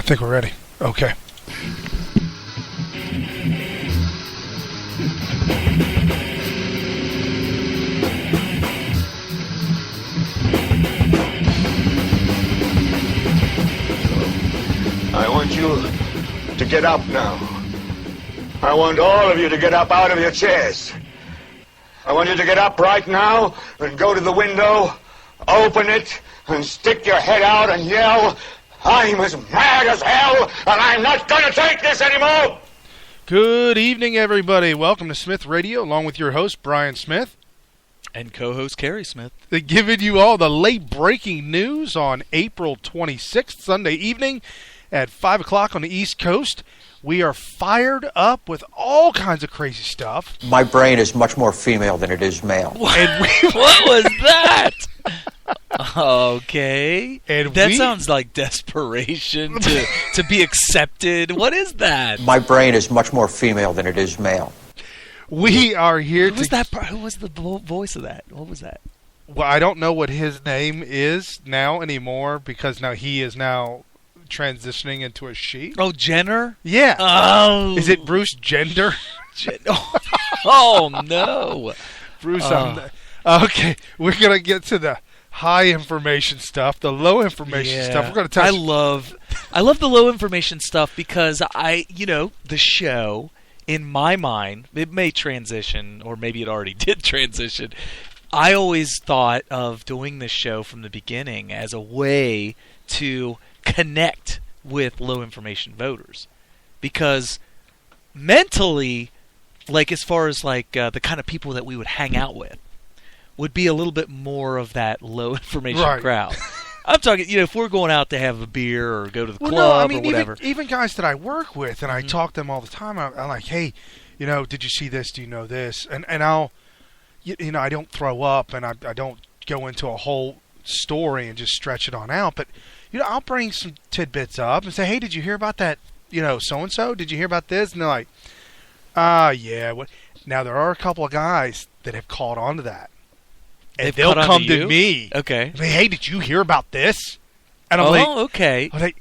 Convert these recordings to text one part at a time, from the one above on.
think we're ready. Okay. I want you to get up now. I want all of you to get up out of your chairs. I want you to get up right now and go to the window, open it, and stick your head out and yell, "I'm as mad as hell, and I'm not going to take this anymore!" Good evening, everybody. Welcome to Smith Radio, along with your host, Brian Smith. And co-host Kerry Smith. They're giving you all the late-breaking news on April 26th, Sunday evening at 5 o'clock on the East Coast. We are fired up with all kinds of crazy stuff. My brain is much more female than it is male. And What was that? Okay. And that sounds like desperation to be accepted. What is that? My brain is much more female than it is male. we are here Who was that? Who was the voice of that? What was that? Well, I don't know what his name is now anymore because now he is now transitioning into a she. Oh, Jenner? Yeah. Oh. Is it Bruce Gender? Oh, no. Bruce. Okay, we're going to get to the high information stuff, the low information stuff. We're going to touch. I love the low information stuff because the show, in my mind, it may transition, or maybe it already did transition. I always thought of doing this show from the beginning as a way to connect with low information voters, because mentally, like as far as like the kind of people that we would hang out with, would be a little bit more of that low information crowd. I'm talking, if we're going out to have a beer or go to the club or whatever. Even guys that I work with, and I talk to them all the time. I'm like, hey, did you see this? Do you know this? And I'll, I don't throw up, and I don't go into a whole story and just stretch it on out, but I'll bring some tidbits up and say, hey, did you hear about that, so-and-so? Did you hear about this? And they're like, yeah. What? Now, there are a couple of guys that have caught on to that. And they'll come to me. Okay. Say, hey, did you hear about this? And I'm okay. I'm like,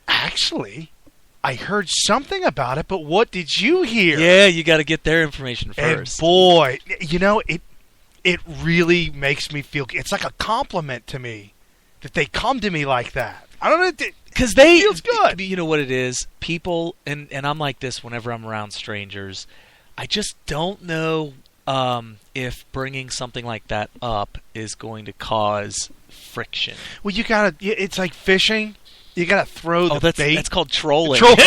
actually, I heard something about it, but what did you hear? Yeah, you got to get their information first. And boy, it really makes me feel, it's like a compliment to me that they come to me like that. I don't know, because it feels good. You know what it is? People, and I'm like this whenever I'm around strangers, I just don't know if bringing something like that up is going to cause friction. Well, it's like fishing. You got to throw the bait. That's called trolling. Trolling.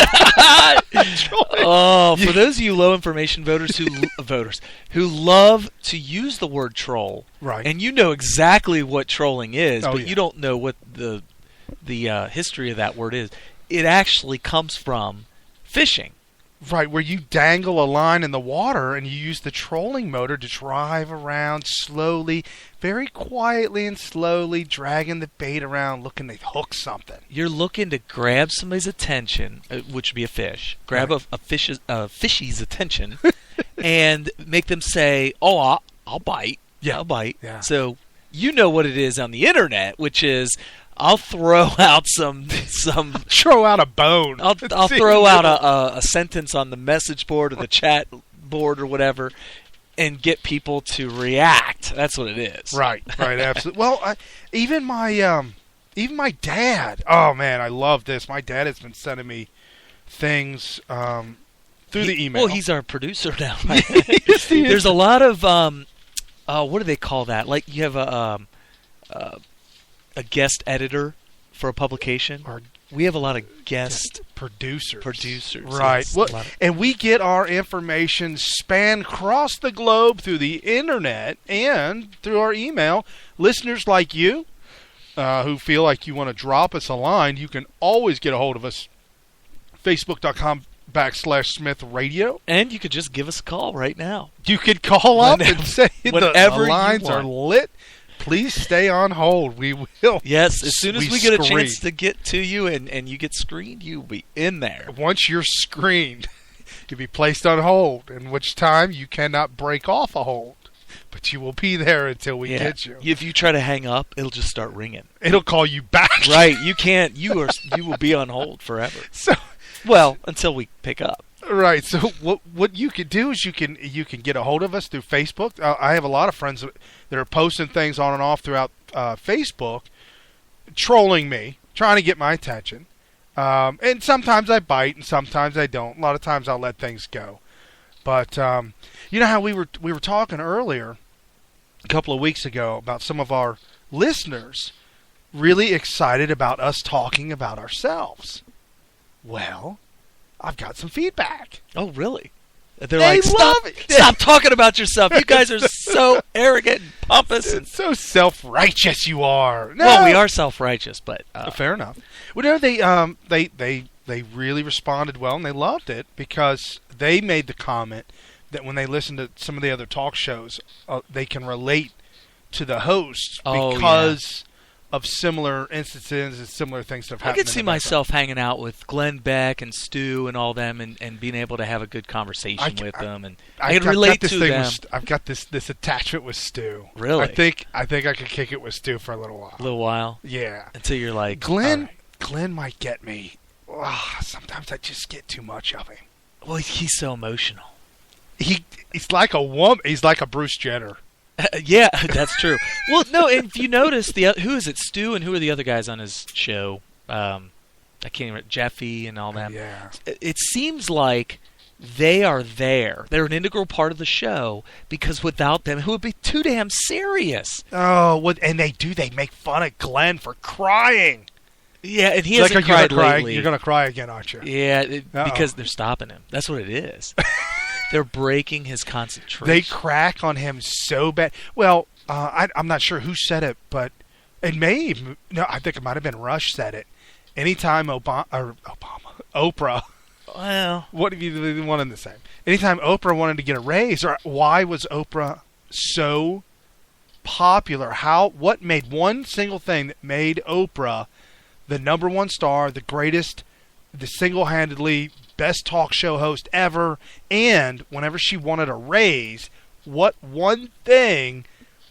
Oh, for those of you low information voters who love to use the word troll, right? And you know exactly what trolling is, but you don't know what the history of that word is. It actually comes from fishing. Right, where you dangle a line in the water and you use the trolling motor to drive around slowly, very quietly and slowly, dragging the bait around, looking to hook something. You're looking to grab somebody's attention, which would be a fish. Grab a fishy's attention and make them say, "Oh, I'll bite." Yeah, I'll bite. Yeah. So you know what it is on the internet, which is, I'll throw out some throw out a bone. I'll throw out a sentence on the message board or the chat board or whatever, and get people to react. That's what it is. Right, absolutely. Well, even my dad. Oh man, I love this. My dad has been sending me things through the email. Well, he's our producer now. Right? There's a lot of what do they call that? Like you have a guest editor for a publication. We have a lot of guest producers. Right. Yes, well, and we get our information spanned across the globe through the internet and through our email. Listeners like you who feel like you want to drop us a line, you can always get a hold of us. Facebook.com/Smith Radio. And you could just give us a call right now. You could call up and say the lines are lit. Please stay on hold. We will. Yes, as soon as we get a chance to get to you and you get screened, you'll be in there. Once you're screened, you'll be placed on hold, in which time you cannot break off a hold. but you will be there until we Yeah. get you. If you try to hang up, it'll just start ringing. It'll call you back. Right? You can't. You will be on hold forever. So, Well, until we pick up. right. So what you can do is you can get a hold of us through Facebook. I have a lot of friends that are posting things on and off throughout Facebook, trolling me, trying to get my attention. And sometimes I bite, and sometimes I don't. A lot of times I'll let things go. But you know how we were talking earlier, a couple of weeks ago, about some of our listeners really excited about us talking about ourselves. Well, I've got some feedback. Oh, really? They're They like, love it. stop talking about yourself. You guys are so arrogant and pompous. And, It's so self-righteous you are. No. well, we are self-righteous, but Fair enough. Well, no, they really responded well, and they loved it because they made the comment that when they listen to some of the other talk shows, they can relate to the hosts Oh, because of similar instances and similar things that have I happened. could in see the myself hanging out with Glenn Beck and Stu and all them, and being able to have a good conversation with them, and I can relate to them. I've got this attachment with Stu. Really? I think I could kick it with Stu for a little while. A little while Yeah. until you're like, Glenn all right. Glenn might get me. Sometimes I just get too much of him. Well, he's so emotional. He's like a woman. He's like a Bruce Jenner. Yeah, that's true. Well, no, and if you notice, who is it, Stu, and who are the other guys on his show? I can't even, Jeffy and all them. Yeah. It seems like they are there. They're an integral part of the show, because without them, it would be too damn serious. Oh, and they do. They make fun of Glenn for crying. Yeah, and he It's hasn't like, are you cried gonna cry? lately. You're gonna cry again, aren't you? Yeah, Uh-oh. because they're stopping him. That's what it is. They're breaking his concentration. They crack on him so bad. Well, I'm not sure who said it, but it may even, no, I think it might have been Rush said it. Anytime Oprah, Well, what have you one in the same? Anytime Oprah wanted to get a raise, or why was Oprah so popular? What made one single thing that made Oprah the number one star, the greatest, the single-handedly best talk show host ever, and whenever she wanted a raise, what one thing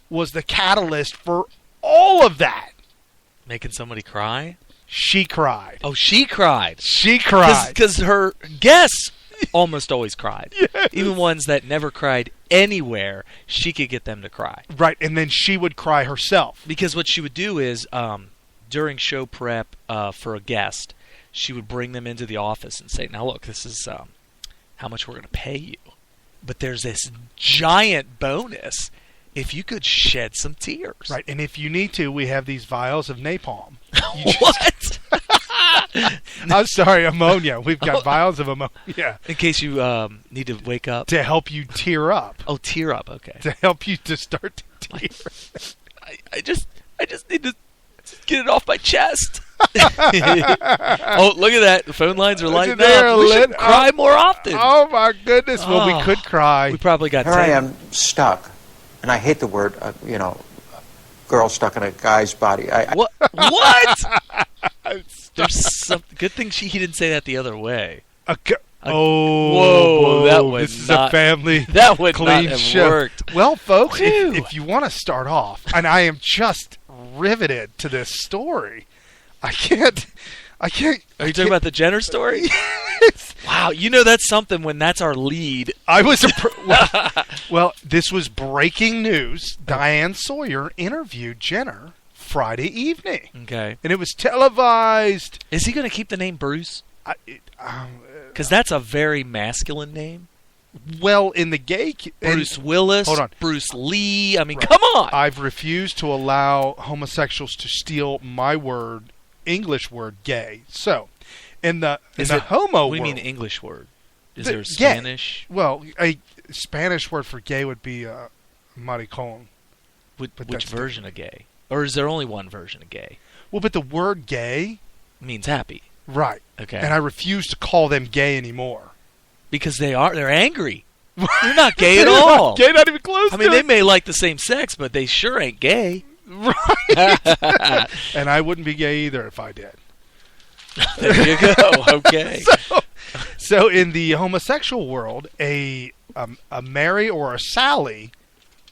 was the catalyst for all of that? making somebody cry? She cried. Oh, she cried. She cried. Because her guests almost always cried. Yes. Even ones that never cried anywhere, she could get them to cry. Right, and then she would cry herself. Because what she would do is, during show prep for a guest, she would bring them into the office and say, now look, this is how much we're going to pay you. But there's this giant bonus if you could shed some tears. Right, and if you need to, we have these vials of napalm. What? I'm sorry, ammonia. We've got vials of ammonia In case you need to wake up. to help you tear up. Oh, tear up. Okay. To help you to start to tear. I just need to get it off my chest. Oh, look at that. The phone lines are lighting They're up. We should lit cry up. more often. Oh my goodness! Well, we Oh. could cry. We probably got Here I 10. am stuck, and I hate the word, girl stuck in a guy's body. What? What? There's some good thing he didn't say that the other way. Oh, Whoa, that would this is not- a family That would clean not have show. worked. Well, folks, Whew. if you want to start off, and I am just riveted to this story, I can't. Are you talking about the Jenner story? Wow, you know that's something when that's our lead. I was well, this was breaking news. Diane Sawyer interviewed Jenner Friday evening, Okay. and it was televised. Is he going to keep the name Bruce? Because that's a very masculine name. Well, in the gay Bruce Willis, hold on. Bruce Lee. I mean, Right. come on. I've refused to allow homosexuals to steal my word, English word, gay. So, in the homo What do you world, mean English word? Is The- there a gay. Spanish? Well, a Spanish word for gay would be maricon. Which that's the- version of gay? Or is there only one version of gay? Well, but the word gay, It means happy. right? Okay. And I refuse to call them gay anymore. Because they're angry. They're not gay at They're not all. Gay, not even close. I mean, to they it. may like the same sex, but they sure ain't gay. Right. And I wouldn't be gay either if I did. There you go. Okay. So in the homosexual world, a Mary or a Sally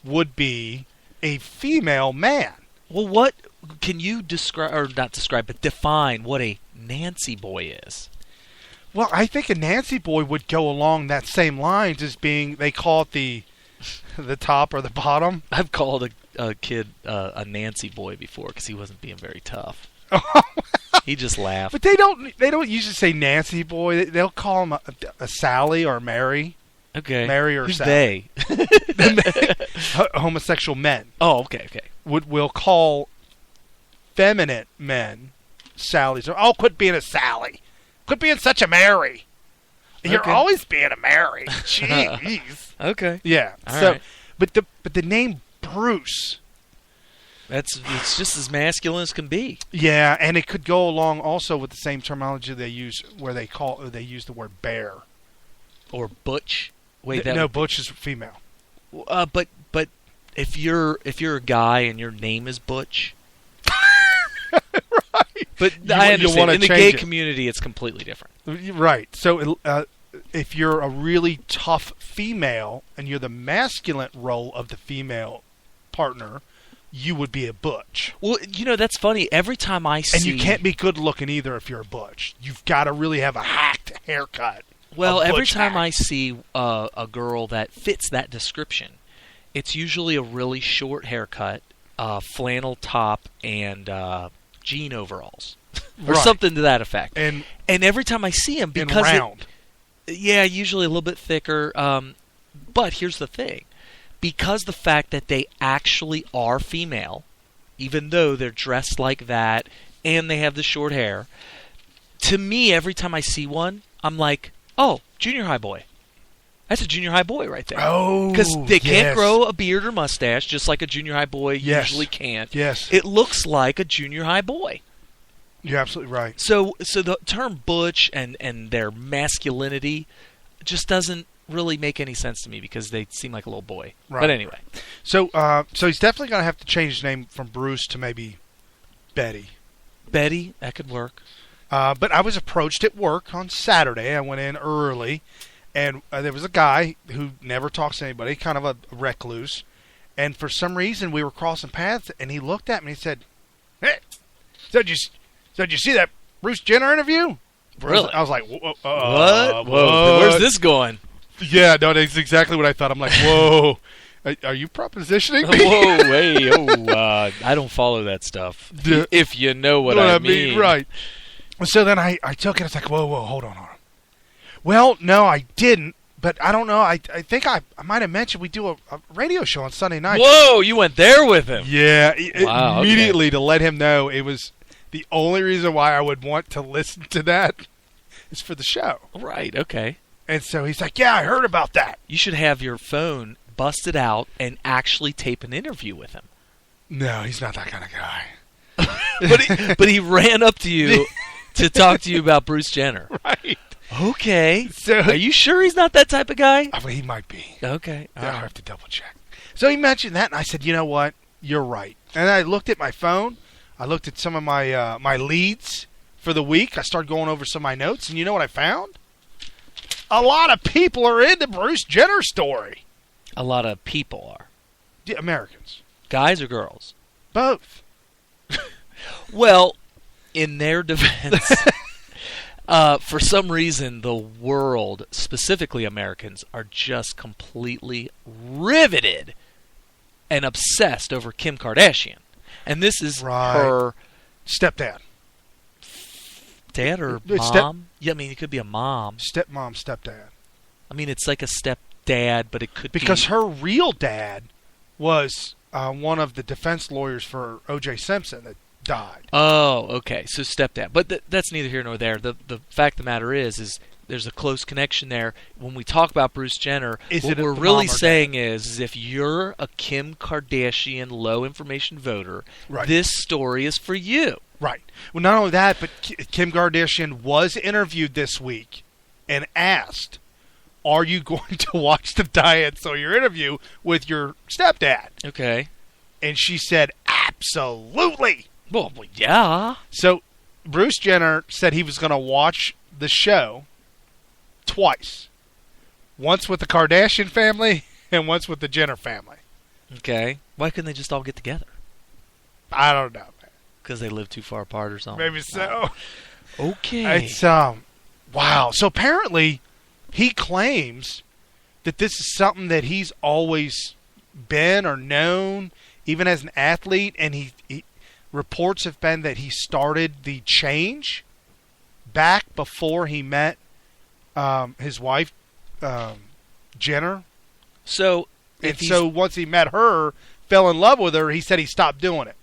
would be a female man. Well, what can you describe, or not describe, but define what a Nancy boy is? Well, I think a Nancy boy would go along that same lines as being, they call it the top or the bottom. I've called a kid a Nancy boy before because he wasn't being very tough. He just laughed. But they don't usually say Nancy boy. They'll call him a Sally or Mary. Okay. Mary or Who's Sally. they? Homosexual men Oh, okay. will call feminine men Sallys. Oh, quit being a Sally. Quit being such a Mary. You're Okay. always being a Mary. Jeez. Okay. Yeah. All so, right. but the name Bruce. It's just as masculine as can be. Yeah, and it could go along also with the same terminology they use where they use the word bear. Or butch. Wait, No, Butch is female. but if you're a guy and your name is Butch, Right. but You I wanna understand in the change gay it. community it's completely different. Right. So if you're a really tough female and you're the masculine role of the female partner, you would be a butch. Well, that's funny. Every time I see, And you can't be good looking either if you're a butch. You've got to really have a hacked haircut. Well, A every butch time hack. I see a girl that fits that description, it's usually a really short haircut, flannel top, and jean overalls, or Right. something to that effect. And every time I see them, and because round. yeah, usually a little bit thicker. But here's the thing: because the fact that they actually are female, even though they're dressed like that and they have the short hair, to me, every time I see one, I'm like, oh, junior high boy. That's a junior high boy right there. Oh, Because they can't yes. grow a beard or mustache, just like a junior high boy Yes. usually can't. Yes, It looks like a junior high boy. you're absolutely right. So the term butch and their masculinity just doesn't really make any sense to me because they seem like a little boy. Right. But anyway. So he's definitely going to have to change his name from Bruce to maybe Betty. Betty, that could work. But I was approached at work on Saturday. I went in early, and there was a guy who never talks to anybody, kind of a recluse. And for some reason, we were crossing paths, and he looked at me and he said, "Hey, so did you see that Bruce Jenner interview?" Really? I was like, Whoa, What? Whoa. Where's this going? Yeah, no, that's exactly what I thought. I'm like, whoa, are you propositioning me? Whoa, hey, I don't follow that stuff. Yeah. If you know what What I I mean, right. So then I took it. It's like, whoa, hold on. Well, no, I didn't. But I don't know. I think I might have mentioned we do a radio show on Sunday night. Whoa, you went there with him. Yeah, Wow, okay. immediately to let him know it was the only reason why I would want to listen to that is for the show. Right, okay. And so he's like, yeah, I heard about that. You should have your phone busted out and actually tape an interview with him. No, he's not that kind of guy. But he ran up to you to talk to you about Bruce Jenner. Right. Okay. So Are you sure he's not that type of guy? I mean, he might be. Okay. all I'll right. have to double check. So he mentioned that, and I said, you know what? You're right. And I looked at my phone. I looked at some of my my leads for the week. I started going over some of my notes, and you know what I found? A lot of people are into Bruce Jenner's story. A lot of people are. Yeah, Americans. Guys or girls? Both. Well, in their defense, for some reason, the world, specifically Americans, are just completely riveted and obsessed over Kim Kardashian. And this is Right. her Stepdad. dad or It's mom? Yeah, I mean, it could be a mom. Stepmom, stepdad. I mean, it's like a stepdad, but it could Because be... her real dad was one of the defense lawyers for O.J. Simpson that died. Oh, okay. So stepdad. But that's neither here nor there. The fact of the matter is there's a close connection there. When we talk about Bruce Jenner, Is what it we're the really mom or saying is if you're a Kim Kardashian low information voter, Right. this story is for you. Right. Well, not only that, but Kim Kardashian was interviewed this week and asked, are you going to watch the Diets or your interview with your stepdad? Okay. And she said, absolutely. Well, yeah. So Bruce Jenner said he was going to watch the show twice. Once with the Kardashian family and once with the Jenner family. Okay. Why couldn't they just all get together? I don't know, man. Because they live too far apart or something? Maybe so. Okay. It's wow. So apparently, he claims that this is something that he's always been or known, even as an athlete, and he reports have been that he started the change back before he met his wife, Jenner. So, so once he met her, fell in love with her, he said he stopped doing it.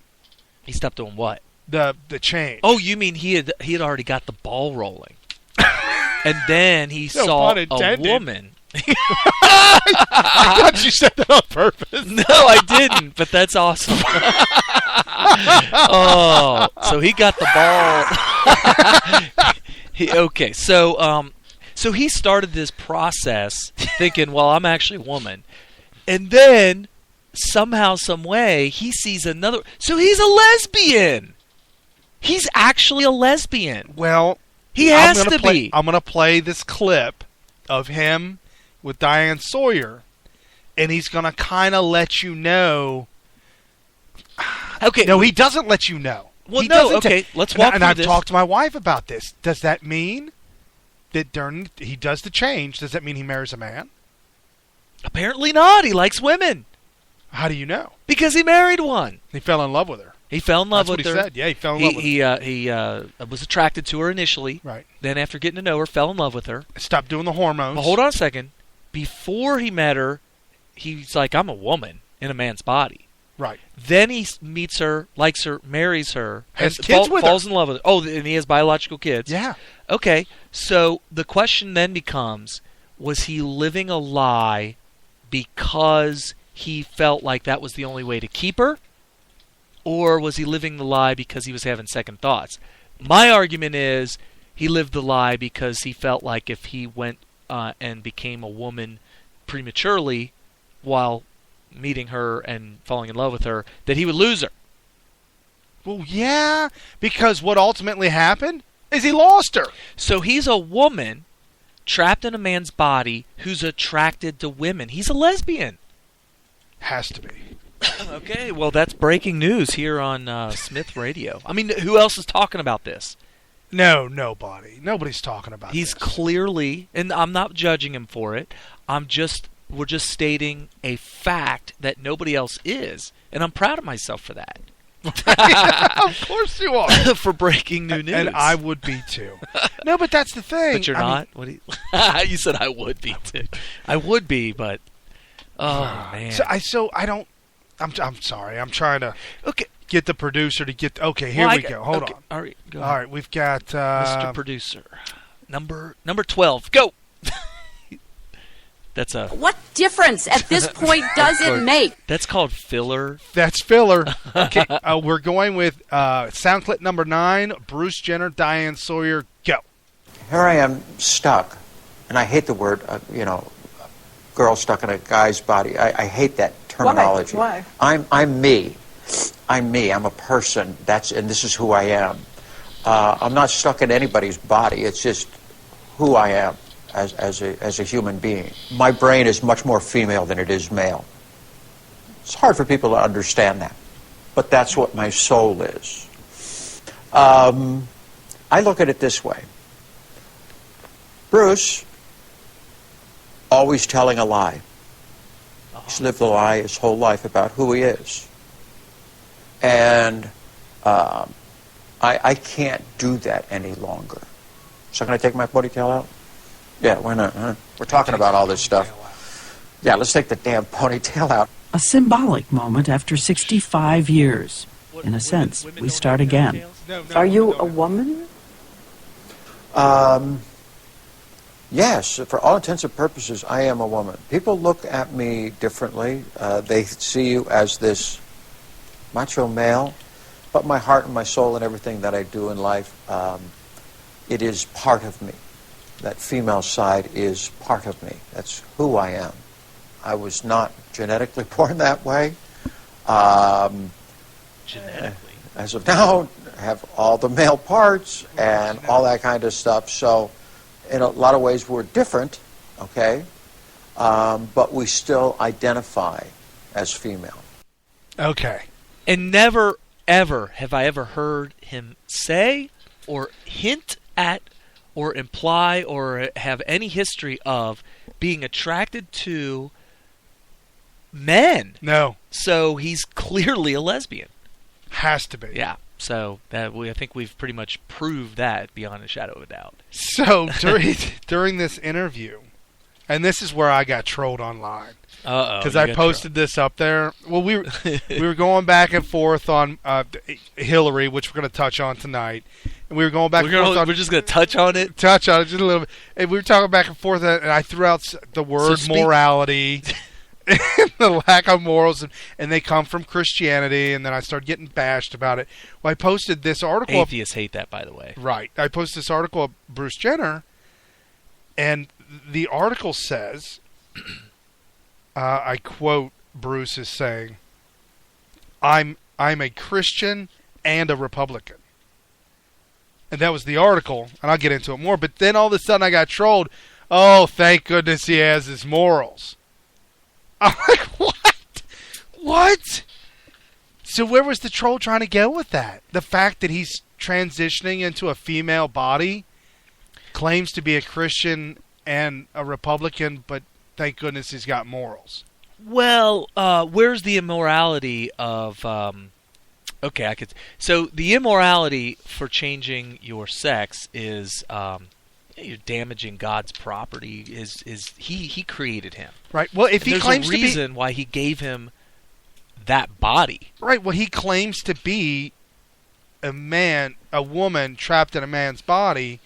He stopped doing what? The change. Oh, you mean he had already got the ball rolling, and then he No saw pun a intended. woman. I thought you said that on purpose. No, I didn't. But that's awesome. Oh, so he got the ball. Okay, so he started this process thinking, well, I'm actually a woman, and then somehow, some way, he sees another. So he's a lesbian. He's actually a lesbian. Well, He has to be. I'm going to play this clip of him with Diane Sawyer, and he's going to kind of let you know. Okay. No, he doesn't let you know. Well, He no, doesn't okay, ta- let's and walk And through I've this. talked to my wife about this. Does that mean that during he does the change? Does that mean he marries a man? Apparently not. He likes women How do you know? because he married one. He fell in love with her. He fell in love That's with what her. he said. Yeah, he fell in love with her. He was attracted to her initially. Right. Then after getting to know her, fell in love with her. Stop doing the hormones. But hold on a second. Before he met her, he's like, I'm a woman in a man's body. Right. Then he meets her, likes her, marries her, Has and kids with her. falls in love with her. Oh, and he has biological kids. Yeah. Okay, so the question then becomes, was he living a lie because he felt like that was the only way to keep her? Or was he living the lie because he was having second thoughts? My argument is he lived the lie because he felt like if he went and became a woman prematurely while meeting her and falling in love with her, that he would lose her. Well, yeah, because what ultimately happened is he lost her. So he's a woman trapped in a man's body who's attracted to women. He's a lesbian. Has to be. Okay, well, that's breaking news here on Smith Radio. I mean, who else is talking about this? No, nobody. Nobody's talking about He's this. clearly, and I'm not judging him for it. We're just stating a fact that nobody else is, and I'm proud of myself for that. Of course you are. For breaking new news. And I would be too. No, but that's the thing. But you're I mean, not? What do you, you said I would be too. I would be, but oh man. So I don't. I'm sorry. I'm trying to Okay. get the producer to get. Okay, here we go. Hold on. All right, go All ahead. right, we've got Mr. Producer. Number 12. Go. That's a What difference at this point does it make? That's called filler. That's filler. Okay, we're going with sound clip number 9. Bruce Jenner, Diane Sawyer. Go. Here I am stuck, and I hate the word, girl stuck in a guy's body. I hate that terminology. Why? I'm me. I'm me. I'm a person. And this is who I am. I'm not stuck in anybody's body. It's just who I am as a human being. My brain is much more female than it is male. It's hard for people to understand that, but that's what my soul is. I look at it this way. Bruce, always telling a lie. He's lived a lie his whole life about who he is. And I can't do that any longer. So can I take my ponytail out? Yeah, why not? Huh? We're talking about all this stuff. Yeah, let's take the damn ponytail out. A symbolic moment after 65 years. In a sense, we start again. Are you a woman? Yes, for all intents and purposes, I am a woman. People look at me differently. They see you as this macho male, but my heart and my soul and everything that I do in life, it is part of me. That female side is part of me. That's who I am. I was not genetically born that way. Genetically. As of now, I have all the male parts and all that kind of stuff. So in a lot of ways, we're different, okay? But we still identify as female. Okay. And never, ever have I ever heard him say or hint at or imply or have any history of being attracted to men. No. So he's clearly a lesbian. Has to be. Yeah. So I think we've pretty much proved that beyond a shadow of a doubt. So during this interview, and this is where I got trolled online. Because I posted this up there. Well, we were going back and forth on Hillary, which we're going to touch on tonight. And we were going back and forth on... We're just going to touch on it? Touch on it just a little bit. And we were talking back and forth, and I threw out the word morality and the lack of morals, and they come from Christianity, and then I started getting bashed about it. Well, I posted this article... Atheists hate that, by the way. Right. I posted this article of Bruce Jenner, and the article says... I quote Bruce as saying, I'm a Christian and a Republican. And that was the article, and I'll get into it more. But then all of a sudden I got trolled. Oh, thank goodness he has his morals. I'm like, what? What? So where was the troll trying to go with that? The fact that he's transitioning into a female body, claims to be a Christian and a Republican, but thank goodness he's got morals. Well, where's the immorality of... So the immorality for changing your sex is you're damaging God's property. He created him, right? Well, if he claims to be... There's a reason why he gave him that body. Right, well, he claims to be a woman trapped in a man's body...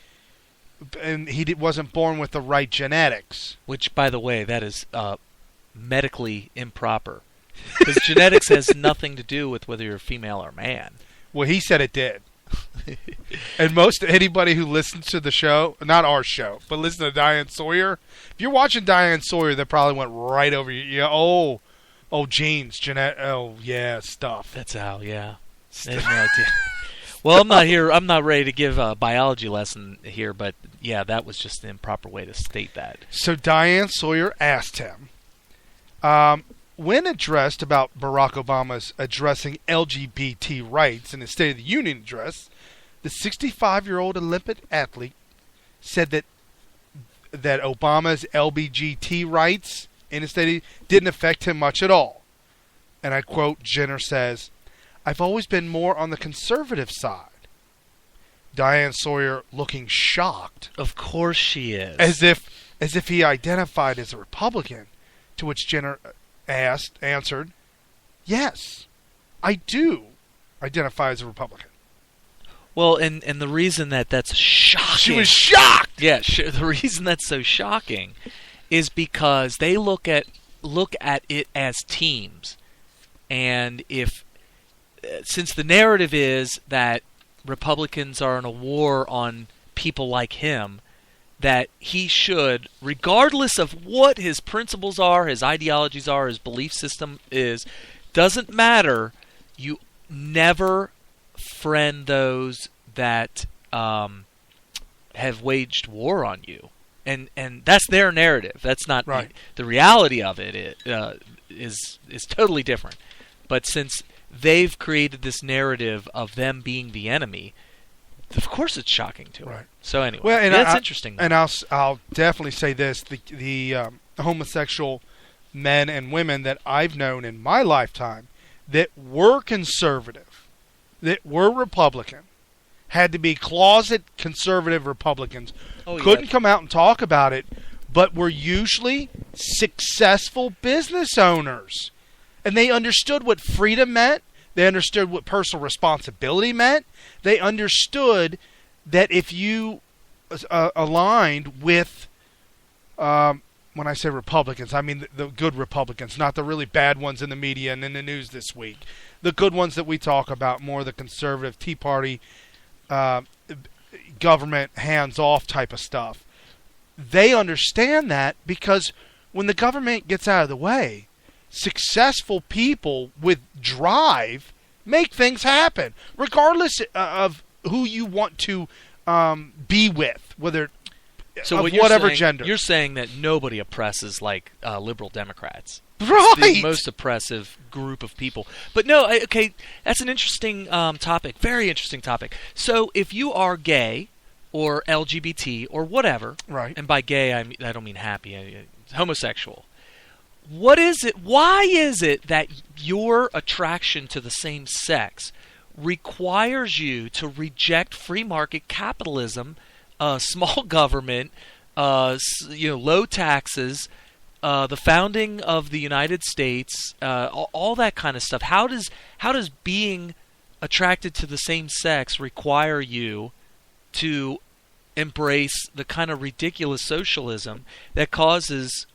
And he wasn't born with the right genetics. Which, by the way, that is medically improper. Because genetics has nothing to do with whether you're female or man. Well, he said it did. And anybody who listens to the show, not our show, but listen to Diane Sawyer, if you're watching Diane Sawyer, that probably went right over you. Yeah, oh, genes, stuff. That's how, yeah. I have no idea. Well, I'm not ready to give a biology lesson here, but yeah, that was just the improper way to state that. So Diane Sawyer asked him, when addressed about Barack Obama's addressing LGBT rights in his State of the Union address, the 65-year-old Olympic athlete said that Obama's LGBT rights in his State didn't affect him much at all. And I quote, Jenner says, I've always been more on the conservative side. Diane Sawyer looking shocked. Of course she is. As if he identified as a Republican, to which Jenner answered, yes, I do identify as a Republican. Well, and the reason that's shocking... She was shocked! Yeah, the reason that's so shocking is because they look at it as teams. And since the narrative is that Republicans are in a war on people like him, that he should, regardless of what his principles are, his ideologies are, his belief system is, doesn't matter, you never friend those that have waged war on you. And that's their narrative. That's not right. The reality of it is totally different. But since they've created this narrative of them being the enemy, of course it's shocking to her. Right. So anyway, well, and that's interesting. And I'll definitely say this: the homosexual men and women that I've known in my lifetime that were conservative, that were Republican, had to be closet conservative Republicans, couldn't come out and talk about it, but were usually successful business owners. And they understood what freedom meant. They understood what personal responsibility meant. They understood that if you aligned with, when I say Republicans, I mean the good Republicans, not the really bad ones in the media and in the news this week. The good ones that we talk about, more the conservative, Tea Party, government, hands-off type of stuff. They understand that because when the government gets out of the way, successful people with drive make things happen, regardless of who you want to be with, whether of whatever gender. You're saying that nobody oppresses like liberal Democrats. Right. It's the most oppressive group of people. But no, okay, that's an interesting topic. Very interesting topic. So if you are gay or LGBT or whatever, Right. and by gay I don't mean happy, homosexual. What is it? Why is it that your attraction to the same sex requires you to reject free market capitalism, small government, low taxes, the founding of the United States, all that kind of stuff? How does being attracted to the same sex require you to embrace the kind of ridiculous socialism that causes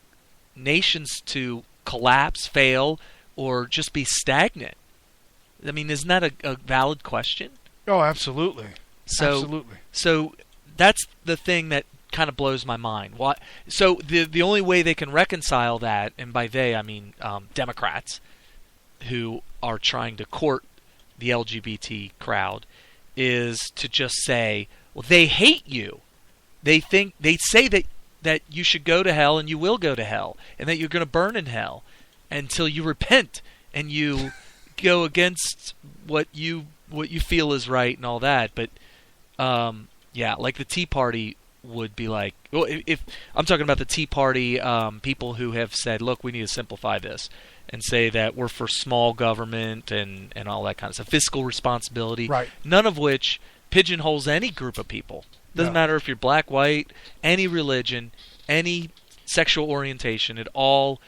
nations to collapse, fail, or just be stagnant? I mean, isn't that a valid question? Oh, absolutely. Absolutely. So that's the thing that kind of blows my mind. Why? So the only way they can reconcile that, and by they I mean Democrats, who are trying to court the LGBT crowd, is to just say, well, they hate you. They say that you should go to hell, and you will go to hell, and that you're going to burn in hell until you repent and you go against what you feel is right and all that. But like the Tea Party would be like, well, if I'm talking about the Tea Party people who have said, look, we need to simplify this and say that we're for small government and all that kind of stuff, fiscal responsibility, Right. None of which pigeonholes any group of people. Doesn't No. matter if you're black, white, any religion, any sexual orientation. It all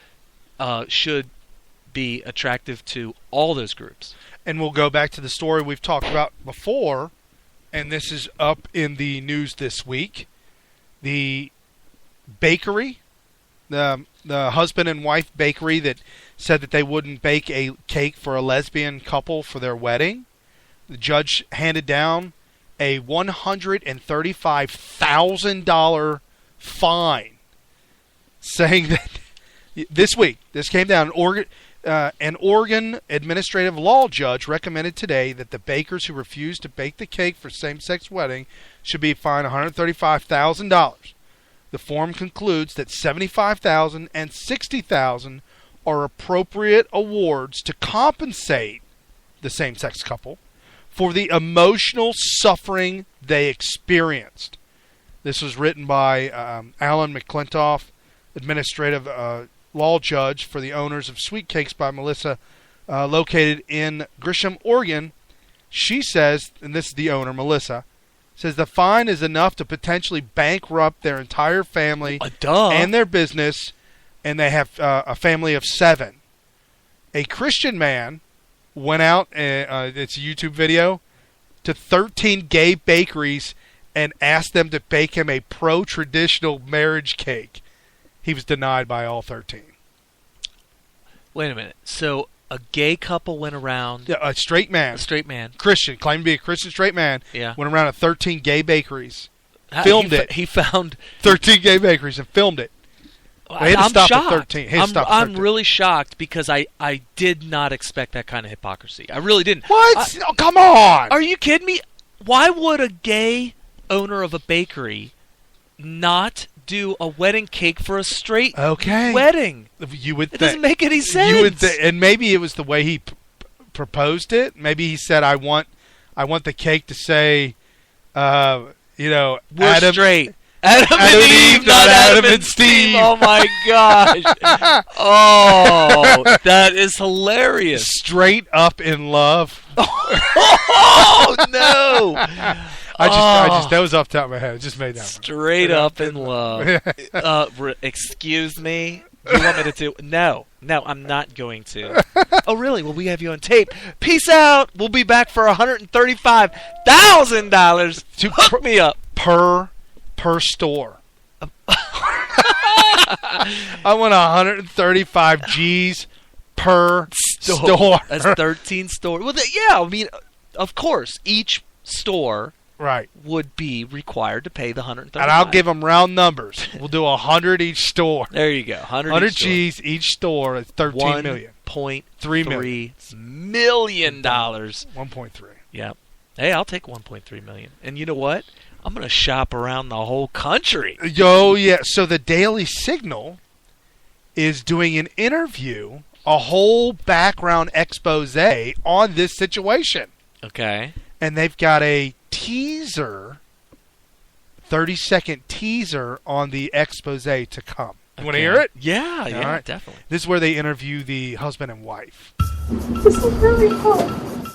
should be attractive to all those groups. And we'll go back to the story we've talked about before, and this is up in the news this week. The bakery, the husband and wife bakery that said that they wouldn't bake a cake for a lesbian couple for their wedding, the judge handed down a $135,000 fine, saying that this week, this came down, an Oregon administrative law judge recommended today that the bakers who refuse to bake the cake for same-sex wedding should be fined $135,000. The form concludes that $75,000 and $60,000 are appropriate awards to compensate the same-sex couple for the emotional suffering they experienced. This was written by Alan McClintoff, administrative law judge for the owners of Sweet Cakes by Melissa, located in Grisham, Oregon. She says, and this is the owner, Melissa, says the fine is enough to potentially bankrupt their entire family and their business, and they have a family of 7. A Christian man went out, it's a YouTube video, to 13 gay bakeries and asked them to bake him a pro-traditional marriage cake. He was denied by all 13. Wait a minute. So a gay couple went around. Yeah, a straight man. Christian, claimed to be a Christian straight man. Yeah. Went around to 13 gay bakeries. Filmed it. He found 13 gay bakeries and filmed it. They had to stop at 13. I'm really shocked because I did not expect that kind of hypocrisy. I really didn't. What? Oh, come on. Are you kidding me? Why would a gay owner of a bakery not do a wedding cake for a straight wedding? You would think. It doesn't make any sense. You would and maybe it was the way he proposed it. Maybe he said, "I want the cake to say, we're Adam, straight." Adam and Eve, not Adam and Steve. Oh my gosh! Oh, that is hilarious. Straight up in love. Oh no! I just that was off the top of my head. I just made that Straight up in love. Excuse me? You want me to do? No, I'm not going to. Oh, really? Well, we have you on tape. Peace out. We'll be back for $135,000. Hook me up per store. I want 135 G's per store. That's 13 stores. Well, I mean, of course, each store would be required to pay the 135. And I'll give them round numbers. We'll do 100 each store. There you go. 100 G's each store is $13 million. $1.3 million. 1.3. Yep. Hey, I'll take 1.3 million. And you know what? I'm going to shop around the whole country. Yo, yeah. So the Daily Signal is doing an interview, a whole background expose on this situation. Okay. And they've got a teaser, 30-second teaser on the expose to come. You want to hear it? Yeah, All yeah, right. definitely. This is where they interview the husband and wife. This is really hard.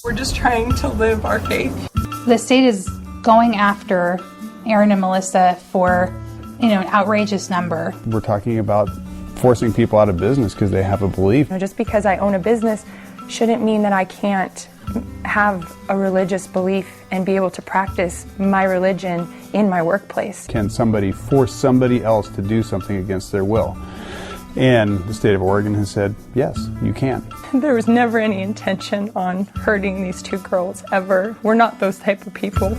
We're just trying to live our faith. The state is going after Aaron and Melissa for, an outrageous number. We're talking about forcing people out of business because they have a belief. Just because I own a business shouldn't mean that I can't have a religious belief and be able to practice my religion in my workplace. Can somebody force somebody else to do something against their will? And the state of Oregon has said, yes, you can. There was never any intention on hurting these two girls, ever. We're not those type of people.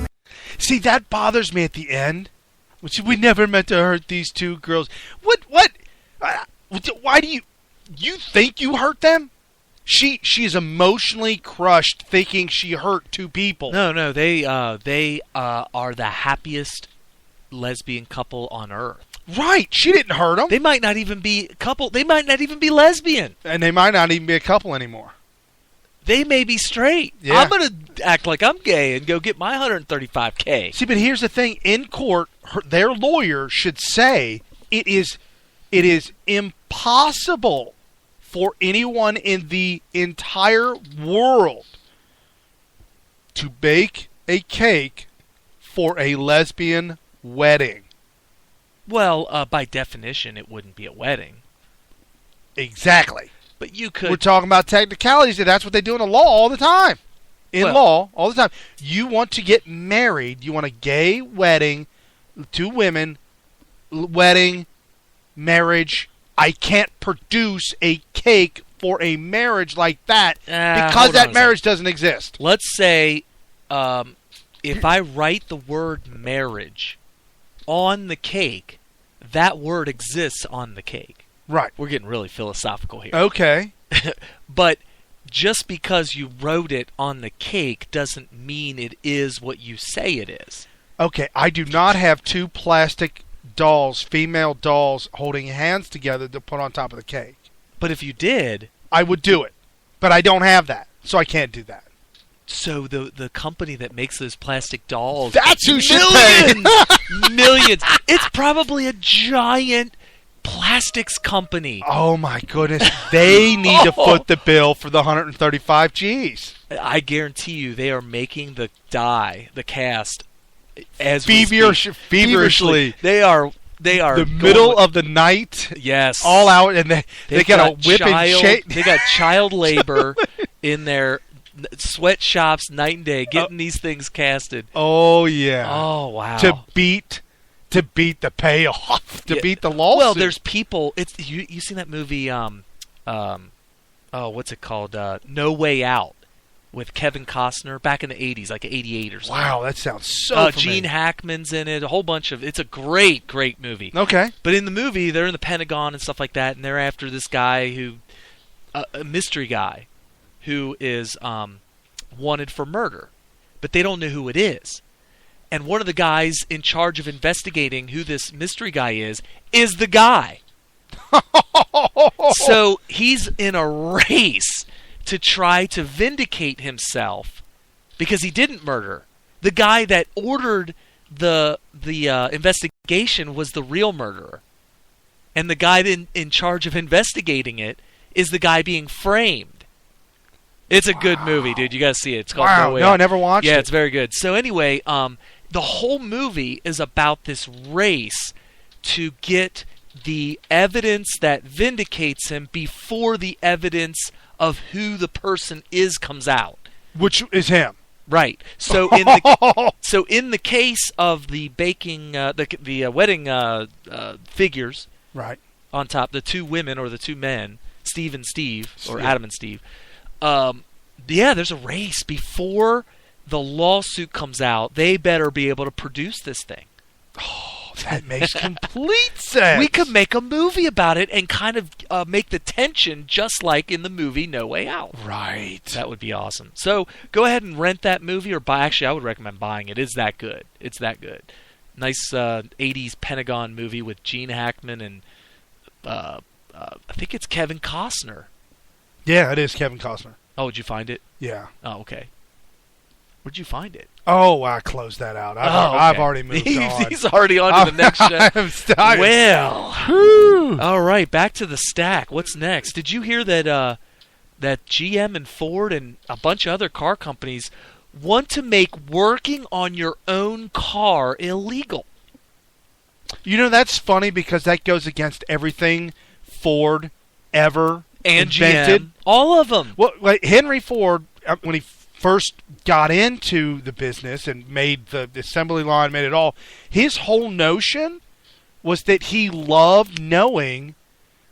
See, that bothers me at the end. We never meant to hurt these two girls. What? Why do you think you hurt them? She is emotionally crushed thinking she hurt two people. No, they are the happiest lesbian couple on earth. Right, she didn't hurt them. They might not even be a couple. They might not even be lesbian. And they might not even be a couple anymore. They may be straight. Yeah. I'm going to act like I'm gay and go get my $135K. See, but here's the thing. In court, their lawyer should say it is impossible for anyone in the entire world to bake a cake for a lesbian wedding. Well, by definition, it wouldn't be a wedding. Exactly. But you could... We're talking about technicalities, and that's what they do in the law all the time. Law, all the time. You want to get married, you want a gay wedding, two women, wedding, marriage. I can't produce a cake for a marriage like that because that marriage doesn't exist. Let's say if I write the word marriage on the cake, that word exists on the cake. Right. We're getting really philosophical here. Okay. But just because you wrote it on the cake doesn't mean it is what you say it is. Okay, I do not have two plastic dolls, female dolls, holding hands together to put on top of the cake. But if you did... I would do it. But I don't have that, so I can't do that. So the company that makes those plastic dolls... That's who should pay! Millions! It's probably a giant plastics company. Oh my goodness. They need to foot the bill for the 135 G's. I guarantee you they are making the dye, the cast, as feverishly. They are the middle of the night. Yes. All out, and they got a whip and shake. They got child labor in their sweatshops night and day getting these things casted. Oh yeah. Oh wow. To beat the payoff, beat the lawsuit. Well, there's people. It's you seen that movie? What's it called? No Way Out with Kevin Costner back in the 80s, like 88 or something. Wow, that sounds so familiar. Gene Hackman's in it. A whole bunch of. It's a great movie. Okay. But in the movie, they're in the Pentagon and stuff like that, and they're after this guy who, a mystery guy, who is wanted for murder, but they don't know who it is. And one of the guys in charge of investigating who this mystery guy is the guy. So he's in a race to try to vindicate himself because he didn't murder. The guy that ordered the investigation was the real murderer. And the guy in charge of investigating it is the guy being framed. It's a good movie, dude. You got to see it. It's called No Way Out. I never watched it. Yeah, it's very good. So anyway, the whole movie is about this race to get the evidence that vindicates him before the evidence of who the person is comes out. Which is him. Right. So in the case of the baking, the wedding figures, right, on top, the two women or the two men, Steve and Steve, or Yeah. Adam and Steve. There's a race before the lawsuit comes out. They better be able to produce this thing. Oh, that makes complete sense. We could make a movie about it and kind of make the tension just like in the movie No Way Out. Right. That would be awesome. So go ahead and rent that movie or buy. Actually, I would recommend buying it. It's that good. It's that good. Nice 80s Pentagon movie with Gene Hackman and I think it's Kevin Costner. Yeah, it is Kevin Costner. Oh, did you find it? Yeah. Oh, okay. Where'd you find it? Oh, I closed that out. I've already moved on. He's already on to the next show. Well, all right, back to the stack. What's next? Did you hear that that GM and Ford and a bunch of other car companies want to make working on your own car illegal? You know, that's funny because that goes against everything Ford ever and invented. GM, all of them. Well, like Henry Ford, when he first got into the business and made the assembly line, made it all, his whole notion was that he loved knowing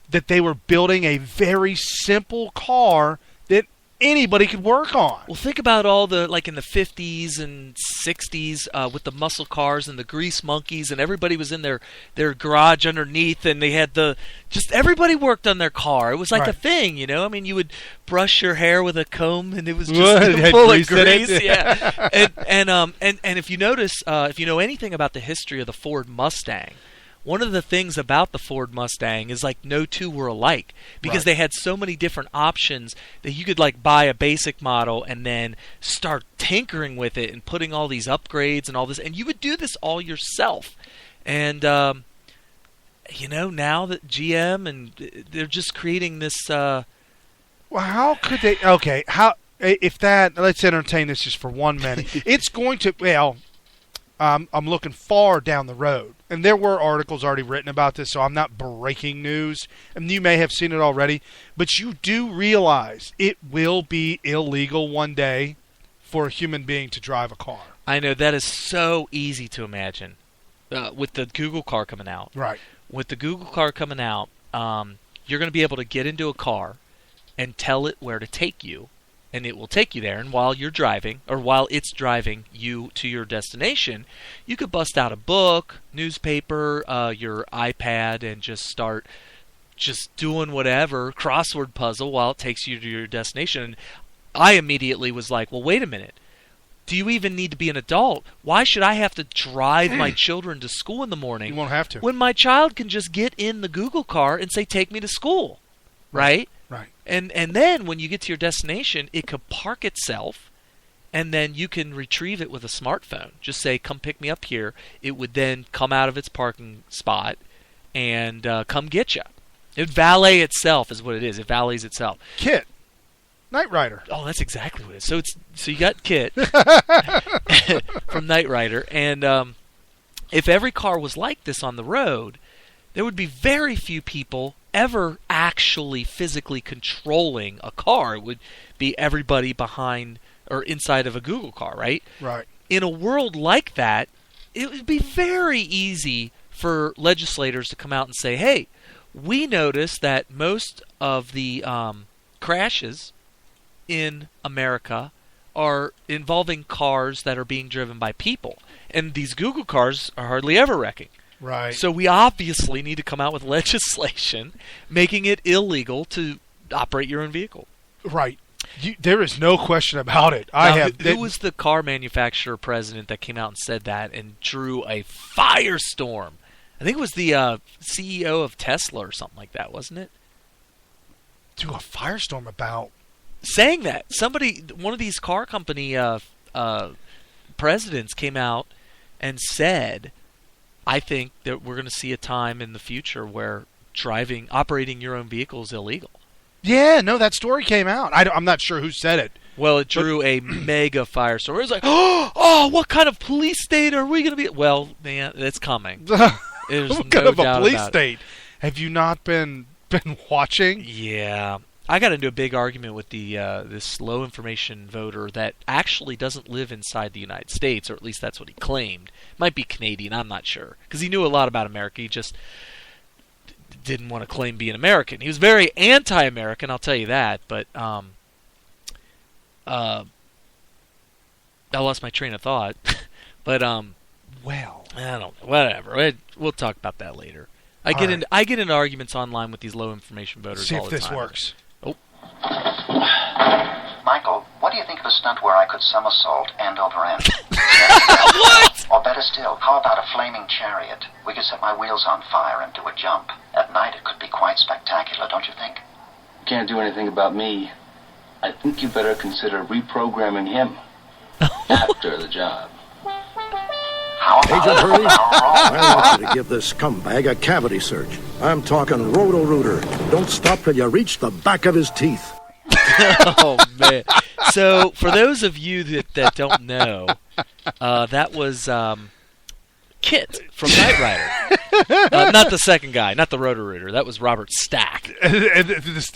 that they were building a very simple car that anybody could work on. Well, think about all the, like in the 50s and 60s with the muscle cars and the grease monkeys, and everybody was in their garage underneath, and they had everybody worked on their car. It was like a thing, you know? I mean, you would brush your hair with a comb, and it was just full of grease. Yeah. And if you notice, if you know anything about the history of the Ford Mustang, one of the things about the Ford Mustang is like no two were alike because they had so many different options that you could like buy a basic model and then start tinkering with it and putting all these upgrades and all this, and you would do this all yourself. And you know, now that GM and they're just creating this well, how could they? Okay, how if that? Let's entertain this just for 1 minute. It's going to I'm looking far down the road. And there were articles already written about this, so I'm not breaking news. And you may have seen it already. But you do realize it will be illegal one day for a human being to drive a car. I know. That is so easy to imagine. With the Google car coming out. Right. With the Google car coming out, you're going to be able to get into a car and tell it where to take you. And it will take you there. And while you're driving, or while it's driving you to your destination, you could bust out a book, newspaper, your iPad, and just start just doing whatever, crossword puzzle, while it takes you to your destination. And I immediately was like, well, wait a minute. Do you even need to be an adult? Why should I have to drive my children to school in the morning? You won't have to. When my child can just get in the Google car and say, take me to school, right? Right. And then when you get to your destination, it could park itself, and then you can retrieve it with a smartphone. Just say, come pick me up here. It would then come out of its parking spot and come get you. It would valet itself is what it is. It valets itself. KITT. Knight Rider. Oh, that's exactly what it is. So you got KITT from Knight Rider. And if every car was like this on the road, there would be very few people ever actually physically controlling a car. It would be everybody behind or inside of a Google car, right? Right. In a world like that, it would be very easy for legislators to come out and say, hey, we notice that most of the crashes in America are involving cars that are being driven by people. And these Google cars are hardly ever wrecking. Right. So we obviously need to come out with legislation making it illegal to operate your own vehicle. Right. There is no question about it. Who was the car manufacturer president that came out and said that and drew a firestorm? I think it was the CEO of Tesla or something like that, wasn't it? Drew a firestorm about saying that. One of these car company presidents came out and said, I think that we're going to see a time in the future where operating your own vehicle is illegal. Yeah, no, that story came out. I'm not sure who said it. Well, it drew a mega firestorm. It was like, oh, what kind of police state are we going to be? Well, man, it's coming. There's what no kind of a doubt police about state? Have you not been watching? Yeah. I got into a big argument with this low information voter that actually doesn't live inside the United States, or at least that's what he claimed. Might be Canadian, I'm not sure, because he knew a lot about America. He just didn't want to claim being American. He was very anti-American, I'll tell you that. But I lost my train of thought. But well, I don't know. Whatever. We'll talk about that later. I get into arguments online with these low information voters See all the if time. this works. Oh. Michael, what do you think of a stunt where I could somersault end over end? What? Or better still, how about a flaming chariot? We could set my wheels on fire and do a jump. At night it could be quite spectacular, don't you think? You can't do anything about me. I think you better consider reprogramming him after the job. Agent Hurley, I want you to give this scumbag a cavity search. I'm talking Roto-Rooter. Don't stop till you reach the back of his teeth. Oh, man. So, for those of you that don't know, that was Kit from Knight Rider. Not the second guy, not the Roto-Rooter. That was Robert Stack.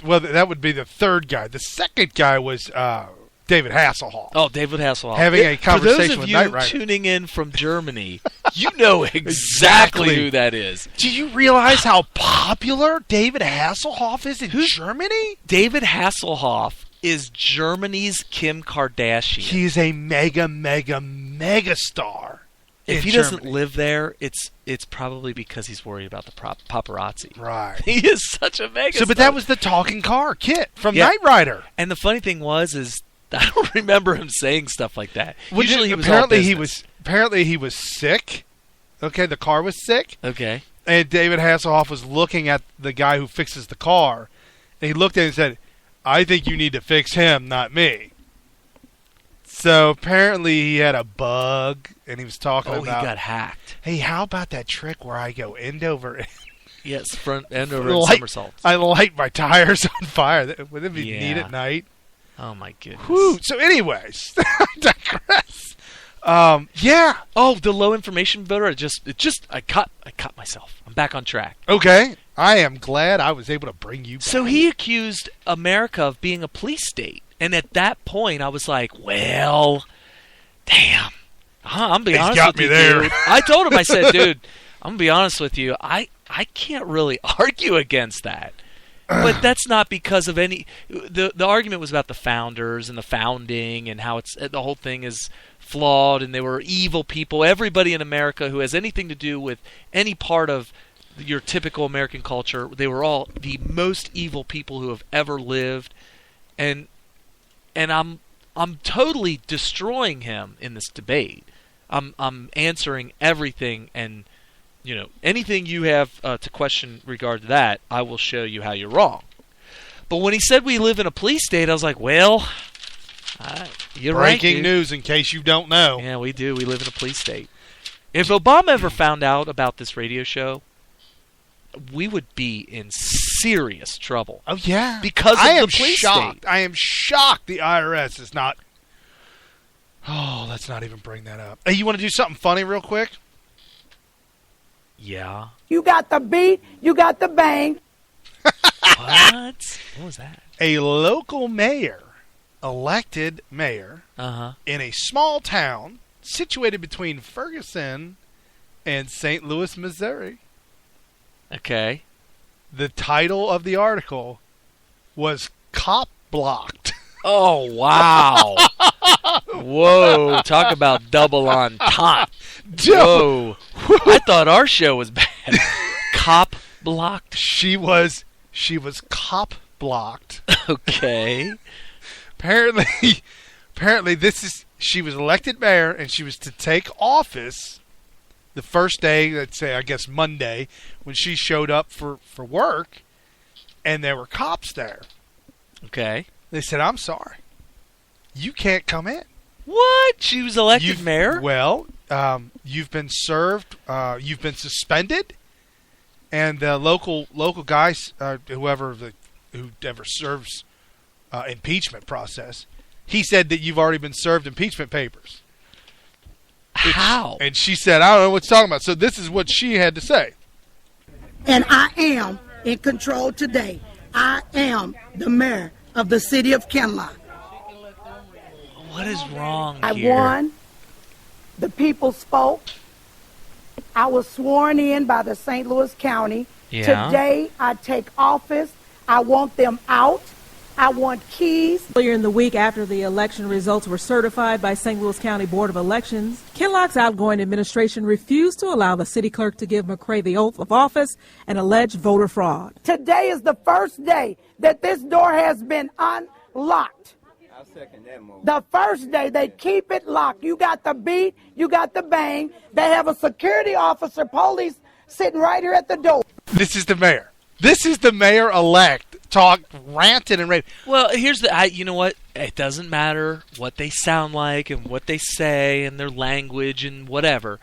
Well, that would be the third guy. The second guy was David Hasselhoff. Oh, David Hasselhoff. Having a conversation with Knight Rider. For those of you tuning in from Germany, you know exactly who that is. Do you realize how popular David Hasselhoff is in Germany? David Hasselhoff is Germany's Kim Kardashian. He's a mega star. If he doesn't live there, it's probably because he's worried about the paparazzi. Right. He is such a mega star. But that was the talking car, Kit, from Knight Rider. And the funny thing is I don't remember him saying stuff like that. Usually apparently he was sick. Okay, the car was sick. Okay. And David Hasselhoff was looking at the guy who fixes the car, and he looked at him and said, "I think you need to fix him, not me." So apparently he had a bug, and he was talking about... he got hacked. Hey, how about that trick where I go end over... Yes, front end over and somersaults. I light my tires on fire. Would it be neat at night? Oh, my goodness. Whew. So anyways, I digress. Yeah. Oh, the low information voter, I caught myself. I'm back on track. Okay. I am glad I was able to bring you back. So he accused America of being a police state. And at that point, I was like, well, damn. I'm being honest with you, dude. I told him, I said, dude, I'm going to be honest with you. I can't really argue against that. But that's not because of any... The argument was about the founders and the founding and how the whole thing is flawed and they were evil people. Everybody in America who has anything to do with any part of your typical American culture, they were all the most evil people who have ever lived. And I'm totally destroying him in this debate. I'm answering everything, and anything you have to question regard to that, I will show you how you're wrong. But when he said we live in a police state, I was like, well, you're right. Breaking news, in case you don't know. Yeah, we do. We live in a police state. If Obama ever found out about this radio show, we would be in serious trouble. Oh, yeah. Because of the police state. I am shocked the IRS is not... Oh, let's not even bring that up. Hey, you want to do something funny real quick? Yeah. You got the beat, you got the bang. What? What was that? A local mayor, elected mayor, in a small town situated between Ferguson and St. Louis, Missouri. Okay. The title of the article was Cop Blocked. Oh, wow. Whoa. Talk about double entendre. Whoa. I thought our show was bad. Cop Blocked? She was cop blocked. Okay. Apparently she was elected mayor and she was to take office the first day, let's say, I guess Monday, when she showed up for work, and there were cops there. Okay. They said, I'm sorry. You can't come in. What? She was elected mayor? Well, you've been served, you've been suspended, and the local guys, whoever serves impeachment process, he said that you've already been served impeachment papers. How? And she said, I don't know what you're talking about. So this is what she had to say. And I am in control today. I am the mayor of the city of Kinloch. What is wrong I here? won. The people spoke. I was sworn in by the St. Louis County. Yeah. Today, I take office. I want them out. I want keys. Earlier in the week, after the election results were certified by St. Louis County Board of Elections, Kinloch's outgoing administration refused to allow the city clerk to give McCray the oath of office and alleged voter fraud. Today is the first day that this door has been unlocked. The first day, they keep it locked. You got the beat, you got the bang. They have a security officer, police, sitting right here at the door. This is the mayor. This is the mayor-elect ranting and raving. Well, here's you know what? It doesn't matter what they sound like and what they say and their language and whatever.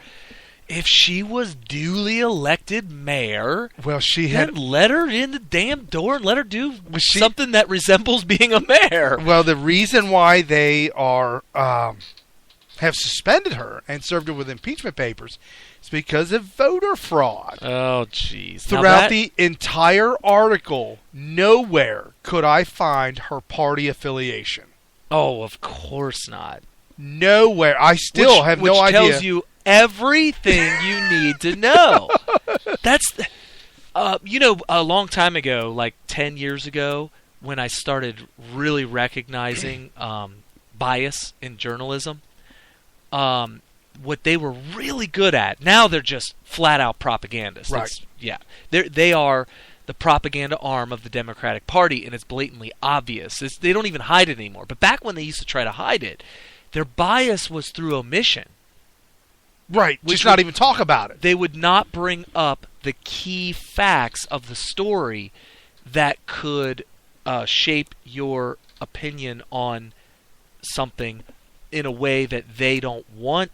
If she was duly elected mayor, well, then let her in the damn door and let her do something that resembles being a mayor. Well, the reason why they are have suspended her and served her with impeachment papers is because of voter fraud. Oh, jeez. Throughout the entire article, nowhere could I find her party affiliation. Oh, of course not. Nowhere. I still have no idea. Which tells you everything you need to know. That's, a long time ago, like 10 years ago, when I started really recognizing bias in journalism, what they were really good at, now they're just flat-out propagandists. Right. They are the propaganda arm of the Democratic Party, and it's blatantly obvious. They don't even hide it anymore. But back when they used to try to hide it, their bias was through omission. Right, just not even talk about it. They would not bring up the key facts of the story that could shape your opinion on something in a way that they don't want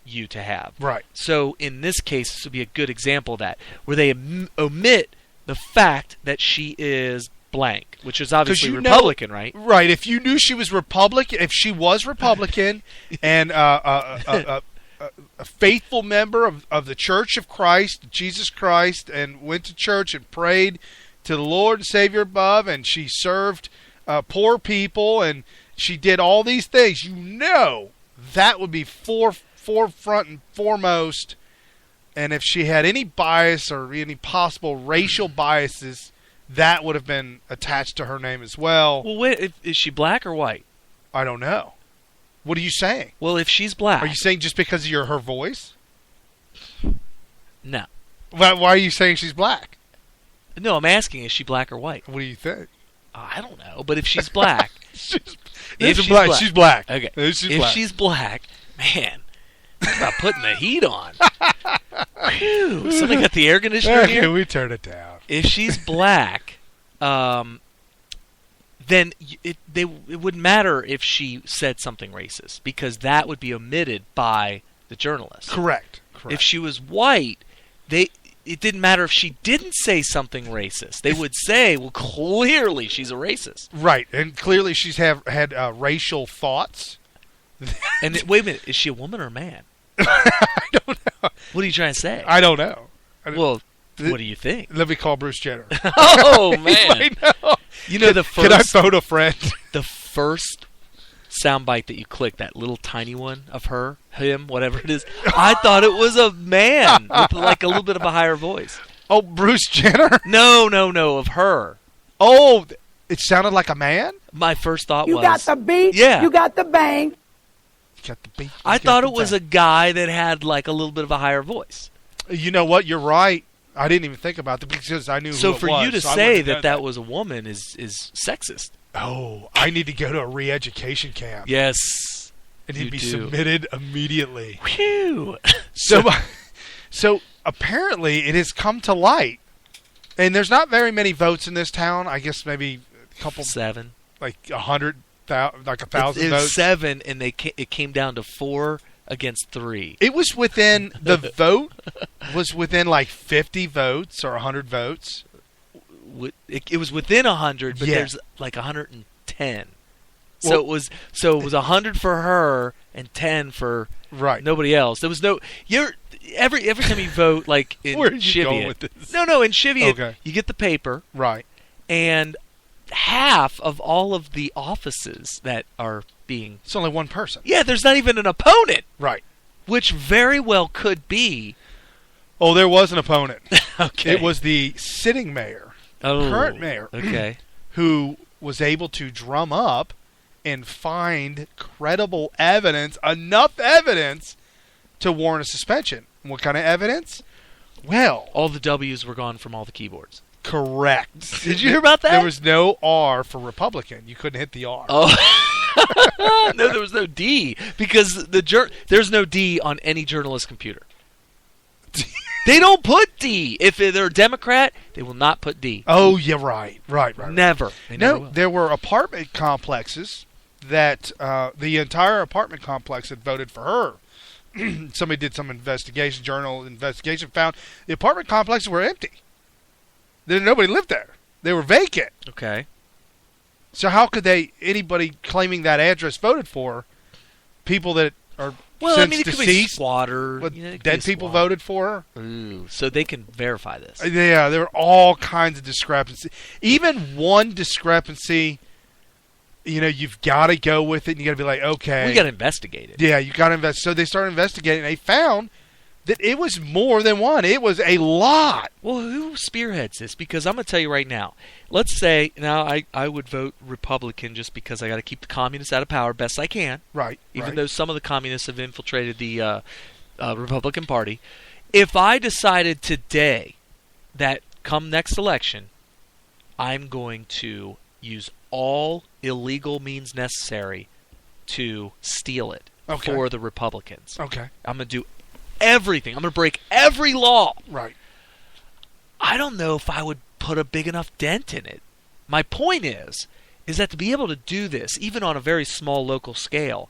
you to have. Right. So in this case, this would be a good example of that, where they omit the fact that she is blank, which is obviously Republican, right? Right. If you knew she was Republican, and a faithful member of the Church of Christ, Jesus Christ, and went to church and prayed to the Lord and Savior above, and she served poor people, and she did all these things, that would be forefront and foremost. And if she had any bias or any possible racial biases, that would have been attached to her name as well. Well, wait, is she black or white? I don't know. What are you saying? Well, if she's black... Are you saying just because of her voice? No. Why are you saying she's black? No, I'm asking, is she black or white? What do you think? I don't know, but if she's black... She's black. She's black. Okay. If she's black, man, talk about putting the heat on. Whew, somebody got the air conditioner here? Can we turn it down? If she's black, then it wouldn't matter if she said something racist, because that would be omitted by the journalist. Correct. If she was white, it didn't matter if she didn't say something racist. They would say, well, clearly she's a racist. Right, and clearly she's had racial thoughts. And wait a minute, is she a woman or a man? I don't know. What are you trying to say? I don't know. Well, what do you think? Let me call Bruce Jenner. Oh, man. You know, can I phone a friend? The first soundbite that you click, that little tiny one of him, whatever it is, I thought it was a man with like a little bit of a higher voice. Oh, Bruce Jenner? No, of her. Oh, it sounded like a man? My first thought was... You got the beat, you got the bang. You got the beat. I thought it was a guy that had like a little bit of a higher voice. You know what? You're right. I didn't even think about that because I knew who it was. So for you to say that was a woman is sexist. Oh, I need to go to a re-education camp. Yes. And he'd be submitted immediately. Whew. So apparently it has come to light, and there's not very many votes in this town. I guess maybe a couple. 7. Like 100,000, like 1,000 votes. It was 7, and it came down to 4 against 3. It was within, the vote was within like 50 votes or 100 votes. It was within 100, but there's like 110. So it was 100 for her and 10 for nobody else. There was no every time you vote, like in Where are you Cheviot. going with this? No, in Cheviot, you get the paper, right, and half of all of the offices that are being... It's only one person. Yeah, there's not even an opponent. Right. Which very well could be... Oh, there was an opponent. Okay. It was the sitting mayor. Current mayor, okay, who was able to drum up and find credible evidence, enough evidence to warrant a suspension. What kind of evidence? Well, all the W's were gone from all the keyboards. Correct. Did you hear about that? There was no R for Republican. You couldn't hit the R. Oh. No, there was no D because there's no D on any journalist's computer. They don't put D. If they're a Democrat, they will not put D. Oh, yeah, right. Never. They never will. There were apartment complexes that the entire apartment complex had voted for her. Somebody did some journal investigation, found the apartment complexes were empty. Nobody lived there. They were vacant. Okay. So how could anybody claiming that address voted for people that are since it could deceased? be squatter. Dead people voted for her? Ooh, so they can verify this. Yeah, there were all kinds of discrepancies. Even one discrepancy, you've got to go with it and you got to be like, okay. We got to investigate it. Yeah, you got to invest. So they started investigating and they found that it was more than one. It was a lot. Well, who spearheads this? Because I'm going to tell you right now. Let's say, now I would vote Republican just because I got to keep the communists out of power best I can. Right. Even though some of the communists have infiltrated the Republican Party. If I decided today that come next election, I'm going to use all illegal means necessary to steal it for the Republicans. Okay. I'm going to do everything. I'm going to break every law. Right. I don't know if I would put a big enough dent in it. My point is that to be able to do this, even on a very small local scale,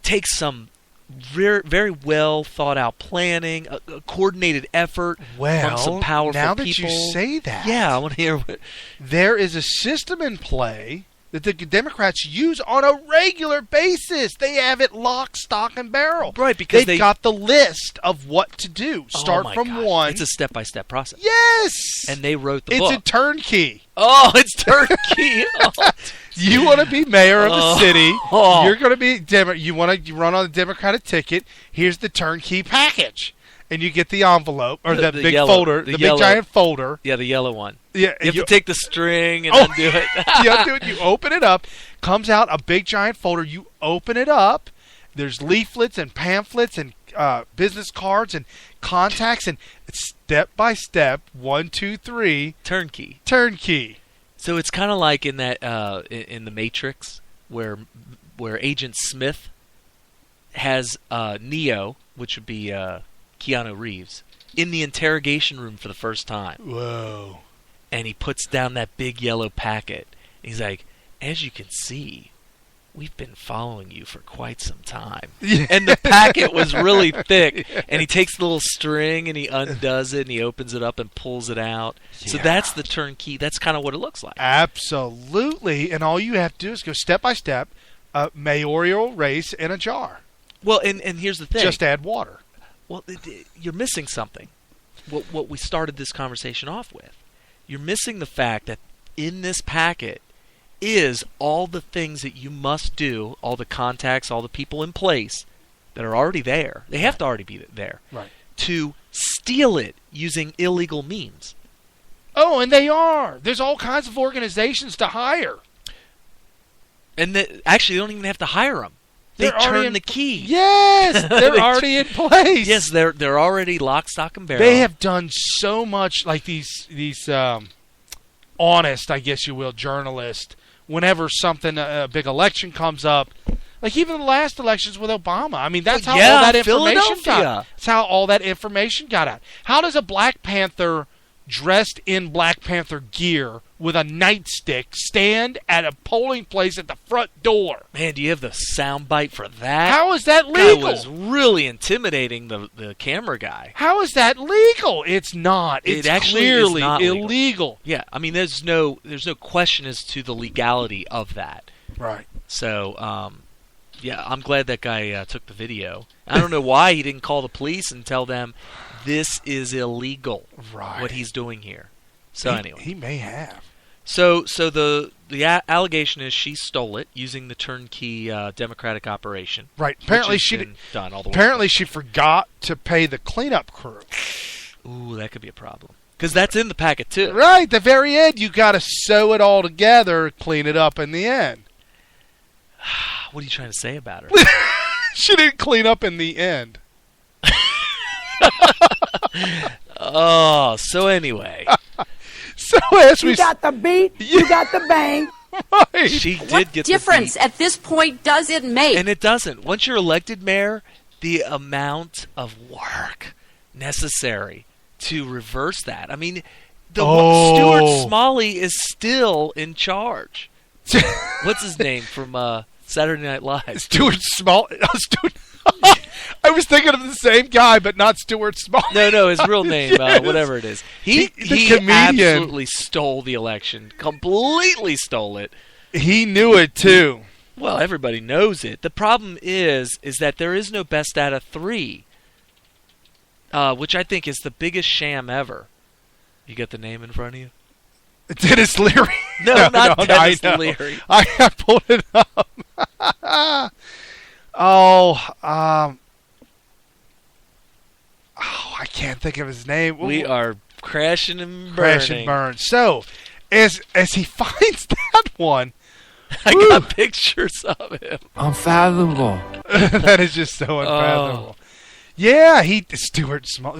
takes some very well thought out planning, a coordinated effort from some powerful now that people. you say that, yeah, I want to hear what there is a system in play that the Democrats use on a regular basis. They have it lock, stock, and barrel. Right, because they've got the list of what to do. Start from one. It's a step-by-step process. Yes! And they wrote the book. It's a turnkey. Oh, it's turnkey. You want to be mayor of the city. You're going to be you want to run on the Democratic ticket. Here's the turnkey package. And you get the envelope, or the big yellow, folder, the big giant folder. Yeah, the yellow one. Yeah, you have to take the string and undo it. You undo it. You open it up. Comes out a big giant folder. You open it up. There's leaflets and pamphlets and business cards and contacts and step by step, 1, 2, 3. Turnkey. So it's kind of like in that in the Matrix where Agent Smith has Neo, which would be Keanu Reeves, in the interrogation room for the first time. Whoa. And he puts down that big yellow packet. He's like, as you can see, we've been following you for quite some time. Yeah. And the packet was really thick. Yeah. And he takes the little string and he undoes it and he opens it up and pulls it out. Yeah. So that's the turnkey. That's kind of what it looks like. Absolutely. And all you have to do is go step by step, mayoral race in a jar. Well, and here's the thing. Just add water. Well, you're missing something. What we started this conversation off with. You're missing the fact that in this packet is all the things that you must do, all the contacts, all the people in place that are already there. They have to already be there. Right. To steal it using illegal means. Oh, and they are. There's all kinds of organizations to hire. And actually, they don't even have to hire them. They turn the key. Yes, they're already in place. Yes, they're already lock, stock, and barrel. They have done so much, like these honest, I guess you will, journalists. Whenever a big election comes up, like even the last elections with Obama. I mean, that's how all that information got. That's how all that information got out. How does a Black Panther dressed in Black Panther gear with a nightstick stand at a polling place at the front door? Man, do you have the sound bite for that? How is that legal? That was really intimidating the camera guy. How is that legal? It's not. It's clearly illegal. Yeah, I mean, there's no question as to the legality of that. Right. So, yeah, I'm glad that guy took the video. I don't know why he didn't call the police and tell them this is illegal. Right. What he's doing here. So anyway, he may have. So the allegation is she stole it using the turnkey Democratic operation. Right. Apparently she forgot to pay the cleanup crew. Ooh, that could be a problem. Because that's in the packet too. Right. The very end, you got to sew it all together, clean it up in the end. What are you trying to say about her? She didn't clean up in the end. Oh, so anyway. So as you got the beat, you got the bang. She did What get difference the beat. at this point does it make? And it doesn't. Once you're elected mayor, the amount of work necessary to reverse that. I mean, Stuart Smalley is still in charge. What's his name from Saturday Night Live? Stuart Smalley. I was thinking of the same guy, but not Stuart Smalley. No, his real name, whatever it is. He comedian. Absolutely stole the election. Completely stole it. He knew it, too. Well, everybody knows it. The problem is that there is no best out of 3, which I think is the biggest sham ever. You got the name in front of you? Dennis Leary. No, not Dennis Leary. I pulled it up. I can't think of his name. We are crashing and burning. Crash and burn. So, as he finds that one, I got pictures of him. Unfathomable. That is just so unfathomable. Yeah, Stuart Small.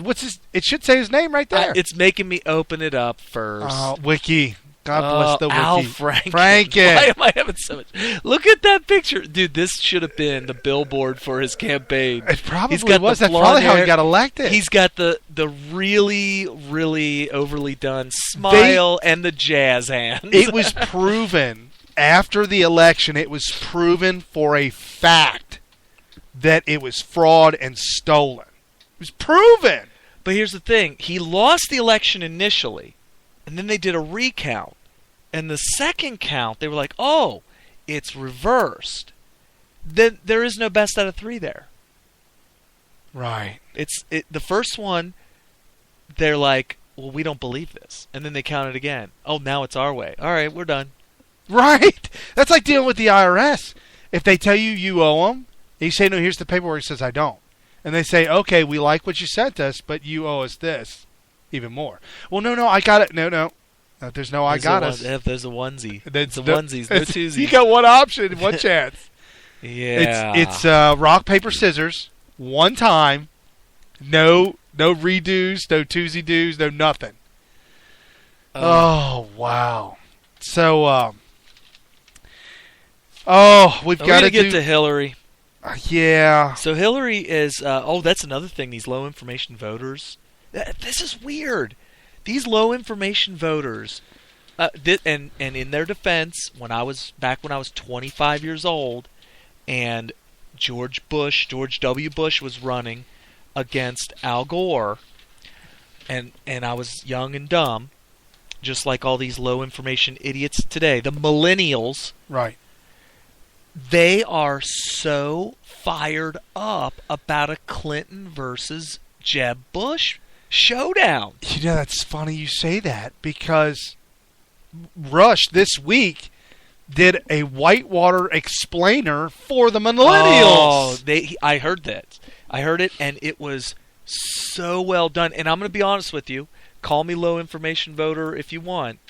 It should say his name right there. It's making me open it up first. Wiki. God bless the Wiki. Al Franken. Franken. Why am I having so much? Look at that picture. Dude, this should have been the billboard for his campaign. It probably was. That's probably how he got elected. He's got the really, really overly done smile and the jazz hands. It was proven after the election, it was proven for a fact that it was fraud and stolen. It was proven. But here's the thing. He lost the election initially, and then they did a recount. And the second count, they were like, oh, it's reversed. Then there is no best out of 3 there. Right. The first one, they're like, well, we don't believe this. And then they count it again. Oh, now it's our way. All right, we're done. Right. That's like dealing with the IRS. If they tell you owe them, and you say, no, here's the paperwork. It says, I don't. And they say, okay, we like what you sent us, but you owe us this. Even more. Well, no, I got it. No. There's no I got us. There's a onesie. It's a onesies, no twosies. You got one option, one chance. Yeah. It's rock, paper, scissors, one time. No redos, no twosie doos, no nothing. Oh, wow. So, we've got to get to Hillary. Yeah. So Hillary is, that's another thing, these low information voters. This is weird. These low information voters, and in their defense, when I was 25 years old, and George W. Bush was running against Al Gore, and I was young and dumb, just like all these low information idiots today, the millennials. Right. They are so fired up about a Clinton versus Jeb Bush showdown. You know, that's funny you say that, because Rush this week did a Whitewater explainer for the millennials. Oh, I heard that. I heard it, and it was so well done. And I'm going to be honest with you. Call me low information voter if you want,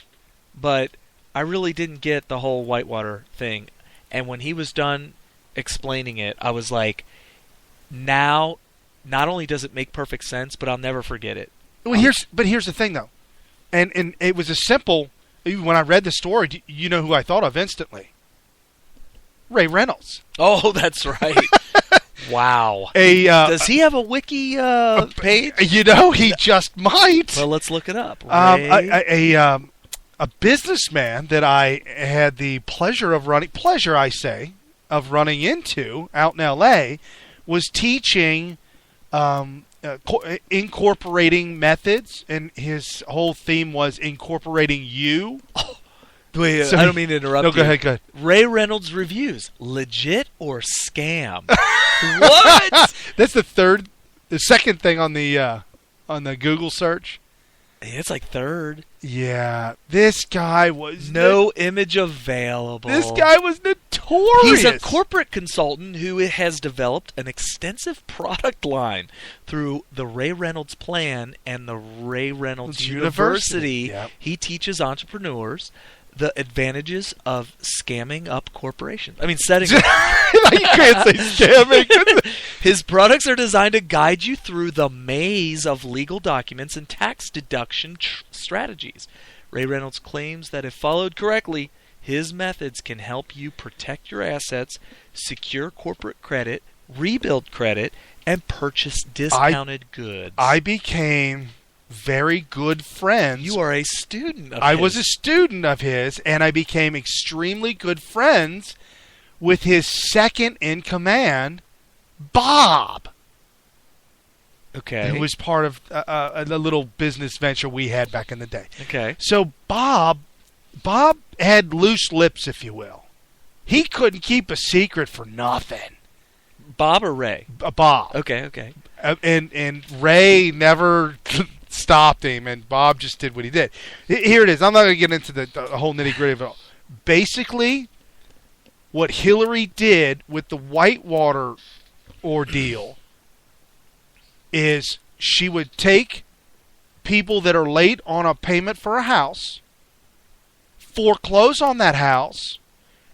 but I really didn't get the whole Whitewater thing. And when he was done explaining it, I was like, now, not only does it make perfect sense, but I'll never forget it. Well, here's the thing, though. And it was a simple, when I read the story, you know who I thought of instantly? Ray Reynolds. Oh, that's right. Wow. Does he have a wiki page? You know, he just might. Well, let's look it up. A businessman that I had the pleasure of running into out in L.A. was teaching incorporating methods, and his whole theme was incorporating you. Oh, wait, I don't mean to interrupt you. No, go ahead. Ray Reynolds reviews, legit or scam? What? That's the second thing on the Google search. It's like third. Yeah, this guy was no image available. This guy was notorious. He's a corporate consultant who has developed an extensive product line through the Ray Reynolds Plan and the Ray Reynolds University. Yep. He teaches entrepreneurs the advantages of scamming up corporations. I mean, setting up. You can't say scamming. His products are designed to guide you through the maze of legal documents and tax deduction strategies. Ray Reynolds claims that if followed correctly, His methods can help you protect your assets, secure corporate credit, rebuild credit, and purchase discounted goods. I became very good friends. You are a student of his. I was a student of his, and I became extremely good friends with his second in command, Bob. Okay. Who was part of a little business venture we had back in the day. Okay. So Bob had loose lips, if you will. He couldn't keep a secret for nothing. Bob or Ray? Bob. Okay. And Ray never stopped him, and Bob just did what he did. Here it is. I'm not going to get into the whole nitty-gritty of it all. Basically, what Hillary did with the Whitewater ordeal is she would take people that are late on a payment for a house, foreclose on that house,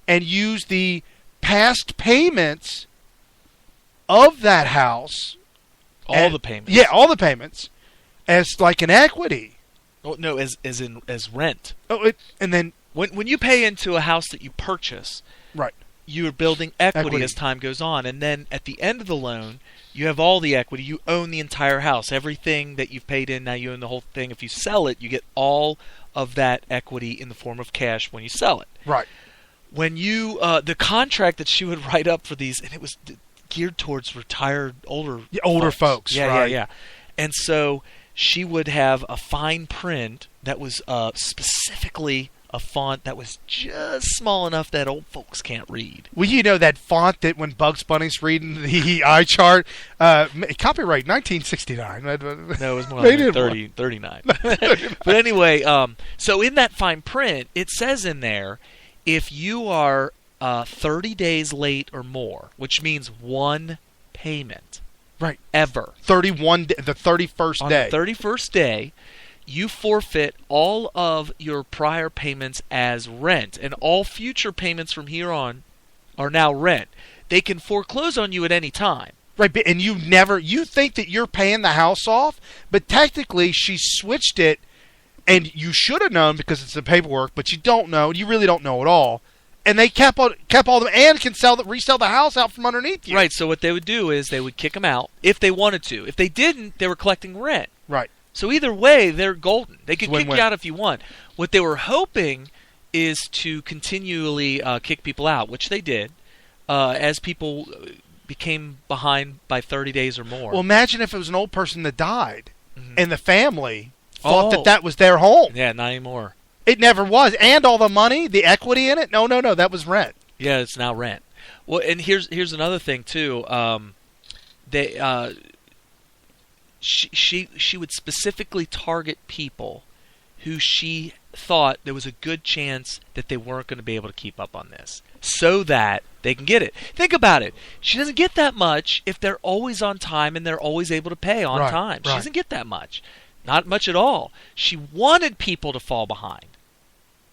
and use the past payments of that house. All the payments. Yeah, all the payments as like an equity. Oh, no, as rent. Oh, and then when you pay into a house that you purchase, right, you are building equity as time goes on, and then at the end of the loan, you have all the equity. You own the entire house. Everything that you've paid in, now you own the whole thing. If you sell it, you get all of that equity in the form of cash when you sell it. Right. When you the contract that she would write up for these, and it was geared towards retired older folks. Yeah. And so she would have a fine print that was specifically a font that was just small enough that old folks can't read. Well, you know that font that when Bugs Bunny's reading the eye chart, copyright 1969. No, it was more like 39. But anyway, so in that fine print, it says in there, if you are 30 days late or more, which means one payment. Right. Ever. The 31st day. On the 31st day, you forfeit all of your prior payments as rent, and all future payments from here on are now rent. They can foreclose on you at any time. Right, and you think that you're paying the house off, but technically she switched it, and you should have known because it's the paperwork, but you don't know, you really don't know at all. And they kept all of them, and can resell the house out from underneath you. Right, so what they would do is they would kick them out if they wanted to. If they didn't, they were collecting rent. Right. So either way, they're golden. They could Win-win. kick you out if you want. What they were hoping is to continually kick people out, which they did, as people became behind by 30 days or more. Well, imagine if it was an old person that died, and the family thought that was their home. Yeah, not anymore. It never was. And all the money, the equity in it, no, that was rent. Yeah, it's now rent. Well, and here's another thing, too. She would specifically target people who she thought there was a good chance that they weren't going to be able to keep up on this, so that they can get it. Think about it. She doesn't get that much if they're always on time and they're always able to pay on time. She doesn't get that much. Not much at all. She wanted people to fall behind.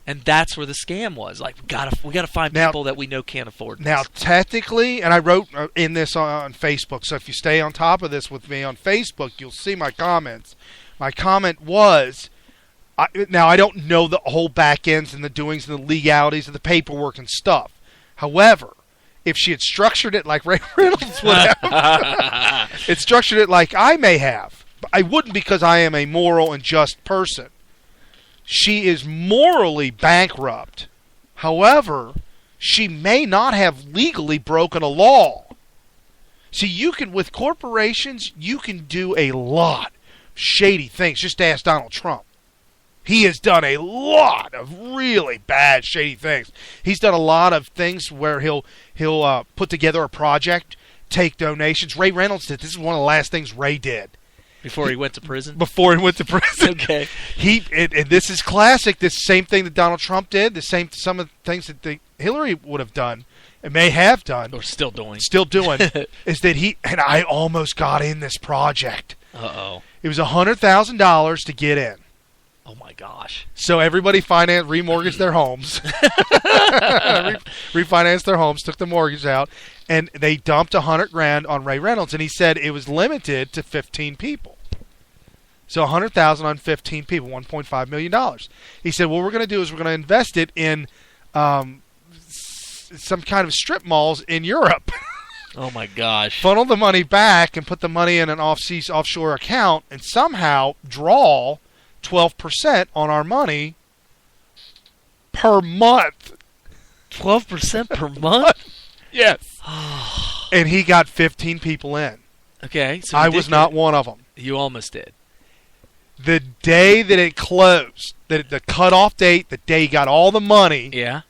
And that's where the scam was. Like, we gotta find people that we know can't afford this. Now, technically, and I wrote in this on Facebook, so if you stay on top of this with me on Facebook, you'll see my comments. My comment was, now I don't know the whole back ends and the doings and the legalities of the paperwork and stuff. However, if she had structured it like Ray Reynolds would have, it structured it like I may have. I wouldn't, because I am a moral and just person. She is morally bankrupt. However, she may not have legally broken a law. See, with corporations, you can do a lot of shady things. Just ask Donald Trump. He has done a lot of really bad, shady things. He's done a lot of things where he'll put together a project, take donations. Ray Reynolds did. This is one of the last things Ray did. Before he went to prison? Before he went to prison. Okay. And this is classic. This same thing that Donald Trump did, some of the things that Hillary would have done and may have done. Or still doing. Is that and I almost got in this project. Uh-oh. It was $100,000 to get in. Oh, my gosh. So everybody remortgaged their homes. Refinanced their homes, took the mortgage out, and they dumped $100,000 on Ray Reynolds, and he said it was limited to 15 people. So $100,000 on 15 people, $1.5 million. He said, what we're going to do is we're going to invest it in some kind of strip malls in Europe. Oh my gosh. Funnel the money back and put the money in an offshore account and somehow draw 12% on our money per month. 12% per month? Yes. And he got 15 people in. Okay. So I was not one of them. You almost did. The day that it closed, the cutoff date, the day he got all the money, yeah,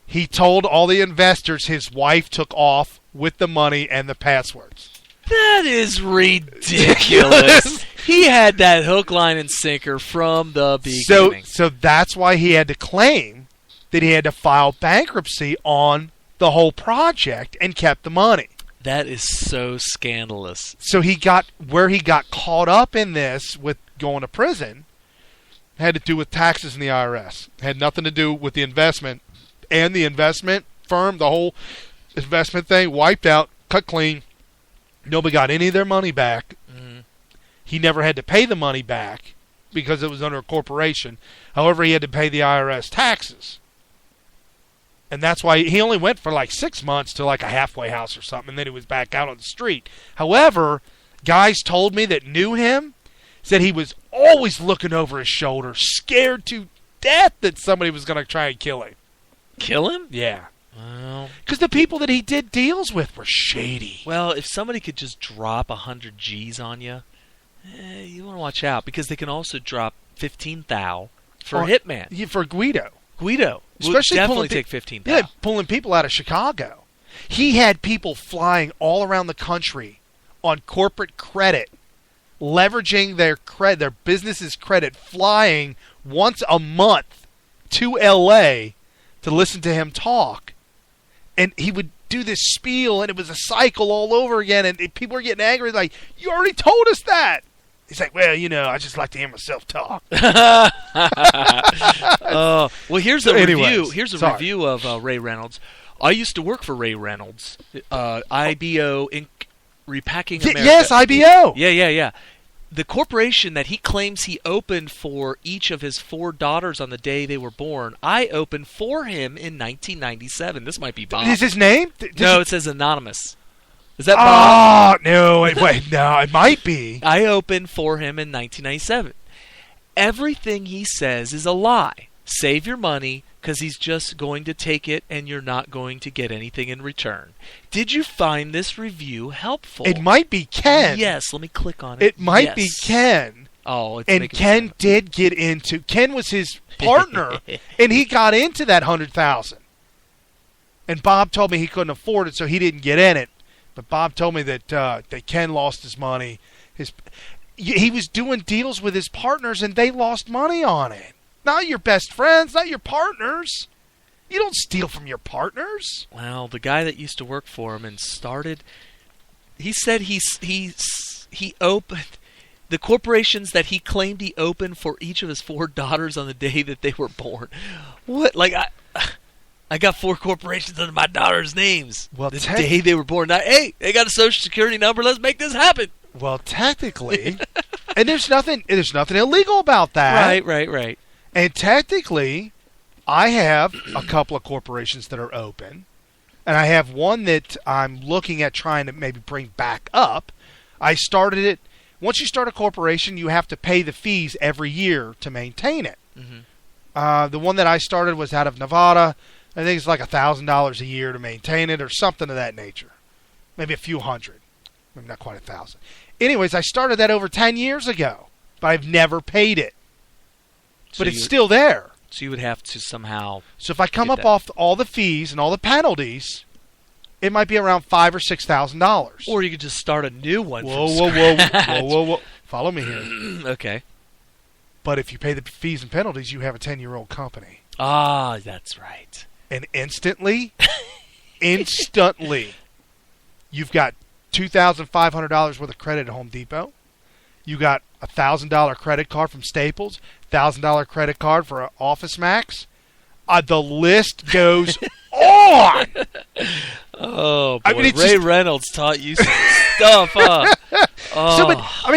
he told all the investors his wife took off with the money and the passwords. That is ridiculous. He had that hook, line, and sinker from the beginning. So that's why he had to claim that he had to file bankruptcy on the whole project and kept the money. That is so scandalous. So he got caught up in this with going to prison had to do with taxes in the IRS. Had nothing to do with the investment. And the investment firm, the whole investment thing, wiped out, cut clean. Nobody got any of their money back. Mm-hmm. He never had to pay the money back because it was under a corporation. However, he had to pay the IRS taxes. And that's why he only went for like 6 months to like a halfway house or something, and then he was back out on the street. However, guys told me that knew him said he was always looking over his shoulder, scared to death that somebody was going to try and kill him. Kill him? Yeah. Well, because the people that he did deals with were shady. Well, if somebody could just drop 100 G's on you, you want to watch out, because they can also drop 15 thou for Hitman. Yeah, for Guido. Especially definitely take 15 thou. Yeah, pulling people out of Chicago. He had people flying all around the country on corporate credit, leveraging their business's credit, flying once a month to L.A. to listen to him talk. And he would do this spiel, and it was a cycle all over again, and people were getting angry, like, you already told us that. He's like, well, I just like to hear myself talk. Well, here's a review. Here's a review of Ray Reynolds. I used to work for Ray Reynolds, IBO Inc. Repacking America. Yes, IBO. Yeah. The corporation that he claims he opened for each of his 4 daughters on the day they were born, I opened for him in 1997. This might be Bob. Is his name? No, it says anonymous. Is that Bob? Oh, no. Wait, no, it might be. I opened for him in 1997. Everything he says is a lie. Save your money, because he's just going to take it and you're not going to get anything in return. Did you find this review helpful? It might be Ken. Yes, let me click on it. It might be Ken. Oh, it's and Ken did get into. Ken was his partner, and he got into that $100,000. And Bob told me he couldn't afford it, so he didn't get in it. But Bob told me that Ken lost his money. He was doing deals with his partners, and they lost money on it. Not your best friends, not your partners. You don't steal from your partners. Well, the guy that used to work for him and started, he said he opened the corporations that he claimed he opened for each of his 4 daughters on the day that they were born. What? Like I got 4 corporations under my daughter's names. Well, the day they were born. Now, hey, they got a social security number. Let's make this happen. Well, technically, and there's nothing illegal about that. Right. And technically, I have a couple of corporations that are open, and I have one that I'm looking at trying to maybe bring back up. I started it. Once you start a corporation, you have to pay the fees every year to maintain it. Mm-hmm. The one that I started was out of Nevada. I think it's like $1,000 a year to maintain it or something of that nature. Maybe a few hundred. Maybe not quite 1,000. Anyways, I started that over 10 years ago, but I've never paid it. So but it's still there. So you would have to somehow. So if I come up off all the fees and all the penalties, it might be around $5,000 or $6,000. Or you could just start a new one. Whoa! Follow me here. Okay. But if you pay the fees and penalties, you have a 10-year-old company. Ah, that's right. And instantly, you've got $2,500 worth of credit at Home Depot. You got a $1,000 credit card from Staples, $1,000 credit card for Office Max. The list goes on. Oh, boy. Ray Reynolds taught you some stuff, huh? Oh. So,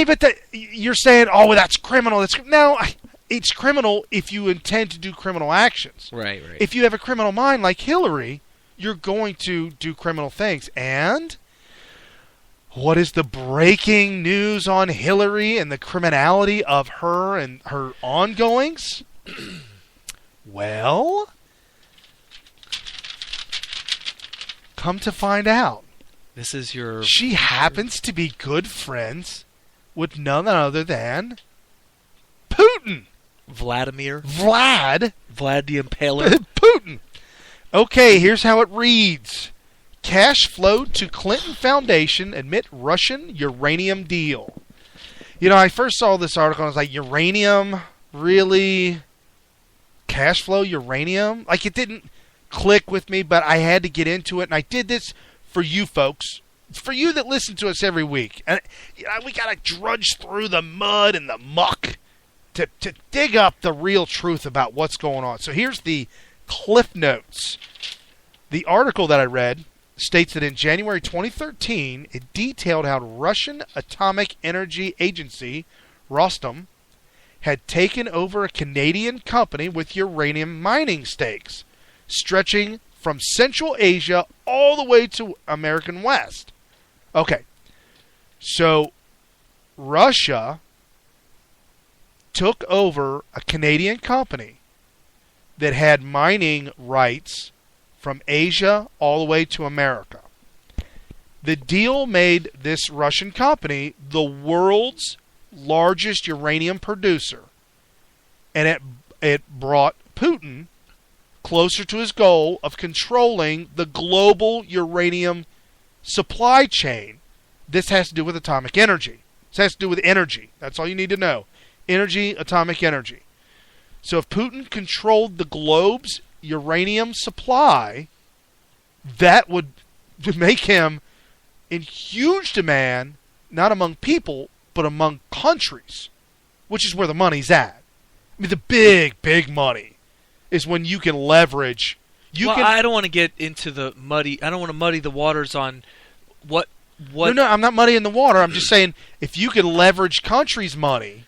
but you're saying, oh, well, that's criminal. No, it's criminal if you intend to do criminal actions. Right. If you have a criminal mind like Hillary, you're going to do criminal things. And what is the breaking news on Hillary and the criminality of her and her ongoings? Well, come to find out, this is your... she happens to be good friends with none other than Putin. Vlad the Impaler. Putin. Okay, here's how it reads. Cash flowed to Clinton Foundation amid Russian uranium deal. You know, I first saw this article and I was like, uranium? Really? Cash flow uranium? Like, it didn't click with me, but I had to get into it, and I did this for you folks. For you that listen to us every week. And you know, we got to drudge through the mud and the muck to dig up the real truth about what's going on. So here's the Cliff Notes. The article that I read states that in January 2013, it detailed how Russian Atomic Energy Agency, Rostom, had taken over a Canadian company with uranium mining stakes, stretching from Central Asia all the way to American West. Okay, so Russia took over a Canadian company that had mining rights from Asia all the way to America. The deal made this Russian company the world's largest uranium producer, and it brought Putin closer to his goal of controlling the global uranium supply chain. This has to do with atomic energy. This has to do with energy. That's all you need to know. Energy, atomic energy. So if Putin controlled the globe's uranium supply, that would make him in huge demand, not among people, but among countries, which is where the money's at. I mean, the big money is when you can leverage. I don't want to get into the muddy. I don't want to muddy the waters on what. No, I'm not muddying the water. I'm just saying if you can leverage countries' money,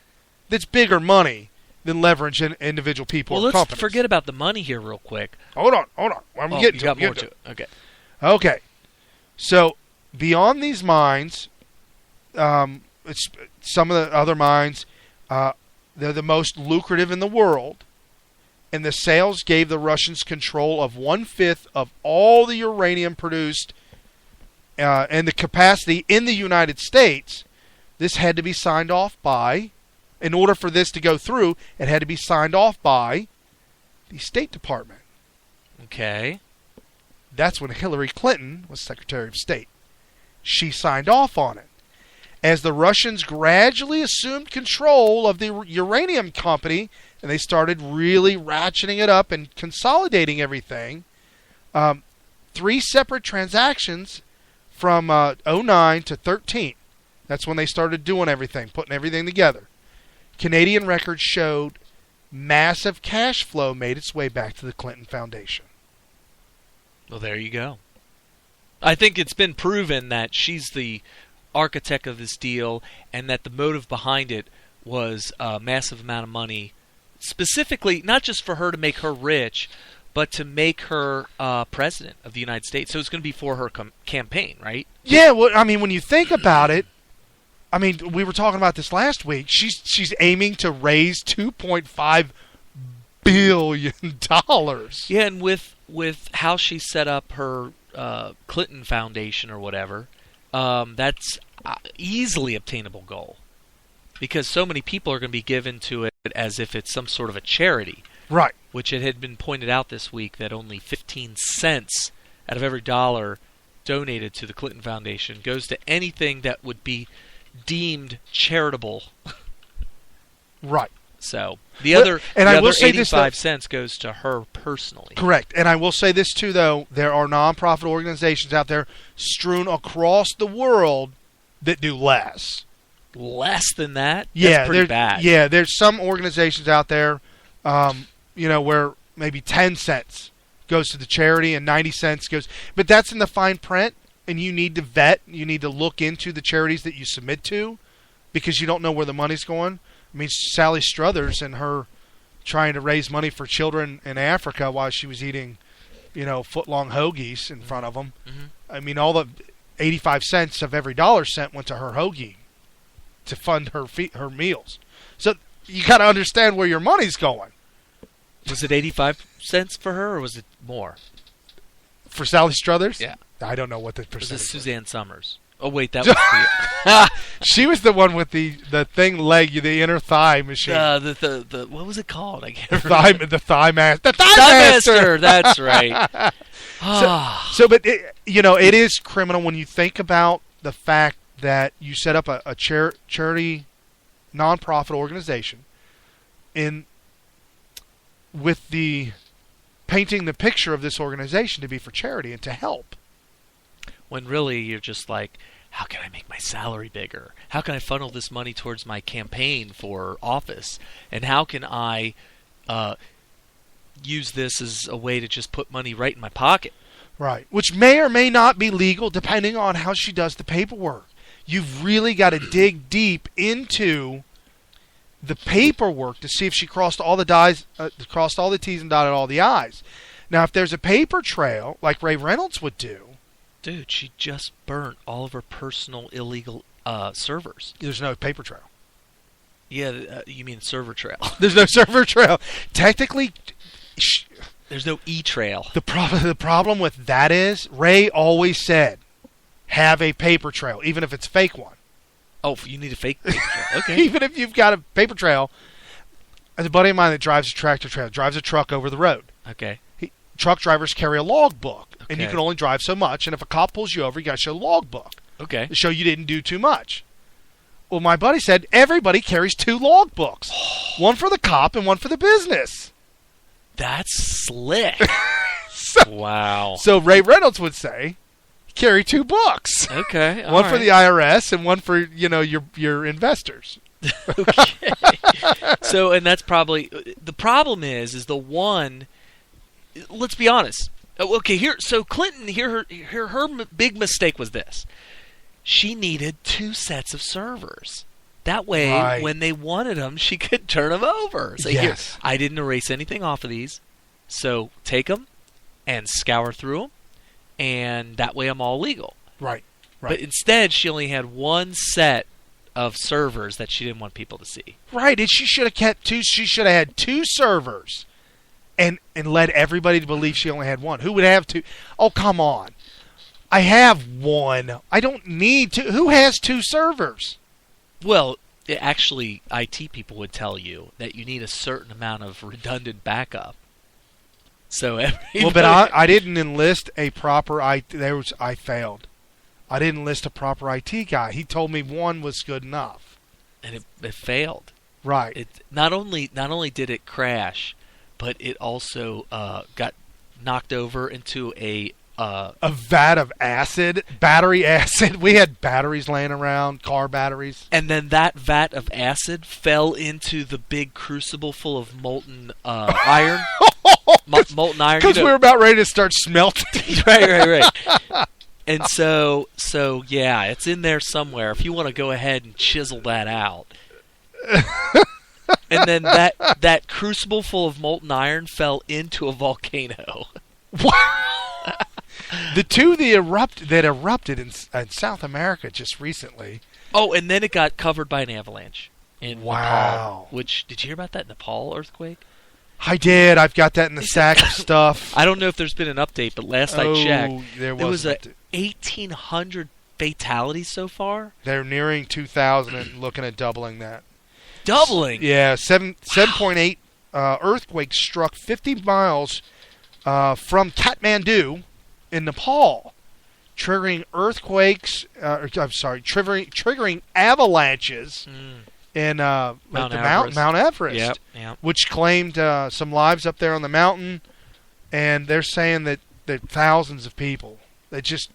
that's bigger money than leverage individual people or let's companies. Forget about the money here real quick. Hold on. I'm getting to it. More to it. Okay. So beyond these mines, it's some of the other mines, they're the most lucrative in the world, and the sales gave the Russians control of 1/5 of all the uranium produced and the capacity in the United States. This had to be signed off by, in order for this to go through, it had to be signed off by the State Department. Okay. That's when Hillary Clinton was Secretary of State. She signed off on it. As the Russians gradually assumed control of the uranium company, and they started really ratcheting it up and consolidating everything, 3 separate transactions from 2009 to 2013. That's when they started doing everything, putting everything together. Canadian records showed massive cash flow made its way back to the Clinton Foundation. Well, there you go. I think it's been proven that she's the architect of this deal and that the motive behind it was a massive amount of money, specifically not just for her to make her rich, but to make her president of the United States. So it's going to be for her campaign, right? Yeah, well, I mean, when you think about it, I mean, we were talking about this last week. She's aiming to raise $2.5 billion. Yeah, and with how she set up her Clinton Foundation or whatever, that's easily obtainable goal, because so many people are going to be given to it as if it's some sort of a charity. Right. Which it had been pointed out this week that only 15 cents out of every dollar donated to the Clinton Foundation goes to anything that would be deemed charitable. Right. So the other 85 cents goes to her personally. Correct. And I will say this too, though. There are nonprofit organizations out there strewn across the world that do less. Less than that? Yeah, that's pretty bad. Yeah, there's some organizations out there, where maybe 10 cents goes to the charity and 90 cents goes. But that's in the fine print, and you need to vet. You need to look into the charities that you submit to, because you don't know where the money's going. I mean, Sally Struthers and her trying to raise money for children in Africa while she was eating, foot-long hoagies in front of them. Mm-hmm. I mean, all the 85 cents of every dollar cent went to her hoagie to fund her meals. So you got to understand where your money's going. Was it 85 cents for her, or was it more? For Sally Struthers? Yeah. I don't know what the Was percentage it Suzanne Summers? Oh, wait, that was the... She was the one with the thing leg, the inner thigh machine. The what was it called? I can't remember. The thigh master. The thigh master! That's right. But it is criminal when you think about the fact that you set up a charity nonprofit organization with the painting the picture of this organization to be for charity and to help. When really you're just like, how can I make my salary bigger? How can I funnel this money towards my campaign for office? And how can I use this as a way to just put money right in my pocket? Right. Which may or may not be legal depending on how she does the paperwork. You've really got to dig deep into the paperwork to see if she crossed all the T's and dotted all the I's. Now, if there's a paper trail like Ray Reynolds would do, dude, she just burnt all of her personal illegal servers. There's no paper trail. Yeah, you mean server trail? There's no server trail. Technically, there's no e-trail. The problem with that is Ray always said, have a paper trail, even if it's a fake one. Oh, you need a fake paper trail. Okay. Even if you've got a paper trail. There's a buddy of mine that drives a tractor trailer, drives a truck over the road. Okay. Truck drivers carry a log book, and you Okay. can only drive so much. And if a cop pulls you over, you got to show the log book. Okay. To show you didn't do too much. Well, my buddy said everybody carries 2 log books, one for the cop and one for the business. That's slick. Wow. So Ray Reynolds would say, carry 2 books. Okay. One for the IRS and one for your investors. Okay. So, and that's probably the problem is the one. Let's be honest. Okay, so Clinton, her big mistake was this. She needed 2 sets of servers. That way, Right. when they wanted them, she could turn them over. So here, Yes. I didn't erase anything off of these, so take them and scour through them, and that way I'm all legal. Right. But instead, she only had 1 set of servers that she didn't want people to see. Right, and she should have kept 2. She should have had 2 servers, and led everybody to believe she only had 1. Who would have 2? Oh, come on! I have 1. I don't need 2. Who has 2 servers? Well, actually, IT people would tell you that you need a certain amount of redundant backup. So Well, but I didn't enlist a proper I failed. I didn't enlist a proper IT guy. He told me 1 was good enough, and it failed. Right. It not only did it crash, but it also got knocked over into a vat of acid, battery acid. We had batteries laying around, car batteries. And then that vat of acid fell into the big crucible full of molten iron. Molten iron. Because we were about ready to start smelting. Right. And so yeah, it's in there somewhere. If you want to go ahead and chisel that out. And then that crucible full of molten iron fell into a volcano. The 2 that erupted in South America just recently. Oh, and then it got covered by an avalanche in Nepal. Wow. Which, did you hear about that Nepal earthquake? I did. I've got that in the sack of stuff. I don't know if there's been an update, but last I checked, there was an 1,800 fatalities so far. They're nearing 2,000 and looking at doubling that. Doubling? Yeah, 7.8 earthquake struck 50 miles from Kathmandu in Nepal, triggering earthquakes. Triggering avalanches in Mount Everest. Yep. Which claimed some lives up there on the mountain, and they're saying that thousands of people. They just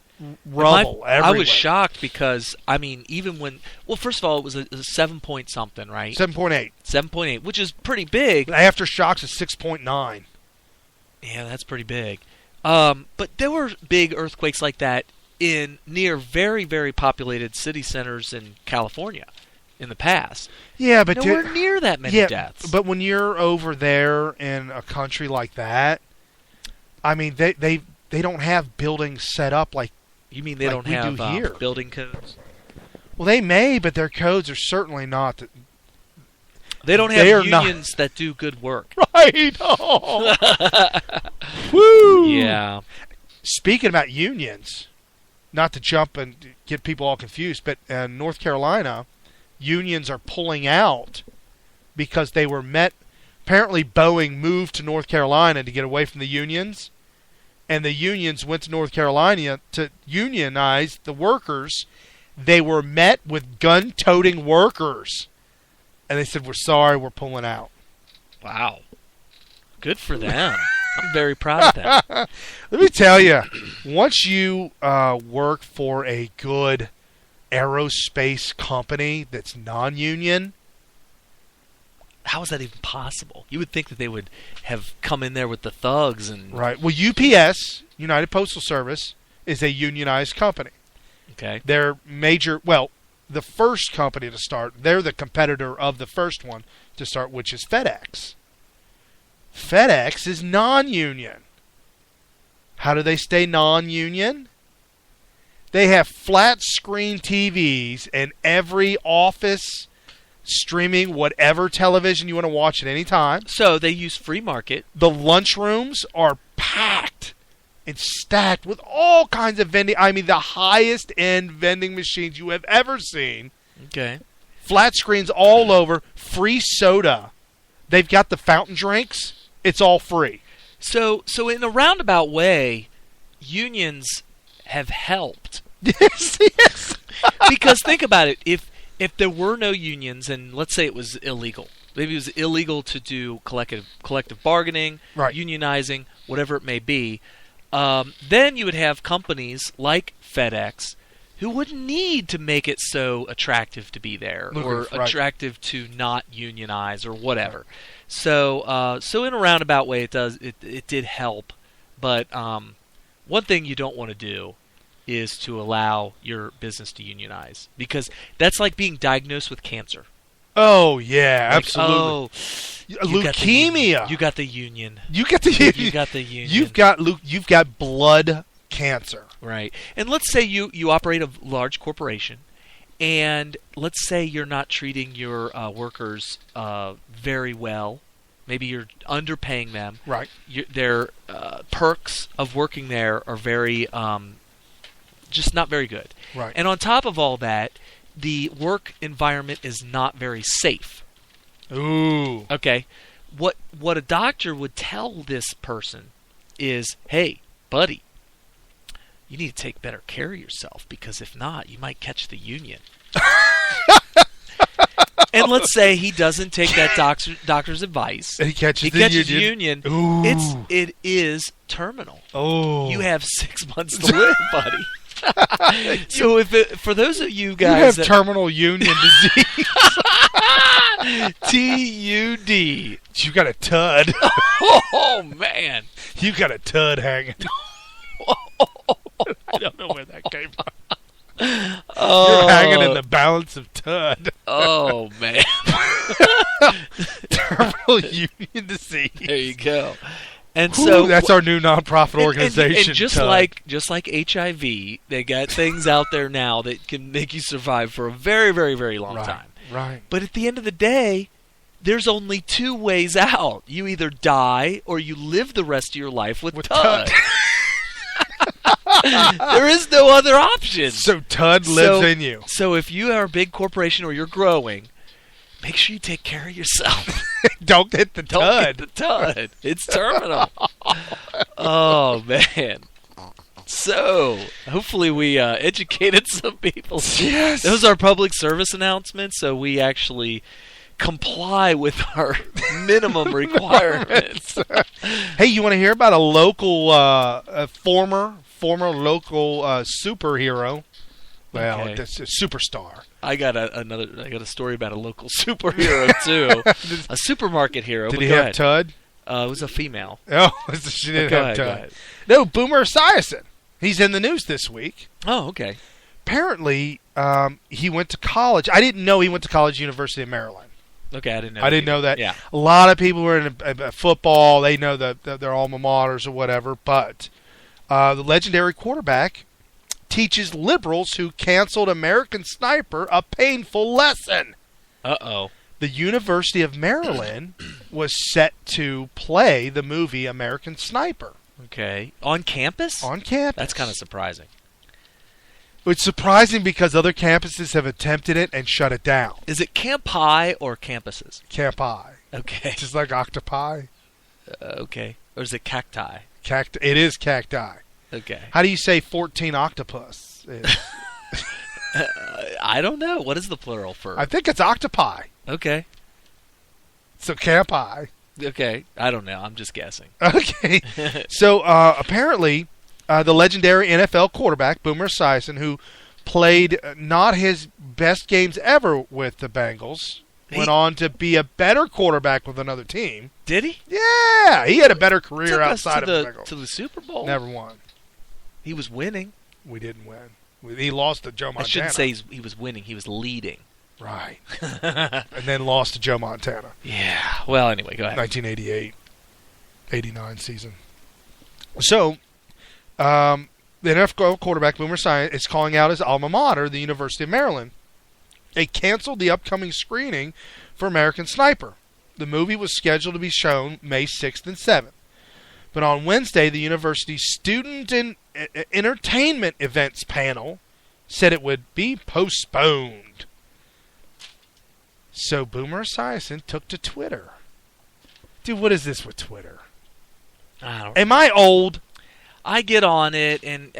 rubble everywhere. I was shocked because, I mean, even when... Well, first of all, it was a 7-point something, right? 7.8. 7.8, which is pretty big. Aftershocks is 6.9. Yeah, that's pretty big. But there were big earthquakes like that in near very, very populated city centers in California. in the past. Yeah, but nowhere near that many deaths. But when you're over there in a country like that, I mean, they don't have buildings set up like you mean they like don't do have here. Building codes? Well, they may, but their codes are certainly not. They don't have unions that do good work. Right. Oh. Woo. Yeah. Speaking about unions, not to jump and get people all confused, but in North Carolina, unions are pulling out because they were met. Apparently, Boeing moved to North Carolina to get away from the unions, and the unions went to North Carolina to unionize the workers. They were met with gun-toting workers, and they said, "We're sorry, we're pulling out." Wow. Good for them. I'm very proud of them. Let me tell you, once you work for a good aerospace company that's non-union, how is that even possible? You would think that they would have come in there with the thugs and right. Well, UPS, United Postal Service, is a unionized company. Okay. They're major. Well, the first company to start, they're the competitor of the first one to start, which is FedEx. FedEx is non-union. How do they stay non-union? They have flat screen TVs in every office, streaming whatever television you want to watch at any time. So they use free market. The lunchrooms are packed and stacked with all kinds of vending. I mean, the highest end vending machines you have ever seen. Okay. Flat screens all over. Free soda. They've got the fountain drinks. It's all free. So in a roundabout way, unions have helped. Yes, yes. Because think about it. If there were no unions, and let's say it was illegal, maybe it was illegal to do collective bargaining, right. unionizing, whatever it may be, then you would have companies like FedEx who wouldn't need to make it so attractive to be there or attractive to not unionize or whatever. So in a roundabout way, it did help. But one thing you don't want to do is to allow your business to unionize, because that's like being diagnosed with cancer. Oh yeah, like, absolutely. Oh, leukemia. You got the union. You got the union. You got the union. You've got blood cancer. Right. And let's say you operate a large corporation, and let's say you're not treating your workers very well. Maybe you're underpaying them. Right. Their perks of working there are very just not very good. Right. And on top of all that, the work environment is not very safe. Ooh. Okay. What a doctor would tell this person is, hey, buddy, you need to take better care of yourself, because if not, you might catch the union. And let's say he doesn't take that doctor's advice. And he catches the union. Ooh. It is terminal. Oh. You have 6 months to live, buddy. So for those of you guys you have terminal union disease. TUD. You got a tud. Oh man. You got a tud hanging. I don't know where that came from. Oh. You're hanging in the balance of tud. Oh man. Terminal union disease. There you go. And Ooh, so that's our new nonprofit organization. And just like HIV, they got things out there now that can make you survive for a very, very, very long time. Right. But at the end of the day, there's only two ways out. You either die or you live the rest of your life with TUD. There is no other option. So TUD lives in you. So if you are a big corporation or you're growing, make sure you take care of yourself. Don't hit the TUD. Don't hit the TUD. It's terminal. Oh, man. So, hopefully we educated some people. Yes. Those are public service announcements, so we actually comply with our minimum requirements. Hey, you want to hear about a local, former local superhero? Well, Okay. that's a superstar. I got a story about a local superhero too, a supermarket hero. Did but he go have ahead. TUD? It was a female. Oh, she didn't Go have ahead, go TUD. ahead. No, Boomer Esiason. He's in the news this week. Oh, okay. apparently he went to college. I didn't know he went to college, University of Maryland. Okay, I didn't know. I didn't know that. Yeah. A lot of people were in football. They know their alma maters or whatever. But the legendary quarterback teaches liberals who canceled American Sniper a painful lesson. Uh-oh. The University of Maryland was set to play the movie American Sniper. Okay. On campus? On campus. That's kind of surprising. It's surprising because other campuses have attempted it and shut it down. Is it Camp High or campuses? Camp High. Okay. Just like octopi. Okay. Or is it cacti? It is cacti. Okay. How do you say 14 octopus? I don't know. What is the plural for? I think it's octopi. Okay. So Camp High. Okay. I don't know. I'm just guessing. Okay. So apparently, the legendary NFL quarterback, Boomer Esiason, who played not his best games ever with the Bengals, went on to be a better quarterback with another team. Did he? Yeah. He had a better career outside of the Bengals. To the Super Bowl. Never won. He was winning. We didn't win. He lost to Joe Montana. I shouldn't say he was winning. He was leading. Right. And then lost to Joe Montana. Yeah. Well, anyway, go ahead. 1988-89 season. So, the NFL quarterback, Boomer Esiason, is calling out his alma mater, the University of Maryland. They canceled the upcoming screening for American Sniper. The movie was scheduled to be shown May 6th and 7th. But on Wednesday, the university's Student and Entertainment Events panel said it would be postponed. So Boomer Esiason took to Twitter. Dude, what is this with Twitter? I don't Am I old? I get on it, and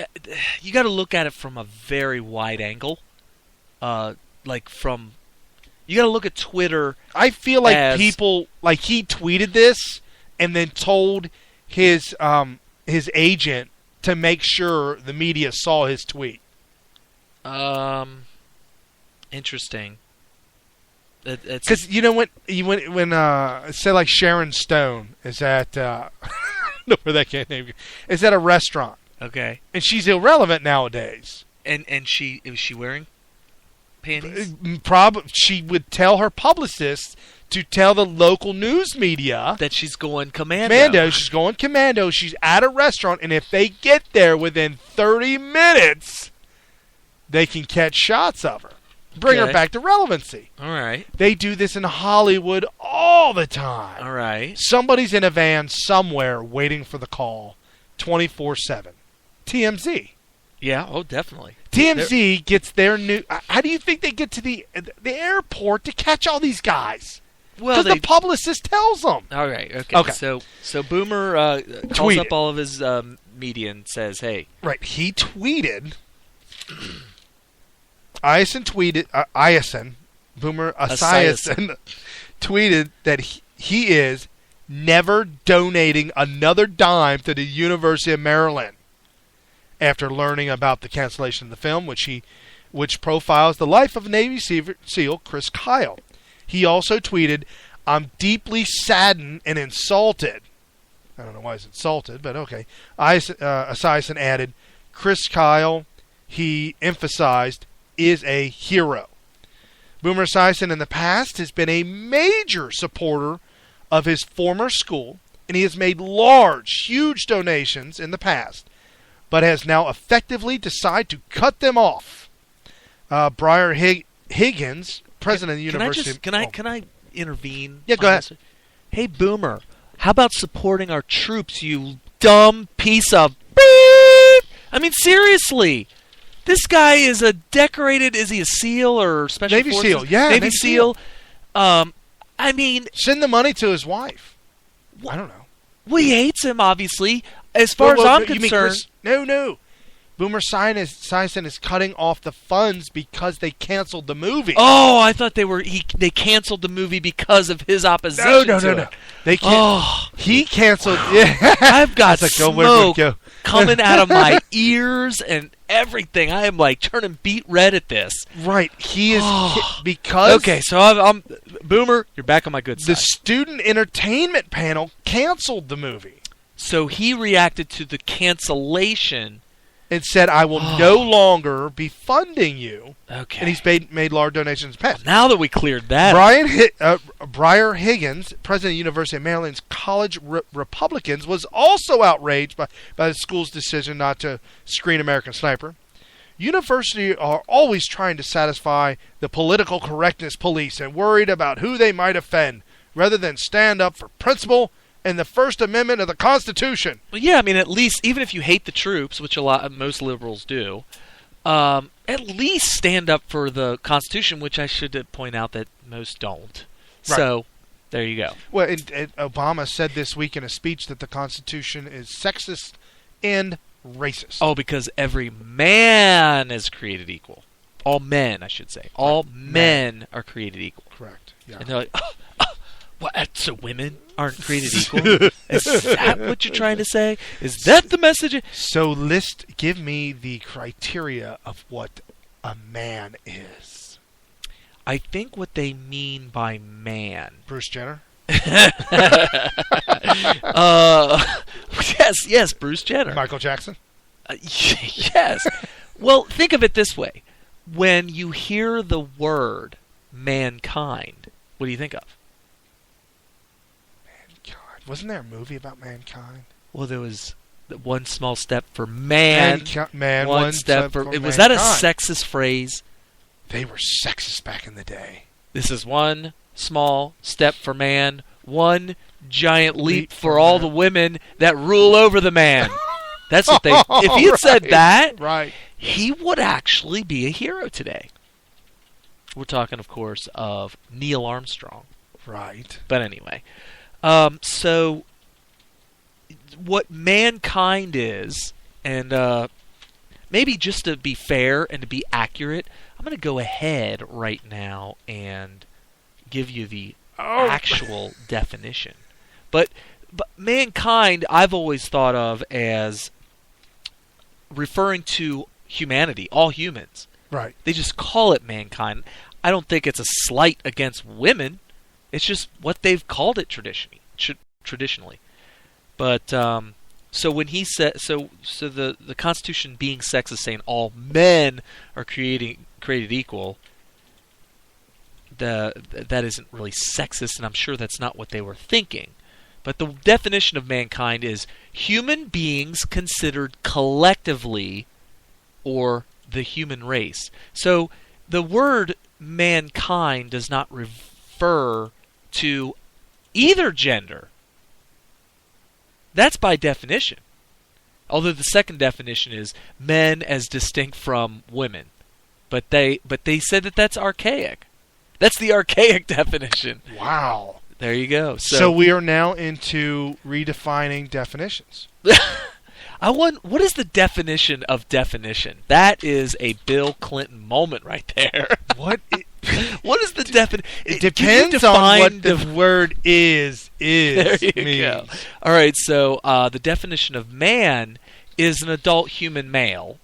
you got to look at it from a very wide angle. You got to look at Twitter. I feel like people, like he tweeted this and then told his agent to make sure the media saw his tweet. Interesting. Because you know when say like Sharon Stone is at I don't know where that kid name is at a restaurant. Okay. And she's irrelevant nowadays. And was she wearing panties? She would tell her publicist to tell the local news media that she's going commando. She's going commando. She's at a restaurant, and if they get there within 30 minutes, they can catch shots of her. Bring her back to relevancy. All right. They do this in Hollywood all the time. All right. Somebody's in a van somewhere waiting for the call 24/7. TMZ. Yeah, oh, definitely. TMZ gets their new... How do you think they get to the airport to catch all these guys? Well, because the publicist tells them. All right. Okay. So Boomer calls up all of his media and says, "Hey." Right. He tweeted. Boomer Esiason tweeted that he is never donating another dime to the University of Maryland after learning about the cancellation of the film, which profiles the life of Navy SEAL Chris Kyle. He also tweeted, "I'm deeply saddened and insulted." I don't know why he's insulted, but okay. Esiason added, "Chris Kyle," he emphasized, "is a hero." Boomer Esiason in the past has been a major supporter of his former school, and he has made huge donations in the past, but has now effectively decided to cut them off. Briar Higgins, president of the university... Can I intervene? Yeah, go ahead. Hey, Boomer, how about supporting our troops, you dumb piece of beep? I mean, seriously. This guy is a decorated... Is he a SEAL or Special Navy Forces? SEAL, yeah. Navy SEAL. I mean... Send the money to his wife. I don't know. Well, he hates him, obviously. As far as I'm concerned... No. Boomer Esiason is cutting off the funds because they canceled the movie. Oh, I thought they canceled the movie because of his opposition to it. They can't. He canceled... Yeah. I've got smoke coming out of my ears and everything. I am like turning beet red at this. Right. He is... because... Okay, so I'm... Boomer, you're back on my good side. The Student Entertainment panel canceled the movie. So he reacted to the cancellation and said, I will no longer be funding you. Okay. And he's made large donations in the past. Now that we cleared that Briar Higgins, president of the University of Maryland's College Republicans, was also outraged by the school's decision not to screen American Sniper. Universities are always trying to satisfy the political correctness police and worried about who they might offend, rather than stand up for principle and the First Amendment of the Constitution. Well, yeah, I mean, at least, even if you hate the troops, which most liberals do, at least stand up for the Constitution, which I should point out that most don't. Right. So, there you go. Well, Obama said this week in a speech that the Constitution is sexist and racist. Oh, because every man is created equal. All men, I should say. All men are created equal. Correct. Yeah. And they're like, what? So women aren't created equal? Is that what you're trying to say? Is that the message? So give me the criteria of what a man is. I think what they mean by man. Bruce Jenner? Yes, Bruce Jenner. Michael Jackson? Yes. Well, think of it this way. When you hear the word mankind, what do you think of? Wasn't there a movie about mankind? Well, there was One Small Step for Man. One step for Was that a sexist phrase? They were sexist back in the day. This is one small step for man, one giant leap for all the women that rule over the man. That's what they... If he had said that, right, he would actually be a hero today. We're talking, of course, of Neil Armstrong. Right. But anyway... so what mankind is, and maybe just to be fair and to be accurate, I'm going to go ahead right now and give you the actual definition. But mankind, I've always thought of as referring to humanity, all humans. Right. They just call it mankind. I don't think it's a slight against women. It's just what they've called it traditionally. But so when he said so the Constitution being sexist, saying all men are created equal, that isn't really sexist, and I'm sure that's not what they were thinking. But the definition of mankind is human beings considered collectively, or the human race. So the word mankind does not refer to either gender. That's by definition. Although the second definition is men as distinct from women. But they said that that's archaic. That's the archaic definition. Wow. There you go. So we are now into redefining definitions. What is the definition of definition? That is a Bill Clinton moment right there. What is the definition? It depends on what the word is. There you go. All right, so the definition of man is an adult human male.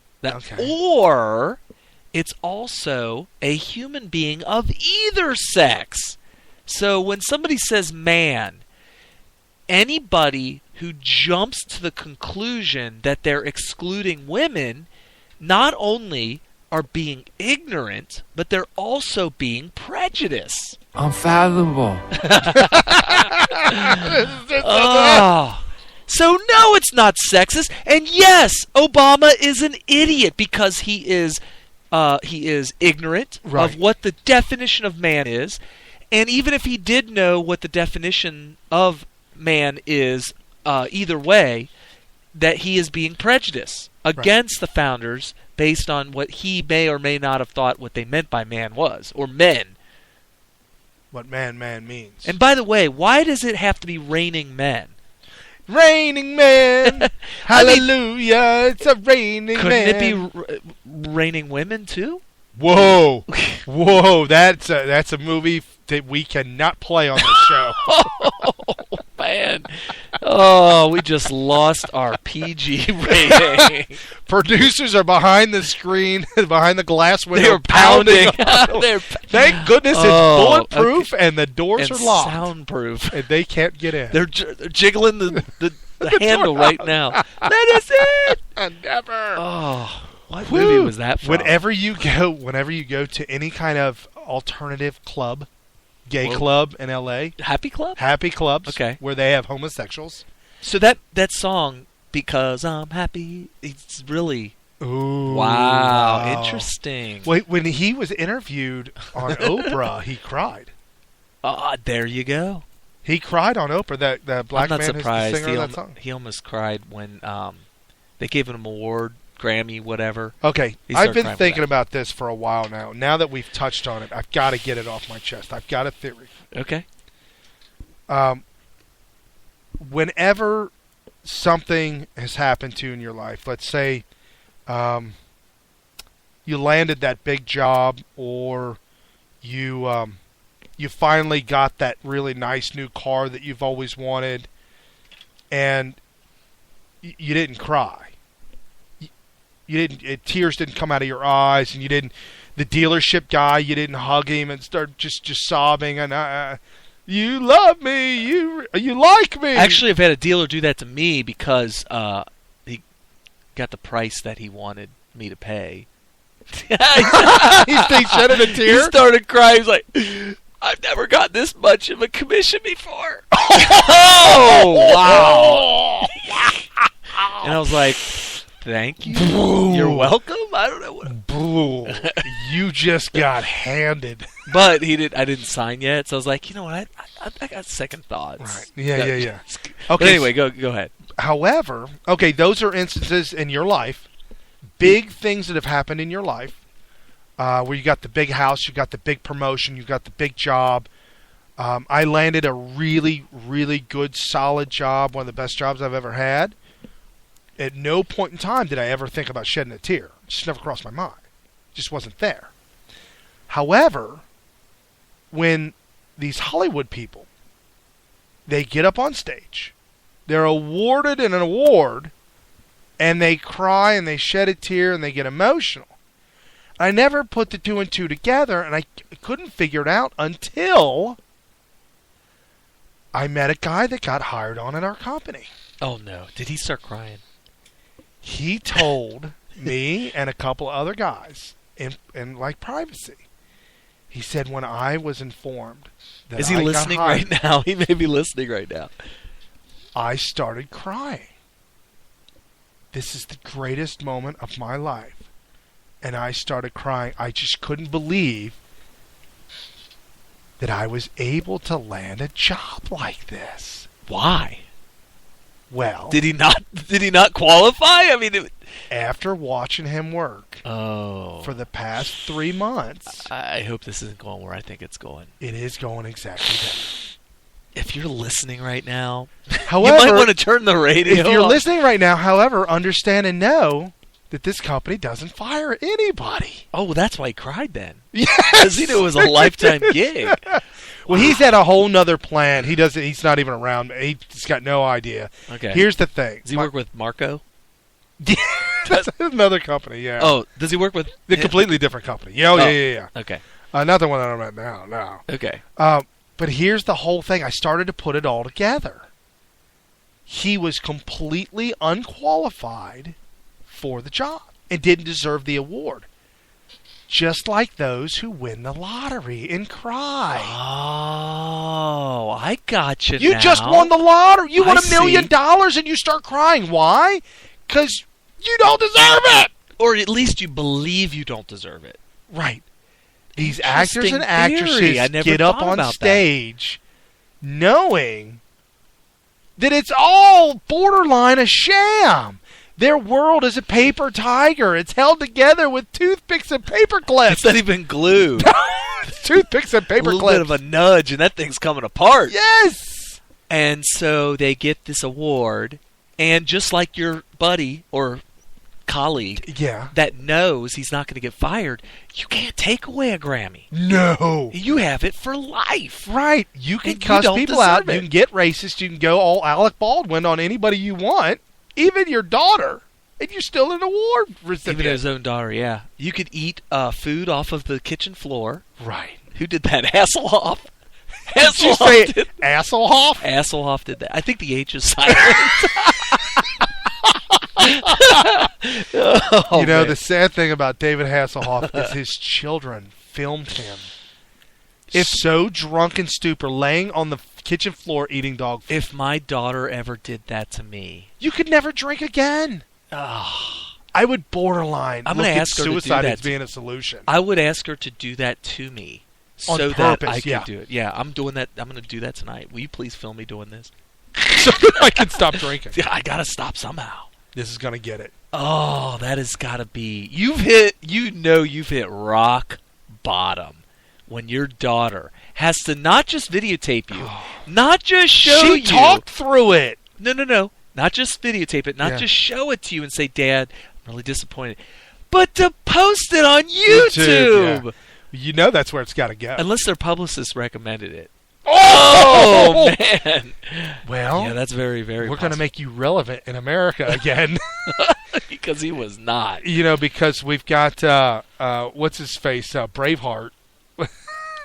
Or it's also a human being of either sex. So when somebody says man, anybody who jumps to the conclusion that they're excluding women not only are being ignorant, but they're also being prejudiced. Unfathomable. So no, it's not sexist. And yes, Obama is an idiot because he is ignorant of what the definition of man is. And even if he did know what the definition of man is, either way, that he is being prejudiced against the founders based on what he may or may not have thought what they meant by man was, or men. What man means. And by the way, why does it have to be raining men? Raining man! Hallelujah! It's a raining couldn't man. Couldn't it be raining women too? Whoa! Whoa! That's a movie that we cannot play on this show. Oh, man. Oh, we just lost our PG rating. Producers are behind the screen, behind the glass window. They're pounding. Thank goodness it's bulletproof and the doors are locked. Soundproof. And they can't get in. They're jiggling the handle right now. Let us in! Never. Oh, what movie was that from? Whenever you go to any kind of alternative club, gay club in L.A. Happy Club? Happy clubs. Okay. Where they have homosexuals. So that song, Because I'm Happy, it's really... Ooh, wow, interesting. Wait, when he was interviewed on Oprah, he cried. There you go. He cried on Oprah. That black man who's the singer of that song. He almost cried when they gave him an award, Grammy, whatever. Okay, I've been thinking about this for a while now. Now that we've touched on it, I've got to get it off my chest. I've got a theory. Okay. Whenever something has happened to you in your life, let's say you landed that big job, or you finally got that really nice new car that you've always wanted, and you didn't cry. Tears didn't come out of your eyes, and you didn't. The dealership guy, you didn't hug him and start just sobbing and you love me, you like me. Actually, I've had a dealer do that to me because he got the price that he wanted me to pay. He shedded a tear. He started crying. He's like, I've never got this much of a commission before. Oh, wow. And I was like, thank you. Boo. You're welcome. I don't know what. Boo. You just got handed. But I didn't sign yet, so I was like, you know what? I got second thoughts. Right. Yeah. Okay. But anyway, go ahead. However, okay, those are instances in your life, big things that have happened in your life, where you got the big house, you got the big promotion, you got the big job. I landed a really, really good, solid job, one of the best jobs I've ever had. At no point in time did I ever think about shedding a tear. It just never crossed my mind. It just wasn't there. However, when these Hollywood people, they get up on stage, they're awarded an award, and they cry and they shed a tear and they get emotional. I never put the two and two together, and I couldn't figure it out until I met a guy that got hired on at our company. Oh, no. Did he start crying? He told me and a couple of other guys in like privacy. He said when I was informed that Is he listening right now? He may be listening right now. I started crying. This is the greatest moment of my life. And I started crying. I just couldn't believe that I was able to land a job like this. Why? Well, did he not qualify? I mean, after watching him work for the past 3 months, I hope this isn't going where I think it's going. It is going exactly there. If you're listening right now, however, you might want to turn the radio If you're off. listening right now, however, understand and know that this company doesn't fire anybody. Oh, well, that's why he cried then. Yes, because he knew it was a lifetime gig. Well, he's had a whole nother plan. He's not even around. He's got no idea. Okay. Here's the thing. Does he work with Marco? That's another company, yeah. Oh, does he work with... A completely different company. Yeah. Okay. Not the one that I'm at now, no. Okay. But here's the whole thing. I started to put it all together. He was completely unqualified for the job and didn't deserve the award. Just like those who win the lottery and cry. Oh, I got you now. You just won the lottery. You won $1 million and you start crying. Why? Because you don't deserve it. Or at least you believe you don't deserve it. Right. These actors and actresses get up on stage knowing that it's all borderline a sham. Their world is a paper tiger. It's held together with toothpicks and paper clips. It's not even glue. Toothpicks and paper clips. A little bit of a nudge, and that thing's coming apart. Yes! And so they get this award, and just like your buddy or colleague that knows he's not going to get fired, you can't take away a Grammy. No. You have it for life. Right. You can cuss people out. You can get racist. You can go all Alec Baldwin on anybody you want. Even your daughter, and you're still an award recipient. Even his own daughter, yeah. You could eat food off of the kitchen floor. Right. Who did that? Hasselhoff. Did you say Hasselhoff? Hasselhoff did that. I think the H is silent. Oh, you know, man. the sad thing about David Hasselhoff is his children filmed him. So drunk and stupid, laying on the kitchen floor eating dog food. If my daughter ever did that to me, You could never drink again. I would borderline I'm look gonna at ask her to do suicide that as being a solution. I would ask her to do that to me. On So purpose, that I could yeah. do it. Yeah, I'm doing that. I'm going to do that tonight. Will you please film me doing this? So that I can stop drinking. Yeah, I got to stop somehow. This is going to get it. Oh, that has got to be. You've hit rock bottom when your daughter has to not just videotape you, not just show She you. talked through it. No. Not just videotape it, not Yeah. just show it to you and say, Dad, I'm really disappointed. But to post it on YouTube. Yeah. You know that's where it's got to go. Unless their publicist recommended it. Oh, man. Well, yeah, that's very, very we're going to make you relevant in America again. because he was not. You know, because we've got, what's his face, Braveheart.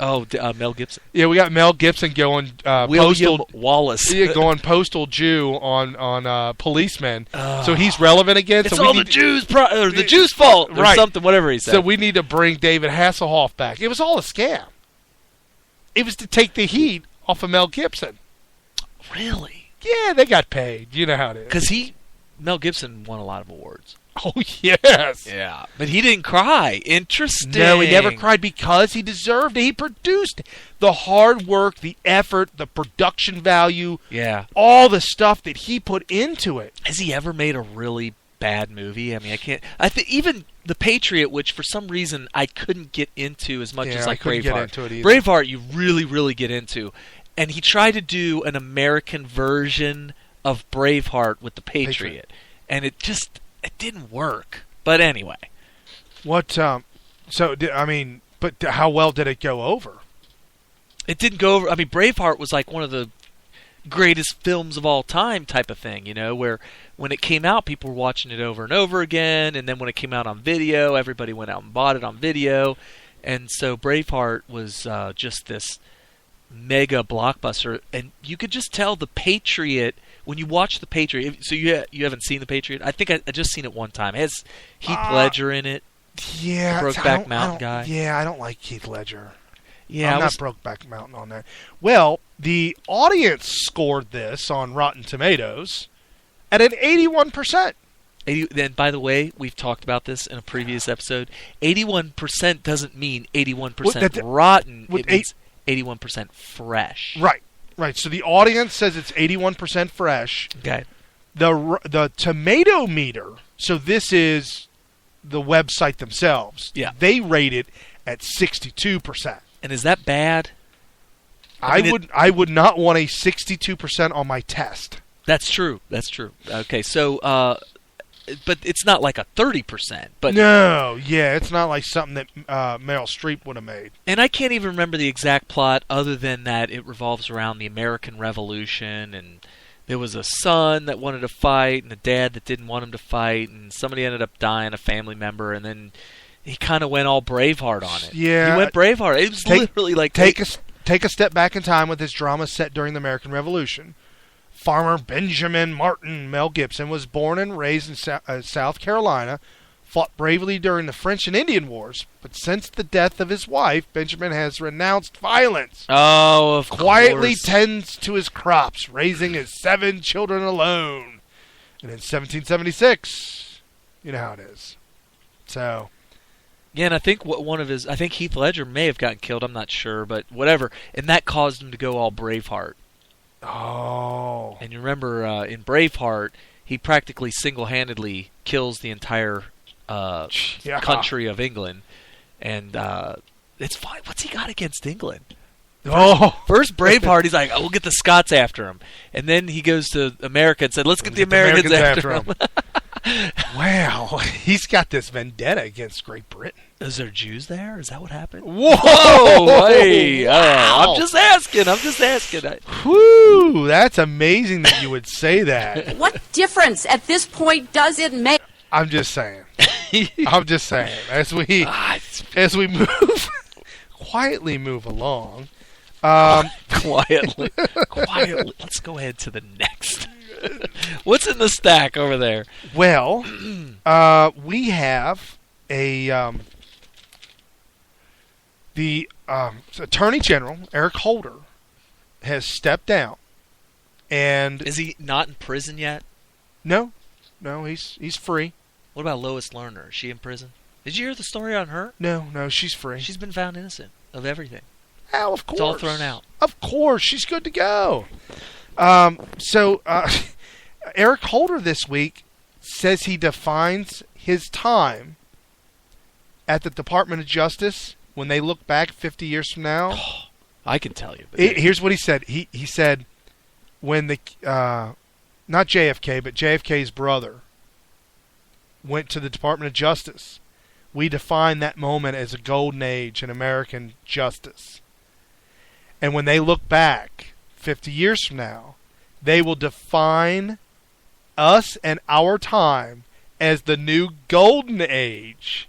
Mel Gibson. Yeah, we got Mel Gibson going William postal Wallace. Yeah, going postal Jew on policemen. So he's relevant again. It's so we all need the Jews' or the Jews' fault, or right. something, whatever he said. So we need to bring David Hasselhoff back. It was all a scam. It was to take the heat off of Mel Gibson. Really? Yeah, they got paid. You know how it is. Because Mel Gibson won a lot of awards. Oh, yes. Yeah. But he didn't cry. Interesting. No, he never cried because he deserved it. He produced the hard work, the effort, the production value. Yeah. All the stuff that he put into it. Has he ever made a really bad movie? I mean, I can't. I think even The Patriot, which for some reason I couldn't get into as much as like I couldn't Braveheart. get into it either. Braveheart, you really, really get into. And he tried to do an American version of Braveheart with The Patriot. And it didn't work. But anyway. What, but how well did it go over? It didn't go over. I mean, Braveheart was like one of the greatest films of all time type of thing, you know, where when it came out, people were watching it over and over again. And then when it came out on video, everybody went out and bought it on video. And so Braveheart was just this mega blockbuster. And you could just tell The Patriot... When you watch The Patriot, so you haven't seen The Patriot? I think I just seen it one time. It has Heath Ledger in it. Yeah, Brokeback Mountain guy. Yeah, I don't like Heath Ledger. Yeah, I'm not Brokeback Mountain on that. Well, the audience scored this on Rotten Tomatoes at an 81%. Then, by the way, we've talked about this in a previous episode. 81% doesn't mean 81% rotten. It means 81% fresh. Right. Right, so the audience says it's 81% fresh. Okay. The tomato meter, so this is the website themselves. Yeah. They rate it at 62%. And is that bad? I would not want a 62% on my test. That's true. Okay, so but it's not like a 30%. But no, yeah, it's not like something that Meryl Streep would have made. And I can't even remember the exact plot other than that it revolves around the American Revolution, and there was a son that wanted to fight and a dad that didn't want him to fight, and somebody ended up dying, a family member, and then he kind of went all Braveheart on it. Yeah. He went Braveheart. It was literally like... Take a step back in time with this drama set during the American Revolution. Farmer Benjamin Martin Mel Gibson was born and raised in South Carolina, fought bravely during the French and Indian Wars, but since the death of his wife, Benjamin has renounced violence. Oh, of course. Quietly tends to his crops, raising his 7 children alone. And in 1776, you know how it is. So... Yeah, and I think I think Heath Ledger may have gotten killed, I'm not sure, but whatever. And that caused him to go all Braveheart. Oh. And you remember in Braveheart, he practically single-handedly kills the entire country of England. And it's fine. What's he got against England? First Braveheart, he's like, we'll get the Scots after him. And then he goes to America and said, let's get the Americans after him. Wow. He's got this vendetta against Great Britain. Is there Jews there? Is that what happened? Whoa! Hey, wow. I'm just asking. Whew, that's amazing that you would say that. What difference at this point does it make? I'm just saying. As we quietly move along. Quietly. Let's go ahead to the next. What's in the stack over there? Well, we have the Attorney General, Eric Holder, has stepped down. And is he not in prison yet? No, he's free. What about Lois Lerner? Is she in prison? Did you hear the story on her? No, she's free. She's been found innocent of everything. Oh, of course. It's all thrown out. Of course, she's good to go. Eric Holder this week says he defines his time at the Department of Justice when they look back 50 years from now. I can tell you. Here's what he said. He said when the not JFK, but JFK's brother went to the Department of Justice, we define that moment as a golden age in American justice. And when they look back 50 years from now, they will define us and our time as the new golden age.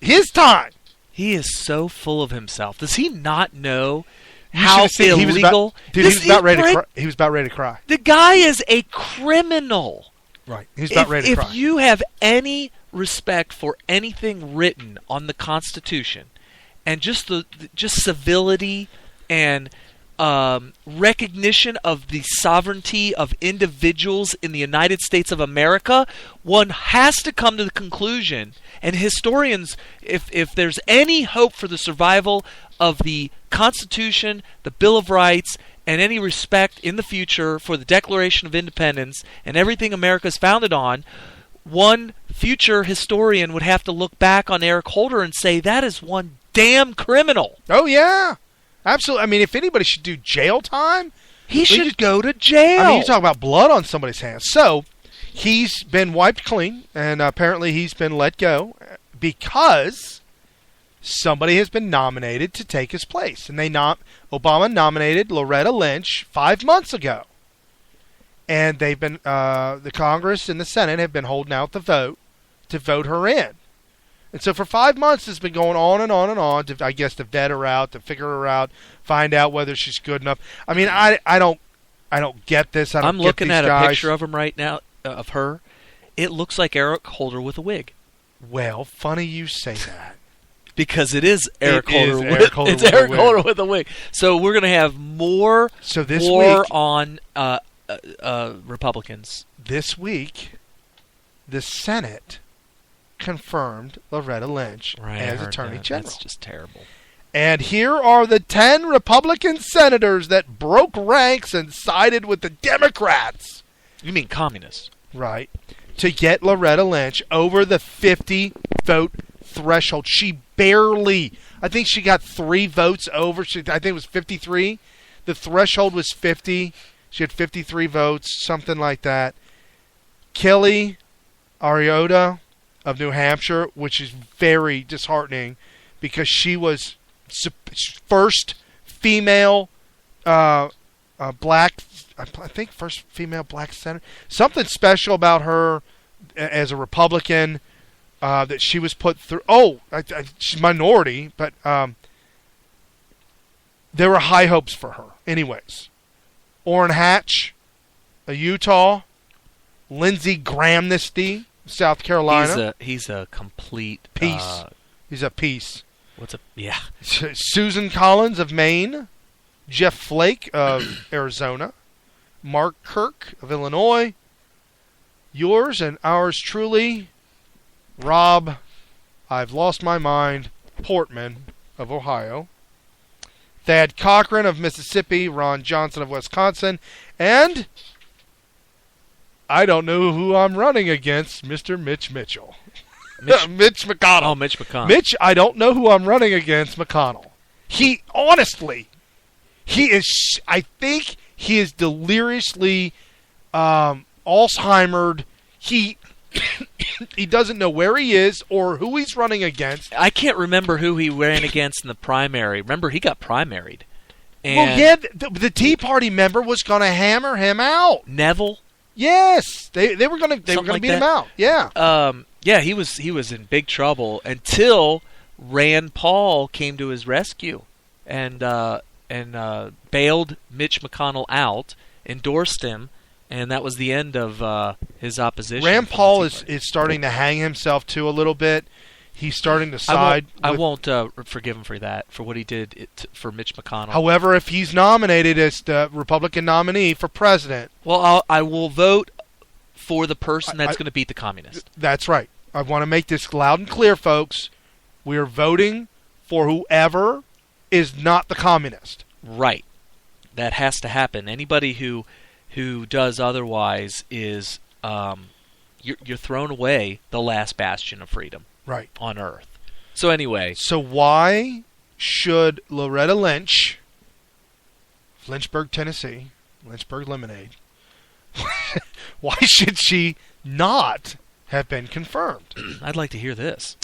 His time. He is so full of himself. Does he not know how illegal? He was about ready to cry. The guy is a criminal. Right. He was about ready to cry. If you have any respect for anything written on the Constitution, and just civility and recognition of the sovereignty of individuals in the United States of America, one has to come to the conclusion, and historians, if there's any hope for the survival of the Constitution, the Bill of Rights, and any respect in the future for the Declaration of Independence and everything America's founded on, one future historian would have to look back on Eric Holder and say, that is one damn criminal. Oh, yeah. Absolutely. I mean, if anybody should do jail time, he should go to jail. I mean, you talk about blood on somebody's hands. So, he's been wiped clean, and apparently he's been let go because somebody has been nominated to take his place. And Obama nominated Loretta Lynch 5 months ago. And they've been the Congress and the Senate have been holding out the vote to vote her in. And so for 5 months, it's been going on and on and on to, I guess, to vet her out, to figure her out, find out whether she's good enough. I mean, I don't get this. I'm looking at a picture of him right now, of her. It looks like Eric Holder with a wig. Well, funny you say that. Because it is Eric Holder. It's Eric Holder with a wig. So we're going to have more war on Republicans. This week, the Senate confirmed Loretta Lynch as Attorney General. That's just terrible. And here are the 10 Republican senators that broke ranks and sided with the Democrats. You mean communists? Right. To get Loretta Lynch over the 50-vote threshold. She barely, I think she got 3 votes over. I think it was 53. The threshold was 50. She had 53 votes, something like that. Kelly Ariota of New Hampshire, which is very disheartening because she was first female black, I think first female black senator. Something special about her as a Republican that she was put through. She's minority, but there were high hopes for her. Anyways, Orrin Hatch, a Utah, Lindsey Grahamnesty, South Carolina. He's a complete piece. He's a piece. Yeah. Susan Collins of Maine, Jeff Flake of Arizona, Mark Kirk of Illinois, yours and ours truly, Rob, I've lost my mind, Portman of Ohio, Thad Cochran of Mississippi, Ron Johnson of Wisconsin, and I don't know who I'm running against, Mr. Mitch Mitchell. Mitch McConnell. Oh, Mitch McConnell. Mitch, I don't know who I'm running against, McConnell. He, honestly, I think he is deliriously Alzheimer'd. He doesn't know where he is or who he's running against. I can't remember who he ran against in the primary. Remember, he got primaried. Well, yeah, the Tea Party member was going to hammer him out. Neville? Yes, they were going to beat him out. Yeah. Yeah, he was in big trouble until Rand Paul came to his rescue and bailed Mitch McConnell out, endorsed him, and that was the end of his opposition. Rand Paul is starting to hang himself too a little bit. He's starting to side. I won't forgive him for that, for what he did for Mitch McConnell. However, if he's nominated as the Republican nominee for president, well, I will vote for the person that's going to beat the communist. That's right. I want to make this loud and clear, folks. We are voting for whoever is not the communist. Right. That has to happen. Anybody who does otherwise is you're throwing away the last bastion of freedom. Right. On Earth. So anyway. So why should Loretta Lynch, Lynchburg, Tennessee, Lynchburg Lemonade, why should she not have been confirmed? I'd like to hear this.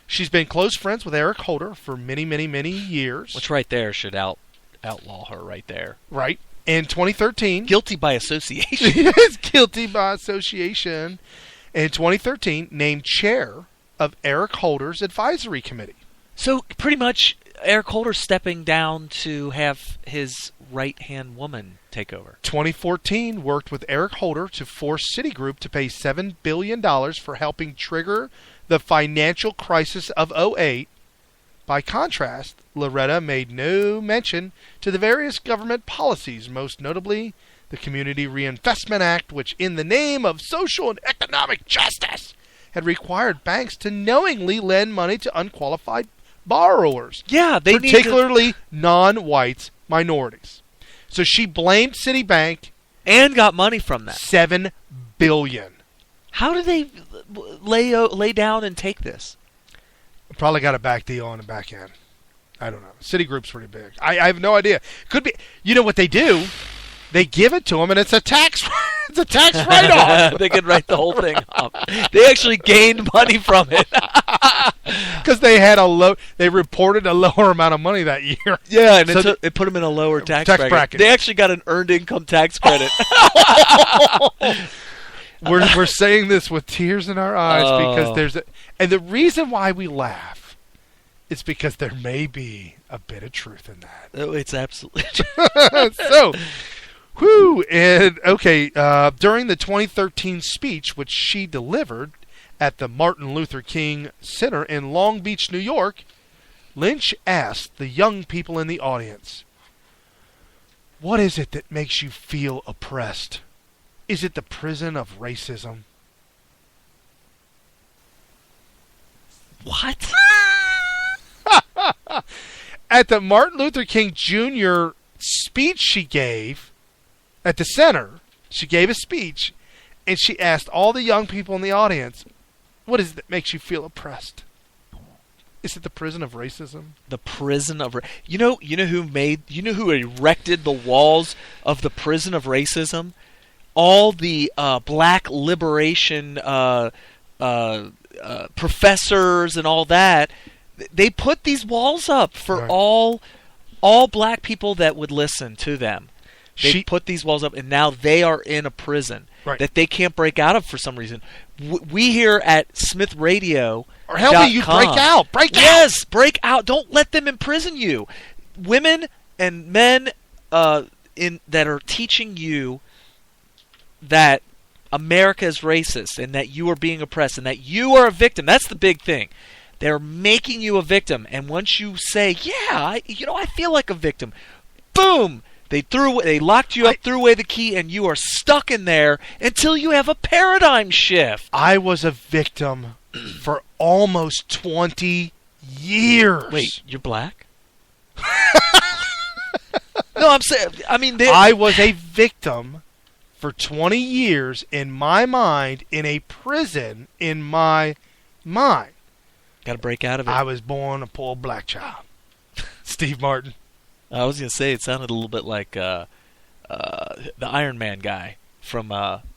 She's been close friends with Eric Holder for many, many, many years. Which right there should outlaw her right there. Right. In 2013. Guilty by association. Yes, guilty by association. In 2013, named chair of Eric Holder's advisory committee. So pretty much Eric Holder's stepping down to have his right-hand woman take over. 2014 worked with Eric Holder to force Citigroup to pay $7 billion for helping trigger the financial crisis of 2008. By contrast, Loretta made no mention to the various government policies, most notably the Community Reinvestment Act, which in the name of social and economic justice had required banks to knowingly lend money to unqualified borrowers. Yeah, they particularly non-whites, minorities. So she blamed Citibank and got money from that. $7 billion. How do they lay down and take this? Probably got a back deal on the back end. I don't know. Citigroup's pretty big. I have no idea. Could be. You know what they do? They give it to them, and it's a tax. It's a tax write-off. They could write the whole thing off. They actually gained money from it because they had They reported a lower amount of money that year. Yeah, and so it put them in a lower tax bracket. They actually got an earned income tax credit. We're saying this with tears in our eyes because and the reason why we laugh is because there may be a bit of truth in that. Oh, it's absolutely so. Whew, and okay, during the 2013 speech, which she delivered at the Martin Luther King Center in Long Beach, New York, Lynch asked the young people in the audience, "What is it that makes you feel oppressed? Is it the prison of racism?" What? At the Martin Luther King Jr. speech she gave at the center, she gave a speech, and she asked all the young people in the audience, "What is it that makes you feel oppressed? Is it the prison of racism?" The prison of you know who erected the walls of the prison of racism? All the black liberation professors and all that. They put these walls up for all black people that would listen to them. They put these walls up, and now they are in a prison that they can't break out of for some reason. We here at Smith Radio or help me, you break out. Yes, break out. Don't let them imprison you. Women and men that are teaching you that America is racist and that you are being oppressed and that you are a victim. That's the big thing. They're making you a victim, and once you say, "Yeah, I feel like a victim," boom. They locked you up, threw away the key, and you are stuck in there until you have a paradigm shift. I was a victim for almost 20 years. Wait, you're black? No, I'm saying. I mean, I was a victim for 20 years in my mind, in a prison in my mind. Got to break out of it. I was born a poor black child. Steve Martin. I was going to say it sounded a little bit like the Iron Man guy from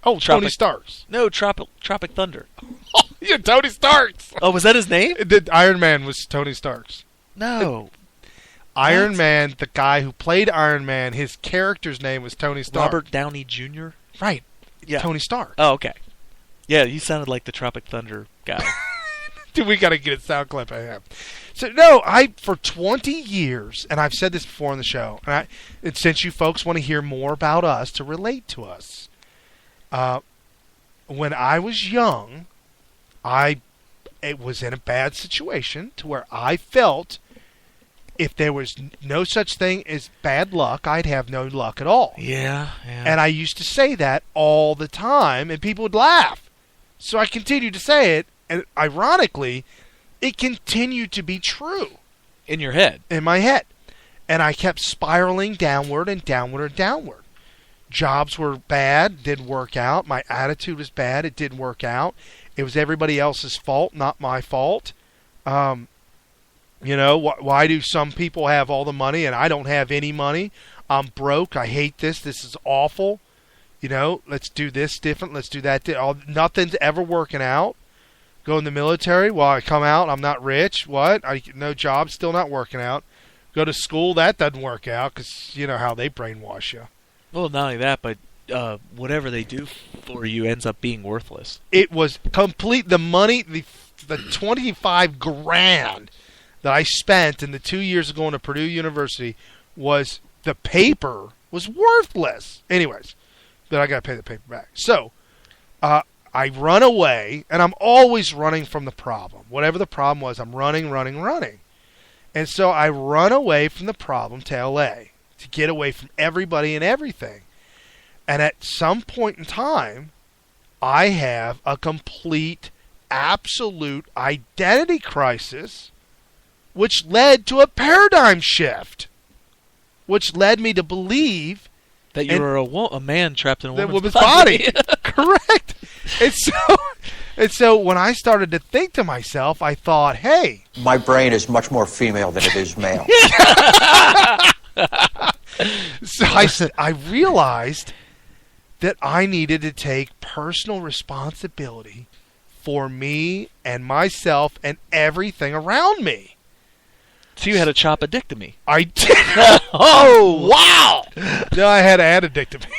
Tony Starks. No, Tropic Thunder. Oh, you're Tony Starks. Oh, was that his name? The Iron Man was Tony Starks. No. Iron Man, the guy who played Iron Man, his character's name was Tony Stark. Robert Downey Jr.? Right. Yeah. Tony Stark. Oh, okay. Yeah, he sounded like the Tropic Thunder guy. Dude, we got to get a sound clip of him. So, no, for 20 years, and I've said this before on the show, and since you folks want to hear more about us to relate to us, when I was young, it was in a bad situation to where I felt if there was no such thing as bad luck, I'd have no luck at all. Yeah. And I used to say that all the time, and people would laugh. So I continued to say it, and ironically, it continued to be true. In your head. In my head. And I kept spiraling downward and downward and downward. Jobs were bad, didn't work out. My attitude was bad, it didn't work out. It was everybody else's fault, not my fault. Why do some people have all the money and I don't have any money? I'm broke. I hate this. This is awful. Let's do this different. Let's do that. Nothing's ever working out. Go in the military. Well, I come out. I'm not rich. What? No job. Still not working out. Go to school. That doesn't work out because you know how they brainwash you. Well, not only that, but whatever they do for you ends up being worthless. It was complete. The money, the $25,000 that I spent in the 2 years of going to Purdue University was the paper was worthless. Anyways, then I got to pay the paper back. So I run away, and I'm always running from the problem. Whatever the problem was, I'm running. And so I run away from the problem to L.A. to get away from everybody and everything. And at some point in time, I have a complete, absolute identity crisis, which led to a paradigm shift, which led me to believe that you were a man trapped in a woman's body. Correct. And so when I started to think to myself, I thought, hey. My brain is much more female than it is male. So I realized that I needed to take personal responsibility for me and myself and everything around me. So you had a chopodictomy. I did. Oh, wow. No, I had an addictomy.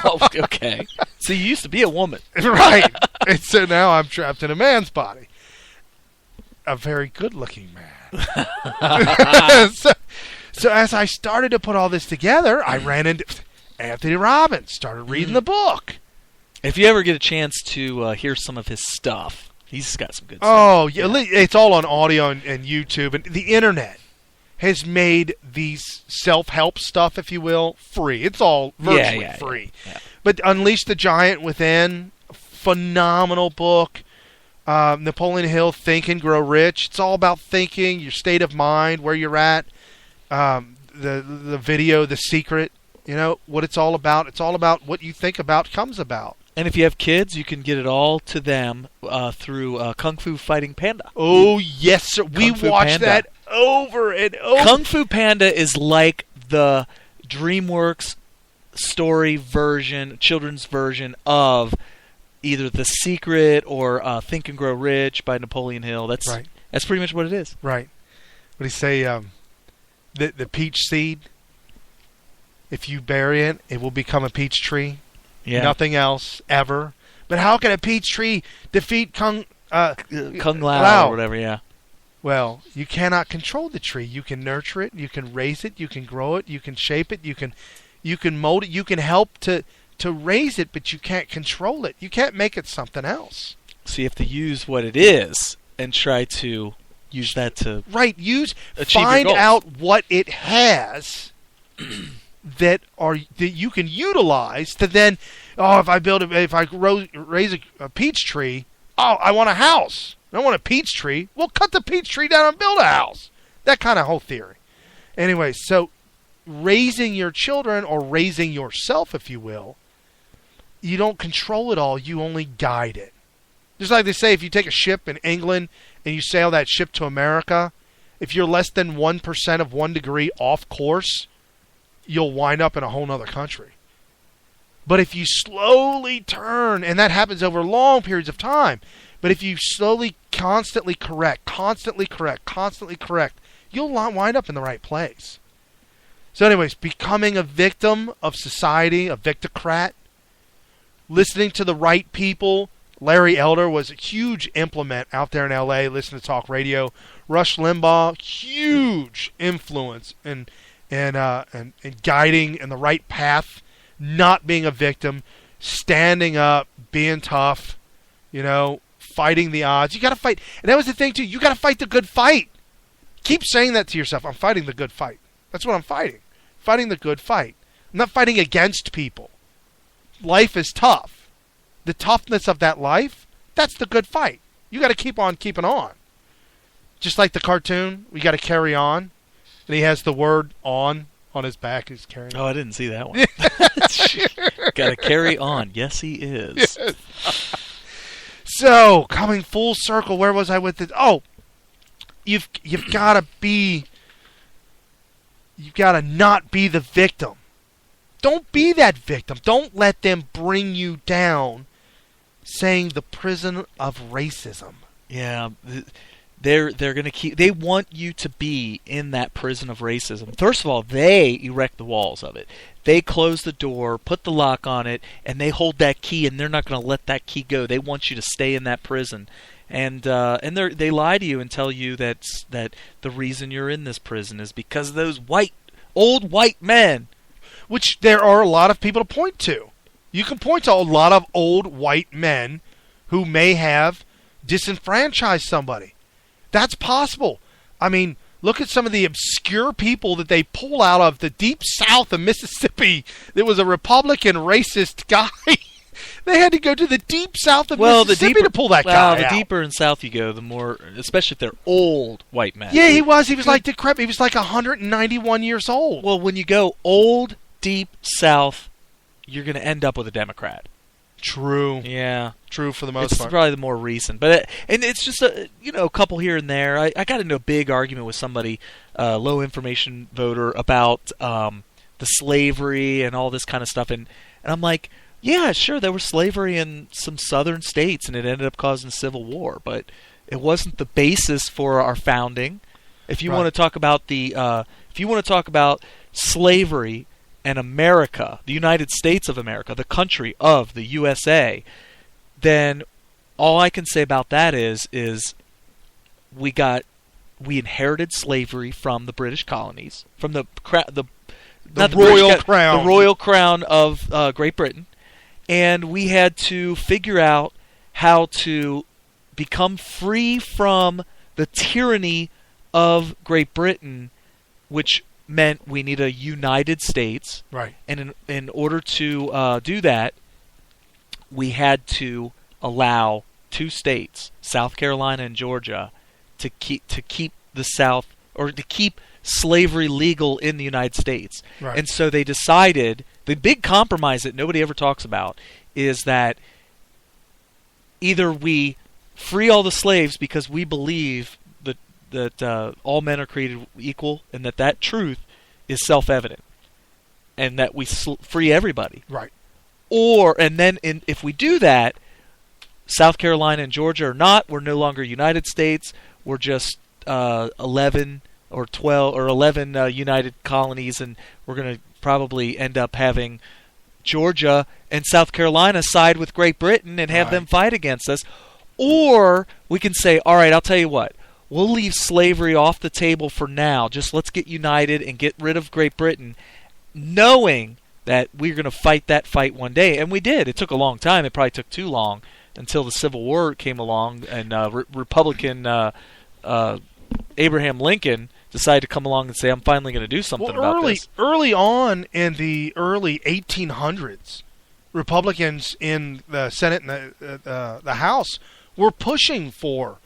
Oh, okay. So you used to be a woman. Right. And so now I'm trapped in a man's body. A very good-looking man. So as I started to put all this together, I ran into Anthony Robbins, started reading the book. If you ever get a chance to hear some of his stuff, he's got some good stuff. Oh, yeah. It's all on audio and YouTube. And the internet has made these self-help stuff, if you will, free. It's all virtually free. Yeah. But Unleash the Giant Within, phenomenal book. Napoleon Hill, Think and Grow Rich. It's all about thinking, your state of mind, where you're at. The video, The Secret, what it's all about. It's all about what you think about comes about. And if you have kids, you can get it all to them through Kung Fu Fighting Panda. Oh, yes, sir. We watched that over and over. Kung Fu Panda is like the DreamWorks story version, children's version of either The Secret or Think and Grow Rich by Napoleon Hill. That's right. That's pretty much what it is. Right. What do you say? The peach seed, if you bury it, it will become a peach tree. Yeah. Nothing else ever. But how can a peach tree defeat Kung Lao or whatever? Yeah. Well, you cannot control the tree. You can nurture it. You can raise it. You can grow it. You can shape it. You can mold it. You can help to raise it, but you can't control it. You can't make it something else. So you have to use what it is and try to use that to find out what it has that you can utilize to then, if I raise a peach tree, I want a house. I don't want a peach tree. Well, cut the peach tree down and build a house. That kind of whole theory. Anyway, so raising your children, or raising yourself, if you will, you don't control it all. You only guide it. Just like they say, if you take a ship in England and you sail that ship to America, if you're less than 1% of 1 degree off course, you'll wind up in a whole nother country. But if you slowly turn, and that happens over long periods of time, but if you slowly, constantly correct, you'll wind up in the right place. So anyways, becoming a victim of society, a victocrat, listening to the right people, Larry Elder was a huge implement out there in L.A. Listening to talk radio. Rush Limbaugh, huge influence in guiding in the right path, not being a victim, standing up, being tough, fighting the odds. You got to fight. And that was the thing, too. You got to fight the good fight. Keep saying that to yourself. I'm fighting the good fight. That's what I'm fighting. Fighting the good fight. I'm not fighting against people. Life is tough. The toughness of that life, that's the good fight. You got to keep on keeping on. Just like the cartoon, we got to carry on. And he has the word on his back. He's carrying on. Oh, I didn't see that one. Got to carry on. Yes, he is. Yes. So, coming full circle, where was I with it? Oh, you've got to not be the victim. Don't be that victim. Don't let them bring you down saying the prison of racism. Yeah, they're going to keep. They want you to be in that prison of racism. First of all, they erect the walls of it. They close the door, put the lock on it, and they hold that key, and they're not going to let that key go. They want you to stay in that prison. And they lie to you and tell you that the reason you're in this prison is because of those old white men. Which there are a lot of people to point to. You can point to a lot of old white men who may have disenfranchised somebody. That's possible. I mean, look at some of the obscure people that they pull out of the deep south of Mississippi. There was a Republican racist guy. They had to go to the deep south of Mississippi to pull that guy out. The deeper in south you go, the more, especially if they're old white men. Yeah, he was. He was like decrepit. He was like 191 years old. Well, when you go old, deep south, you're going to end up with a Democrat. True. Yeah. True for the most part. It's probably the more recent. But and it's just a couple here and there. I got into a big argument with somebody, low information voter, about the slavery and all this kind of stuff. And I'm like, yeah, sure, there was slavery in some southern states, and it ended up causing civil war, but it wasn't the basis for our founding. If you want to talk about slavery and America, the United States of America, the country of the USA, then all I can say about that is we inherited slavery from the British colonies, from the royal crown of Great Britain. And we had to figure out how to become free from the tyranny of Great Britain, which meant we need a United States. Right. And in order to do that, we had to allow two states, South Carolina and Georgia, to keep the South, or to keep slavery legal in the United States. Right. And so they decided, the big compromise that nobody ever talks about is that either we free all the slaves because we believe that all men are created equal, and that truth is self-evident, and that we free everybody. Right. If we do that, South Carolina and Georgia are not. We're no longer United States. We're just 11 or 12 or 11 united colonies, and we're going to probably end up having Georgia and South Carolina side with Great Britain and have them fight against us. Or we can say, all right, I'll tell you what, we'll leave slavery off the table for now. Just let's get united and get rid of Great Britain, knowing that we're going to fight that fight one day. And we did. It took a long time. It probably took too long until the Civil War came along and Republican Abraham Lincoln decided to come along and say, I'm finally going to do something about this. Early on in the early 1800s, Republicans in the Senate and the House were pushing for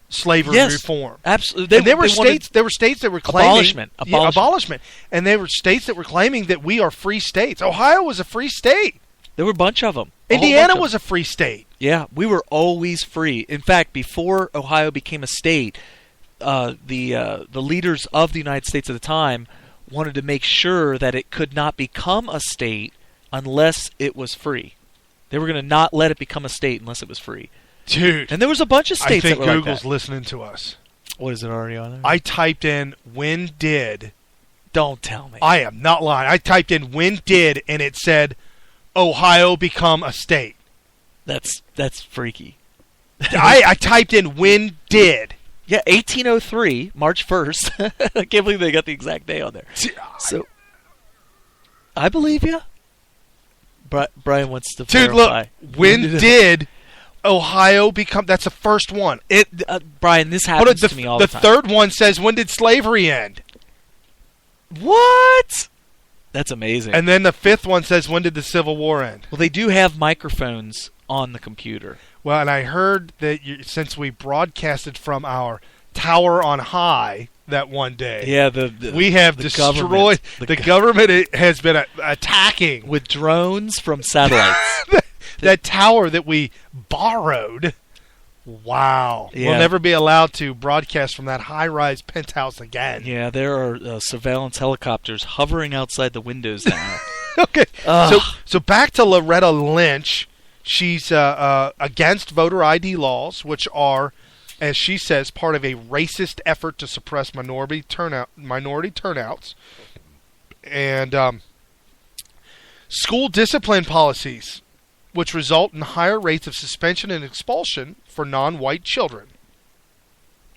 slavery reform. Absolutely. There were states that were claiming abolishment. And there were states that were claiming that we are free states. Ohio was a free state. There were a bunch of them. Indiana was a free state. Yeah, we were always free. In fact, before Ohio became a state, the leaders of the United States at the time wanted to make sure that it could not become a state unless it was free. They were going to not let it become a state unless it was free. Dude. And there was a bunch of states that were like that. I think Google's listening to us. What, is it already on there? I typed in when did. Don't tell me. I am not lying. I typed in when did, and it said Ohio become a state. That's freaky. I typed in when did. Yeah, 1803, March 1st. I can't believe they got the exact day on there. So, I believe you. Brian wants to Dude, verify. look, when did Ohio become... That's the first one. Brian, this happens to me all the time. The third one says, when did slavery end? What? That's amazing. And then the fifth one says, when did the Civil War end? Well, they do have microphones on the computer. Well, and I heard that since we broadcasted from our tower on high that one day, yeah, we have destroyed... The government has been attacking... with drones from satellites. that tower that we borrowed. Wow. Yeah. We'll never be allowed to broadcast from that high-rise penthouse again. Yeah, there are surveillance helicopters hovering outside the windows now. Okay. So back to Loretta Lynch. She's against voter ID laws, which are, as she says, part of a racist effort to suppress minority turnouts. And school discipline policies, which result in higher rates of suspension and expulsion for non-white children.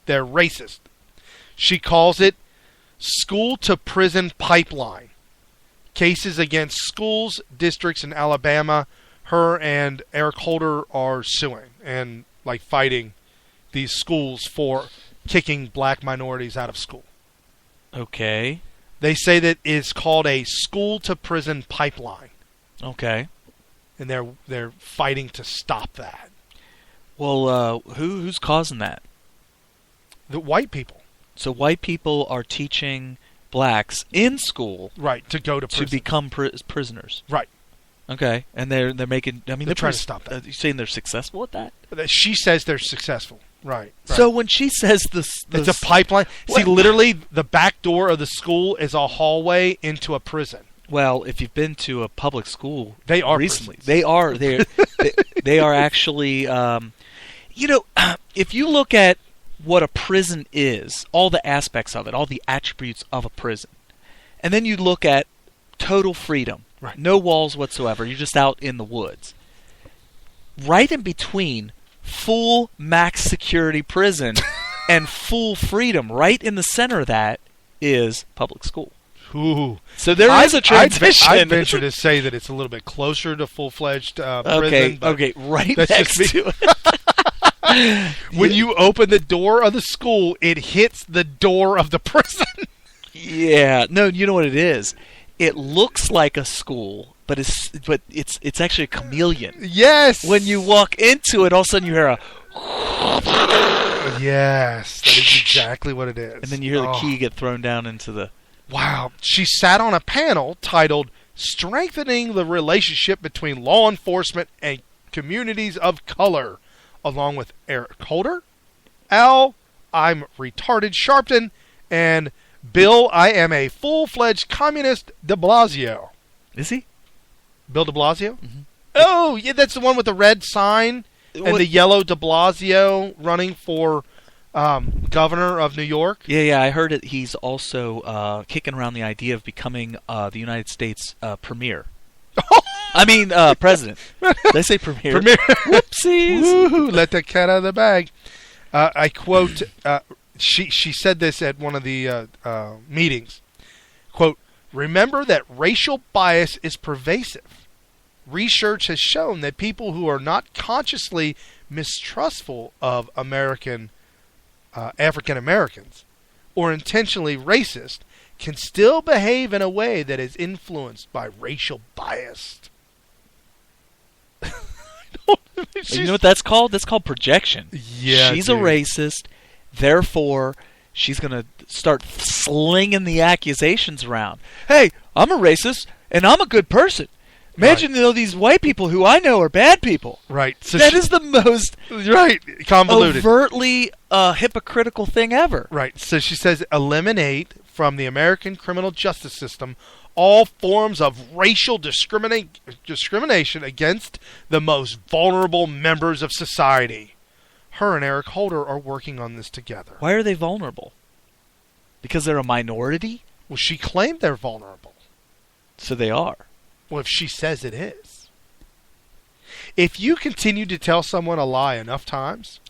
They're racist. She calls it school-to-prison pipeline. Cases against schools, districts in Alabama, her and Eric Holder are suing and fighting these schools for kicking black minorities out of school. Okay. They say that it's called a school-to-prison pipeline. Okay. And they're fighting to stop that. Well, who's causing that? The white people. So white people are teaching blacks in school, right, to go to prison, to become prisoners, right? Okay, and they're making. I mean, they're trying to stop that. You're saying they're successful at that? She says they're successful, right? So when she says this, it's a pipeline. See, literally, the back door of the school is a hallway into a prison. Well, if you've been to a public school, they are recently. Prisons. They are they are actually. If you look at what a prison is, all the aspects of it, all the attributes of a prison, and then you look at total freedom, right? No walls whatsoever. You're just out in the woods. Right in between full max security prison and full freedom, right in the center of that is public school. Ooh. So there is a transition. I'd venture to say that it's a little bit closer to full-fledged prison. Okay, right next to it. When you open the door of the school, it hits the door of the prison. Yeah. No, you know what it is? It looks like a school, but it's actually a chameleon. Yes. When you walk into it, all of a sudden you hear a... Yes, that is exactly what it is. And then you hear the key get thrown down into the... Wow. She sat on a panel titled Strengthening the Relationship Between Law Enforcement and Communities of Color, along with Eric Holder, Al, I'm Retarded Sharpton, and Bill, I am a full-fledged communist de Blasio. Is he? Bill de Blasio? Mm-hmm. Oh, yeah, that's the one with the red sign and the yellow de Blasio running for governor of New York. Yeah, I heard it. He's also kicking around the idea of becoming the United States premier. I mean, president. Did I say premier? Premier. Whoopsies. Woo-hoo, let the cat out of the bag. I quote, she said this at one of the meetings. Quote, remember that racial bias is pervasive. Research has shown that people who are not consciously mistrustful of African Americans or intentionally racist can still behave in a way that is influenced by racial bias. You know what that's called? That's called projection. Yeah, she's a racist, therefore she's going to start slinging the accusations around. Hey, I'm a racist and I'm a good person. Imagine these white people who I know are bad people. Right. So that is the most convoluted, overtly hypocritical thing ever. Right. So she says eliminate from the American criminal justice system all forms of racial discrimination against the most vulnerable members of society. Her and Eric Holder are working on this together. Why are they vulnerable? Because they're a minority? Well, she claimed they're vulnerable. So they are. Well, if she says it is. if you continue to tell someone a lie enough times,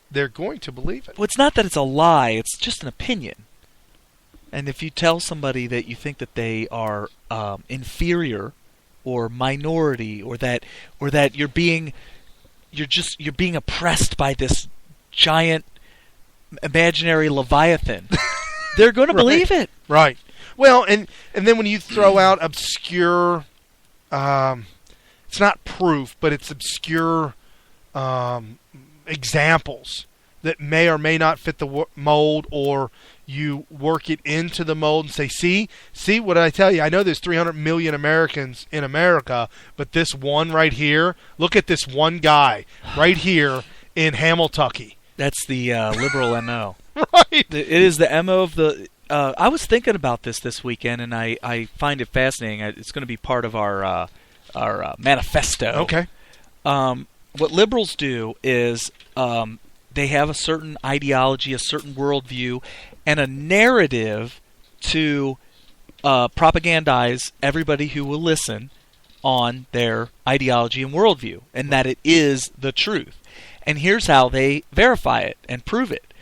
they're going to believe it. Well, it's not that it's a lie; it's just an opinion. And if you tell somebody that you think that they are inferior or minority, or that you're being oppressed by this giant imaginary Leviathan, they're going to believe it. Right. Well, and then when you throw out obscure, it's not proof, but it's obscure examples that may or may not fit the mold, or you work it into the mold and say, see what did I tell you? I know there's 300 million Americans in America, but this one right here, look at this one guy right here in Hamiltucky. That's the liberal MO. Right. It is the MO of the... I was thinking about this weekend, and I find it fascinating. It's going to be part of our manifesto. Okay. What liberals do is they have a certain ideology, a certain worldview, and a narrative to propagandize everybody who will listen on their ideology and worldview, and that it is the truth. And here's how they verify it and prove it.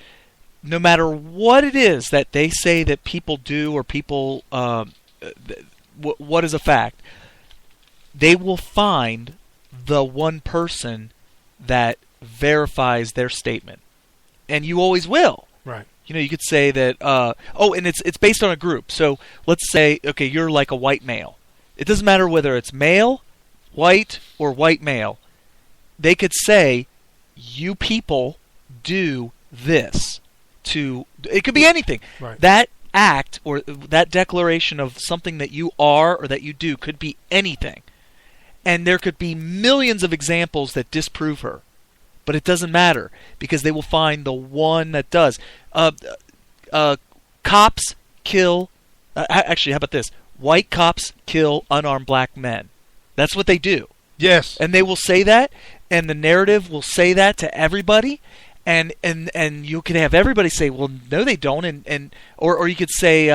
No matter what it is that they say that people do, or people, what is a fact, they will find the one person that verifies their statement. And you always will. Right. You could say that, and it's based on a group. So let's say, okay, you're like a white male. It doesn't matter whether it's male, white, or white male. They could say, you people do this. It could be anything. Right. That act or that declaration of something that you are or that you do could be anything. And there could be millions of examples that disprove her. But it doesn't matter, because they will find the one that does. Cops kill... actually, how about this? White cops kill unarmed black men. That's what they do. Yes. And they will say that, and the narrative will say that to everybody, and you could have everybody say, well, no, they don't, or you could say,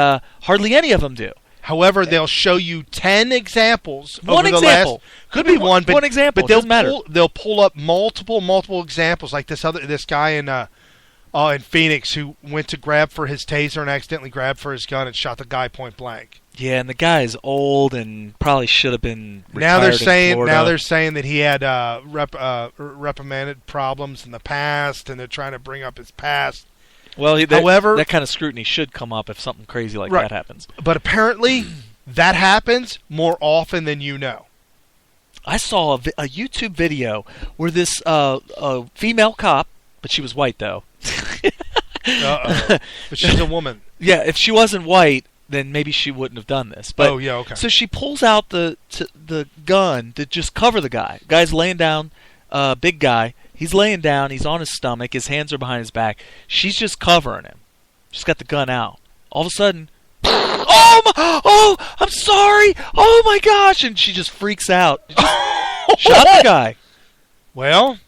hardly any of them do. However, they'll show you 10 examples. One over example. The last, could be one, but one example. But they'll doesn't matter. They'll pull up multiple examples, like this guy in Phoenix who went to grab for his taser and accidentally grabbed for his gun and shot the guy point blank. Yeah, and the guy is old and probably should have been retired. Now they're saying that he had reprimanded problems in the past, and they're trying to bring up his past. Well, however, that kind of scrutiny should come up if something crazy like right. that happens. But apparently, that happens more often than you know. I saw a YouTube video where this female cop, but she was white though. But she's a woman. Yeah, if she wasn't white, then maybe she wouldn't have done this. But, yeah, okay. So she pulls out the gun to just cover the guy. Guy's laying down, big guy. He's laying down. He's on his stomach. His hands are behind his back. She's just covering him. She's got the gun out. All of a sudden, I'm sorry. Oh my gosh! And she just freaks out. Shot the guy. Well,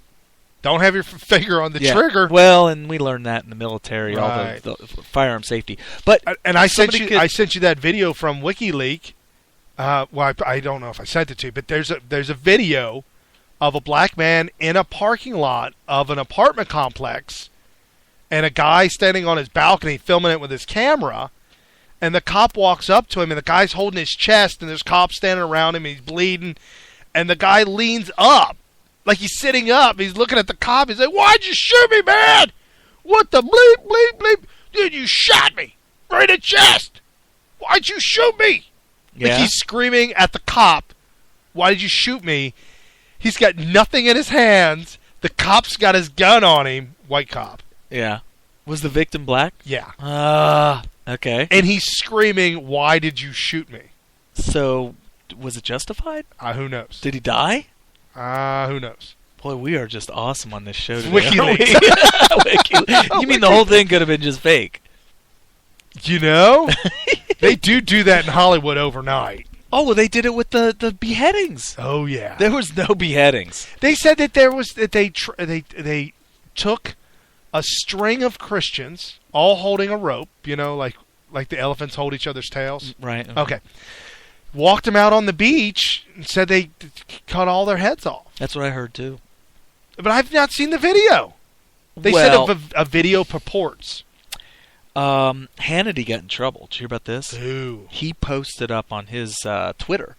don't have your finger on the trigger. Well, and we learned that in the military, right. all the firearm safety. But I sent you that video from WikiLeaks. Well, I don't know if I sent it to you, but there's a video of a black man in a parking lot of an apartment complex, and a guy standing on his balcony filming it with his camera. And the cop walks up to him, and the guy's holding his chest, and there's cops standing around him, and he's bleeding. And the guy leans up, like he's sitting up. He's looking at the cop. He's like, "Why'd you shoot me, man? What the bleep, bleep, bleep? Dude, you shot me right in the chest. Why'd you shoot me?" Yeah. Like he's screaming at the cop, "Why did you shoot me?" He's got nothing in his hands. The cop's got his gun on him. White cop. Yeah. Was the victim black? Yeah. Okay. And he's screaming, "Why did you shoot me?" So, was it justified? Who knows? Did he die? Who knows? Boy, we are just awesome on this show today. WikiLeaks. You mean the whole thing could have been just fake? You know? They do that in Hollywood overnight. Oh, well, they did it with the beheadings. Oh, yeah. There was no beheadings. They said that they took a string of Christians all holding a rope, like the elephants hold each other's tails. Right. Okay. walked them out on the beach and said they cut all their heads off. That's what I heard too. But I've not seen the video. They said a video purports. Hannity got in trouble. Did you hear about this? Ooh. He posted up on his Twitter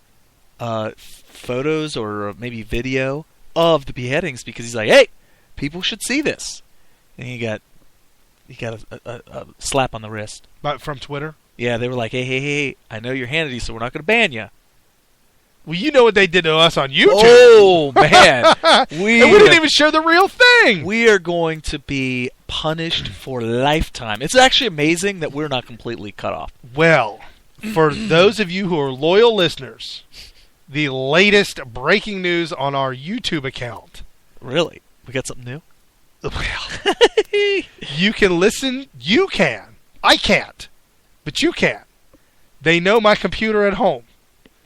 photos or maybe video of the beheadings because he's like, hey, people should see this. And he got a slap on the wrist. But from Twitter? Yeah, they were like, hey, I know you're Hannity, so we're not going to ban you. Well, you know what they did to us on YouTube. Oh, man. And we didn't even show the real thing. We are going to be punished for lifetime. It's actually amazing that we're not completely cut off. Well, for those of you who are loyal listeners, the latest breaking news on our YouTube account. Really? We got something new? Well, you can listen. You can. I can't. But you can. They know my computer at home.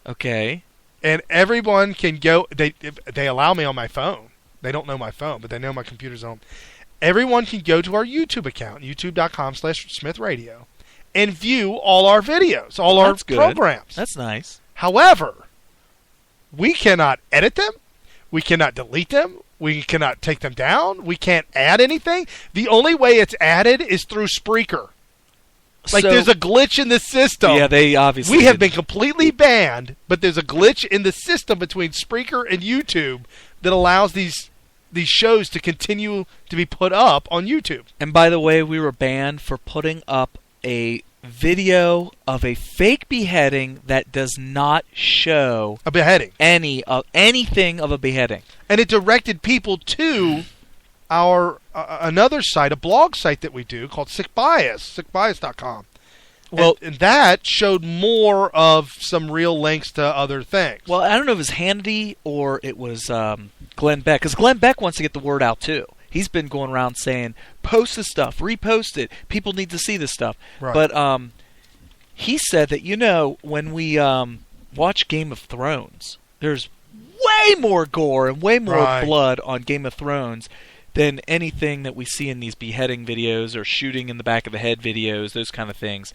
Okay. And everyone can go. They allow me on my phone. They don't know my phone, but they know my computer's at home. Everyone can go to our YouTube account, youtube.com/SmithRadio, and view all our videos, all our programs. That's nice. However, we cannot edit them. We cannot delete them. We cannot take them down. We can't add anything. The only way it's added is through Spreaker. Like, there's a glitch in the system. Yeah, they obviously We have been completely banned, but there's a glitch in the system between Spreaker and YouTube that allows these shows to continue to be put up on YouTube. And by the way, we were banned for putting up a video of a fake beheading that does not show a beheading. Anything of a beheading. And it directed people to our another site, a blog site that we do called Sick Bias, sickbias.com. Well, and that showed more of some real links to other things. Well, I don't know if it was Hannity or it was Glenn Beck, because Glenn Beck wants to get the word out too. He's been going around saying, post this stuff, repost it. People need to see this stuff. Right. But he said that, when we watch Game of Thrones, there's way more gore and way more blood on Game of Thrones than anything that we see in these beheading videos or shooting in the back of the head videos, those kind of things.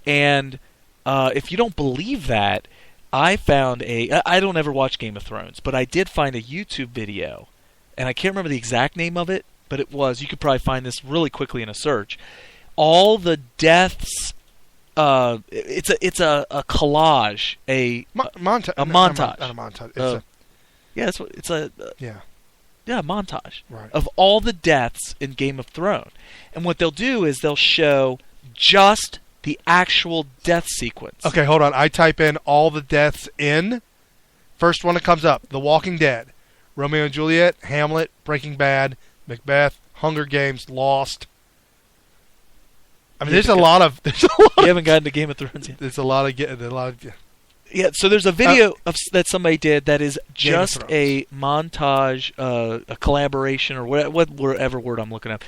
And if you don't believe that, I found I don't ever watch Game of Thrones, but I did find a YouTube video, and I can't remember the exact name of it, but it was, you could probably find this really quickly in a search. All the deaths, it's a collage, a montage. Not a montage. Yeah, a montage right. of all the deaths in Game of Thrones. And what they'll do is they'll show just the actual death sequence. Okay, hold on. I type in all the deaths in. First one that comes up, The Walking Dead, Romeo and Juliet, Hamlet, Breaking Bad, Macbeth, Hunger Games, Lost. I mean, there's a lot of. You haven't gotten to Game of Thrones yet. There's a lot of. Yeah, so there's a video that somebody did that is just a montage, a collaboration, or whatever word I'm looking up,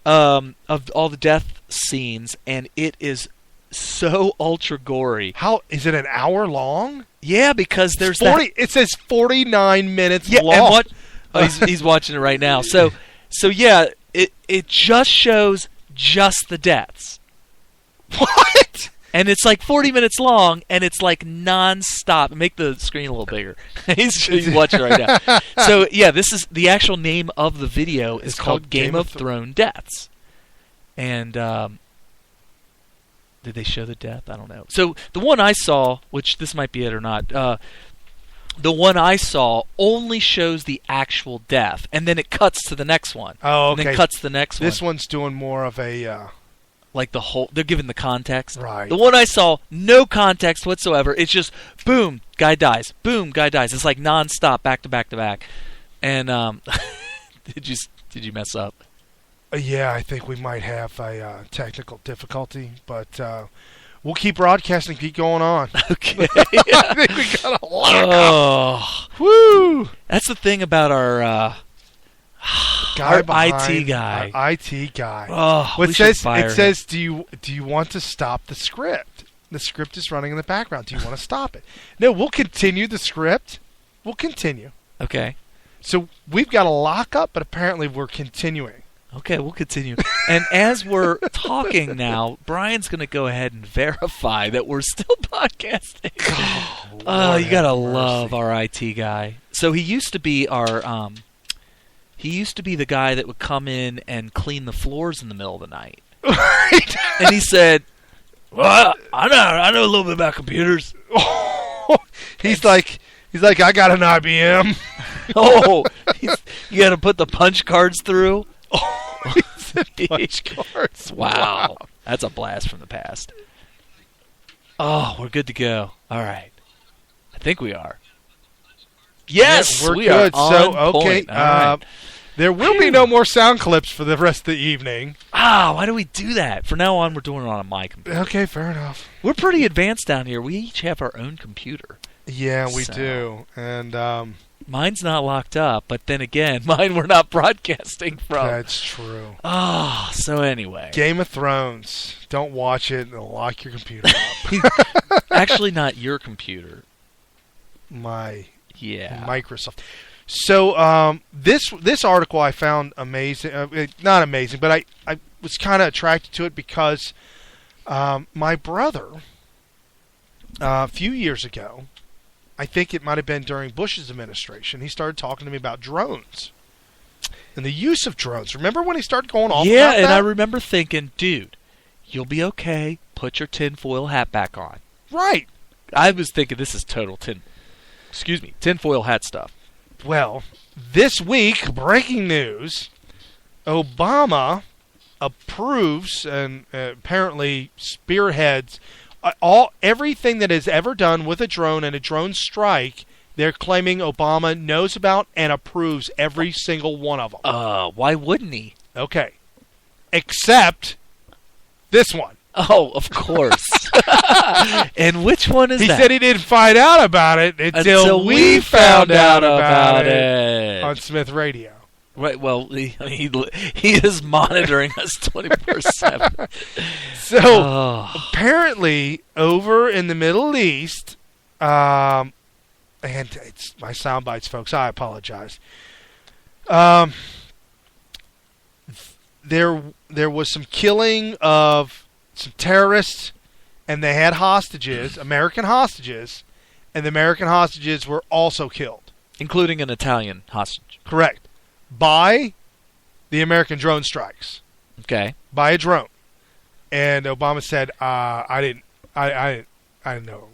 of all the death scenes, and it is so ultra gory. How is it? An hour long? Yeah, because there's 40. It says 49 minutes long. And what? Oh, he's watching it right now. So yeah, it just shows just the deaths. What? And it's like 40 minutes long, and it's like non-stop. Make the screen a little bigger. He's watching right now. So, yeah, this is the actual name of the video. It's called Game of Thrones Deaths. And did they show the death? I don't know. So the one I saw, which this might be it or not, the one I saw only shows the actual death, and then it cuts to the next one. Oh, okay. And then cuts to the next one. This one's doing more of a... like the whole, they're giving the context. Right. The one I saw, no context whatsoever. It's just boom, guy dies. Boom, guy dies. It's like nonstop, back to back to back. And did you mess up? Yeah, I think we might have a technical difficulty, but we'll keep broadcasting, keep going on. Okay. I think we got a lot. Oh, woo! That's the thing about our IT guy. Our IT guy. Oh, it says, do you want to stop the script? The script is running in the background. Do you want to stop it? No, we'll continue the script. We'll continue. Okay. So we've got a lockup, but apparently we're continuing. Okay, we'll continue. And as we're talking now, Brian's going to go ahead and verify that we're still podcasting. Oh, you got to love our IT guy. So he used to be our he used to be the guy that would come in and clean the floors in the middle of the night. And he said, "Well, I know a little bit about computers." He's like, I got an IBM. You got to put the punch cards through. Punch cards. Wow. That's a blast from the past. Oh, we're good to go. All right. I think we are. Yes, yeah, we're we good. Are so, on okay. point. Right. There will be no more sound clips for the rest of the evening. Why do we do that? From now on, we're doing it on my computer. Okay, fair enough. We're pretty advanced down here. We each have our own computer. Yeah, we do. And mine's not locked up, but then again, mine we're not broadcasting from. That's true. So anyway. Game of Thrones. Don't watch it. It'll lock your computer up. Actually, not your computer. Microsoft. So this article I found amazing. Not amazing, but I was kind of attracted to it because my brother, a few years ago, I think it might have been during Bush's administration, he started talking to me about drones and the use of drones. Remember when he started going off about that? Yeah, and I remember thinking, dude, you'll be okay. Put your tinfoil hat back on. Right. I was thinking this is total tinfoil hat stuff. Well, this week, breaking news, Obama approves and apparently spearheads everything that is ever done with a drone and a drone strike. They're claiming Obama knows about and approves every single one of them. Why wouldn't he? Okay. Except this one. Oh, of course. And which one is that? that? He said he didn't find out about it until we found out about it on Smith Radio. Right. Well, he is monitoring us 24/7. So apparently, over in the Middle East, and it's my sound bites, folks. I apologize. There was some killing of some terrorists, and they had hostages, American hostages, and the American hostages were also killed, including an Italian hostage. Correct. By the American drone strikes. Okay. By a drone. And Obama said, I didn't know.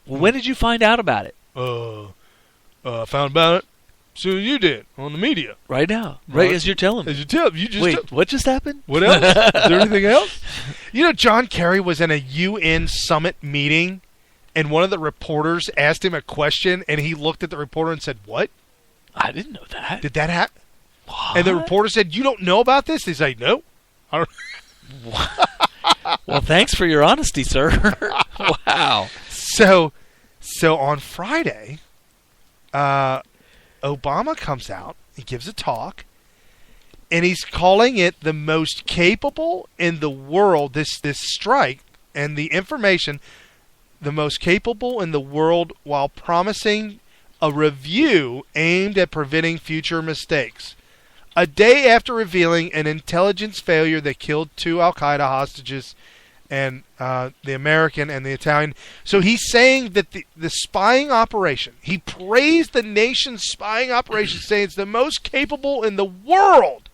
Well, when did you find out about it? Found about it as soon as you did on the media. Right now. Right as you're telling me. As you tell you just Wait, what just happened? What else? Is there anything else? You know, John Kerry was in a UN summit meeting, and one of the reporters asked him a question, and he looked at the reporter and said, "What? I didn't know that. Did that happen?" What? And the reporter said, "You don't know about this?" He's like, "No." I don't. Well, thanks for your honesty, sir. Wow. So on Friday, Obama comes out, he gives a talk, and he's calling it the most capable in the world, this strike and the information, the most capable in the world, while promising a review aimed at preventing future mistakes. A day after revealing an intelligence failure that killed 2 al-Qaeda hostages and the American and the Italian. So he's saying that the spying operation, he praised the nation's spying operation, saying it's the most capable in the world.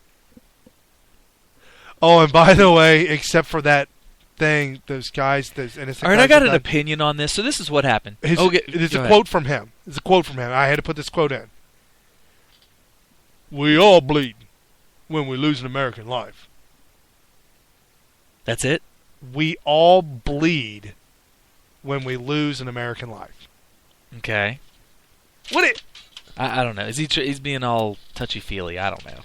Oh, and by the way, except for that thing, those guys, those innocent All right, guys I got an died. opinion on this. So this is what happened. It's a quote from him. It's a quote from him. I had to put this quote in. We all bleed when we lose an American life. That's it? We all bleed when we lose an American life. Okay. I don't know. He's being all touchy-feely. I don't know.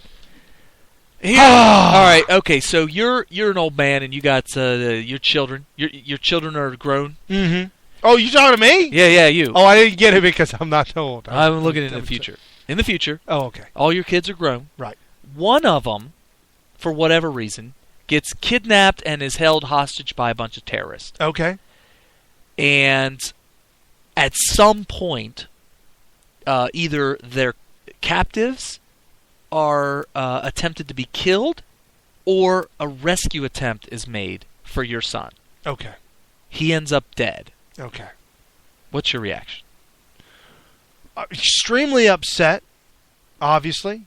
All right. Okay. So you're an old man, and you got your children. Your children are grown. Mm-hmm. Oh, you talking to me? Yeah, you. Oh, I didn't get it because I'm not old. I'm looking in the future. In the future. Oh, okay. All your kids are grown. Right. One of them, for whatever reason, gets kidnapped and is held hostage by a bunch of terrorists. Okay. And at some point, either their captives are attempted to be killed, or a rescue attempt is made for your son. Okay. He ends up dead. Okay. What's your reaction? Extremely upset, obviously.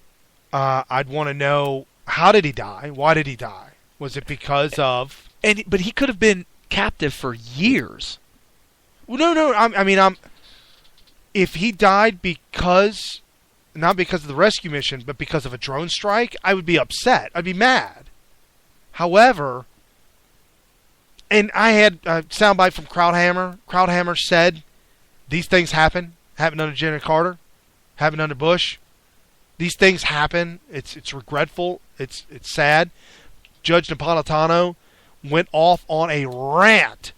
I'd want to know, how did he die? Why did he die? Was it because of... But he could have been captive for years. Well, no. If he died because... Not because of the rescue mission, but because of a drone strike, I would be upset. I'd be mad. However, and I had a soundbite from Krauthammer. Krauthammer said, these things happen. Happened under Jimmy Carter. Happened under Bush. These things happen. It's regretful. It's sad. Judge Napolitano went off on a rant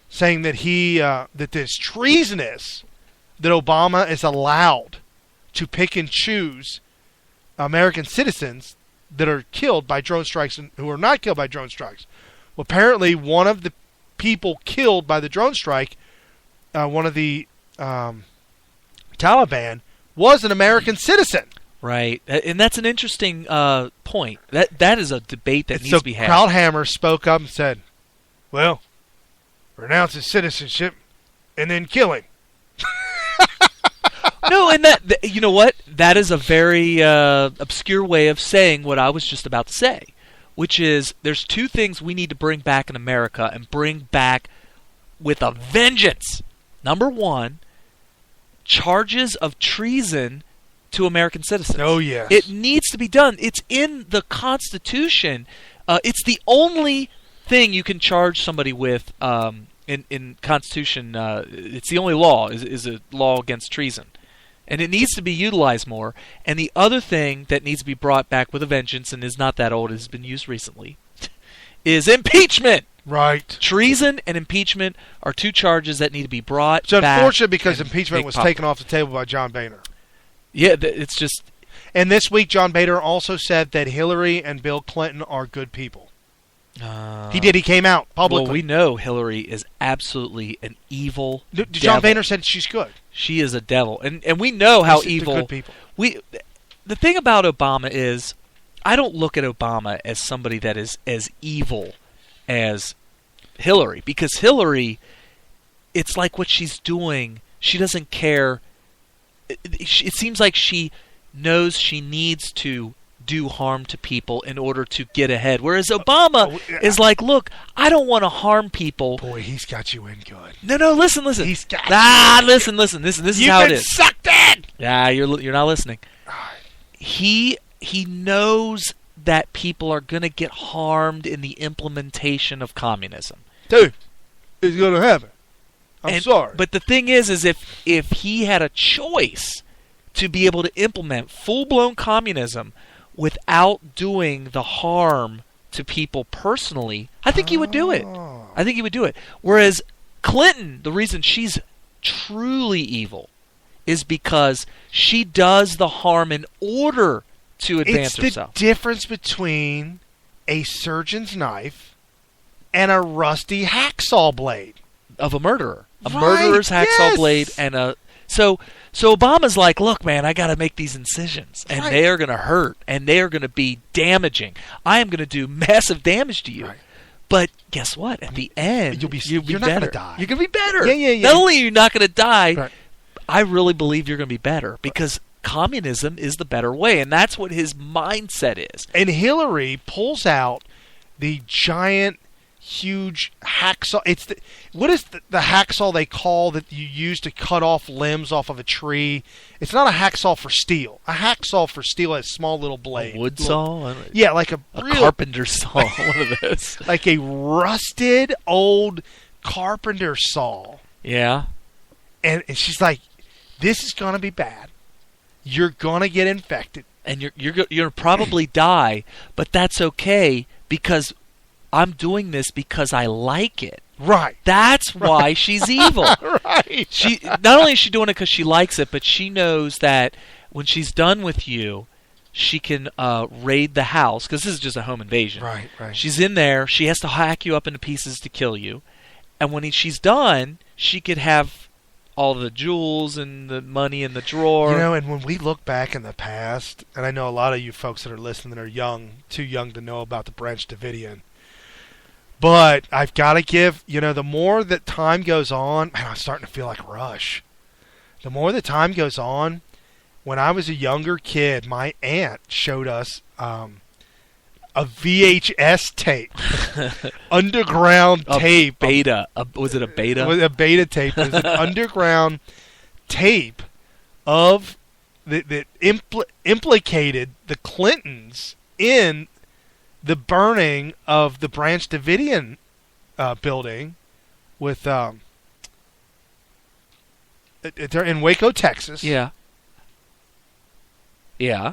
saying that that this treasonous that Obama is allowed to pick and choose American citizens that are killed by drone strikes and who are not killed by drone strikes. Well, apparently one of the people killed by the drone strike, one of the Taliban, was an American citizen. Right, and that's an interesting point. That is a debate that needs to be had. Krauthammer spoke up and said, well, renounce his citizenship and then kill him. No, and you know what? That is a very obscure way of saying what I was just about to say, which is there's two things we need to bring back in America and bring back with a vengeance. Number one, charges of treason to American citizens. Oh, yes. It needs to be done. It's in the Constitution. It's the only thing you can charge somebody with in Constitution. It's the only law is a law against treason. And it needs to be utilized more. And the other thing that needs to be brought back with a vengeance, and is not that old, has been used recently, is impeachment. Right. Treason and impeachment are two charges that need to be brought back. It's unfortunate because impeachment was taken off the table by John Boehner. Yeah, it's just... And this week, John Boehner also said that Hillary and Bill Clinton are good people. He did. He came out publicly. Well, we know Hillary is absolutely an evil devil. John Boehner said she's good. She is a devil. And we know how evil... Good people. The thing about Obama is, I don't look at Obama as somebody that is as evil as Hillary. Because Hillary, it's like what she's doing, she doesn't care. It seems like she knows she needs to do harm to people in order to get ahead. Whereas Obama is like, look, I don't want to harm people. Boy, he's got you in good. No, listen. He's got listen. This is how it is. You've been sucked in! Yeah, you're not listening. He knows that people are going to get harmed in the implementation of communism. Dude, it's going to happen. I'm sorry. But the thing is if he had a choice to be able to implement full-blown communism without doing the harm to people personally, I think he would do it. I think he would do it. Whereas Clinton, the reason she's truly evil is because she does the harm in order to advance herself. It's the difference between a surgeon's knife and a rusty hacksaw blade. Of a murderer. A murderer's hacksaw blade and a... So Obama's like, look, man, I got to make these incisions, and they are going to hurt, and they are going to be damaging. I am going to do massive damage to you. Right. But guess what? At the end, you're not going to die. You're going to be better. Yeah. Not only are you not going to die, I really believe you're going to be better because communism is the better way, and that's what his mindset is. And Hillary pulls out the giant, huge hacksaw. What is the hacksaw they call that you use to cut off limbs off of a tree? It's not a hacksaw for steel. A hacksaw for steel has small little blade. A wood saw? Yeah, like a carpenter saw. One of those. Like a rusted old carpenter saw. Yeah. And she's like, this is going to be bad. You're going to get infected. And you're going to probably die, but that's okay because I'm doing this because I like it. Right. That's why she's evil. Right. She not only is she doing it because she likes it, but she knows that when she's done with you, she can raid the house because this is just a home invasion. Right. She's in there. She has to hack you up into pieces to kill you, and when she's done, she could have all the jewels and the money in the drawer. You know, and when we look back in the past, and I know a lot of you folks that are listening are too young to know about the Branch Davidian. But I've got to give, the more that time goes on, man, I'm starting to feel like Rush. The more that time goes on, when I was a younger kid, my aunt showed us a VHS tape, underground tape. Beta. Was it a beta? A beta tape. It was an underground tape of that implicated the Clintons in the burning of the Branch Davidian building with they're in Waco, Texas. Yeah. Yeah.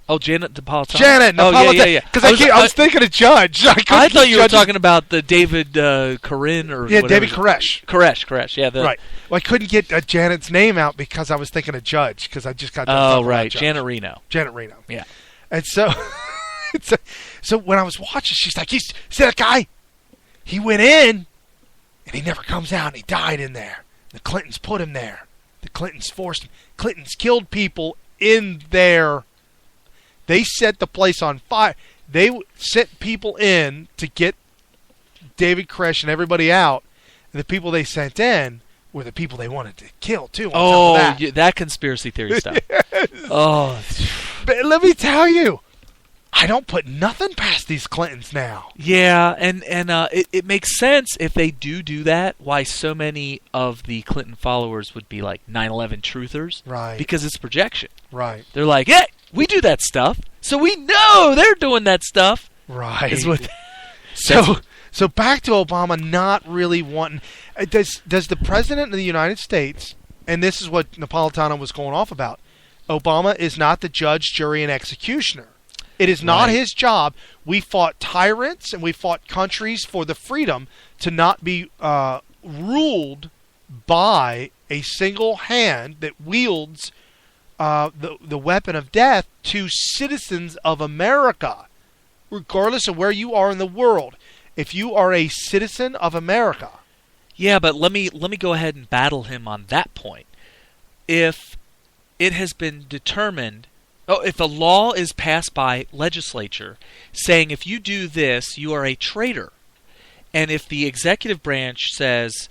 Oh, Janet Napolitano. Janet Napolitano. Yeah. Because I was thinking of Judge. I thought you were talking about the David Corinne or whatever. David Koresh. Koresh. Yeah. Right. Well, I couldn't get Janet's name out because I was thinking of Judge because I just got. Oh, right. Janet Reno. Yeah. And so. So when I was watching, she's like, see that guy? He went in, and he never comes out, and he died in there. The Clintons put him there. The Clintons forced him. Clintons killed people in there. They set the place on fire. They sent people in to get David Koresh and everybody out. And the people they sent in were the people they wanted to kill, too. That conspiracy theory stuff. Yes. Oh. But let me tell you. I don't put nothing past these Clintons now. Yeah, and it makes sense if they do that, why so many of the Clinton followers would be like 9/11 truthers. Right. Because it's projection. Right. They're like, hey, we do that stuff, so we know they're doing that stuff. Right. Is what so back to Obama not really wanting... Does the President of the United States, and this is what Napolitano was going off about, Obama is not the judge, jury, and executioner. It is not his job. We fought tyrants and we fought countries for the freedom to not be ruled by a single hand that wields the weapon of death to citizens of America, regardless of where you are in the world. If you are a citizen of America. Yeah, but let me go ahead and battle him on that point. If it has been determined... if a law is passed by legislature saying if you do this, you are a traitor, and if the executive branch says,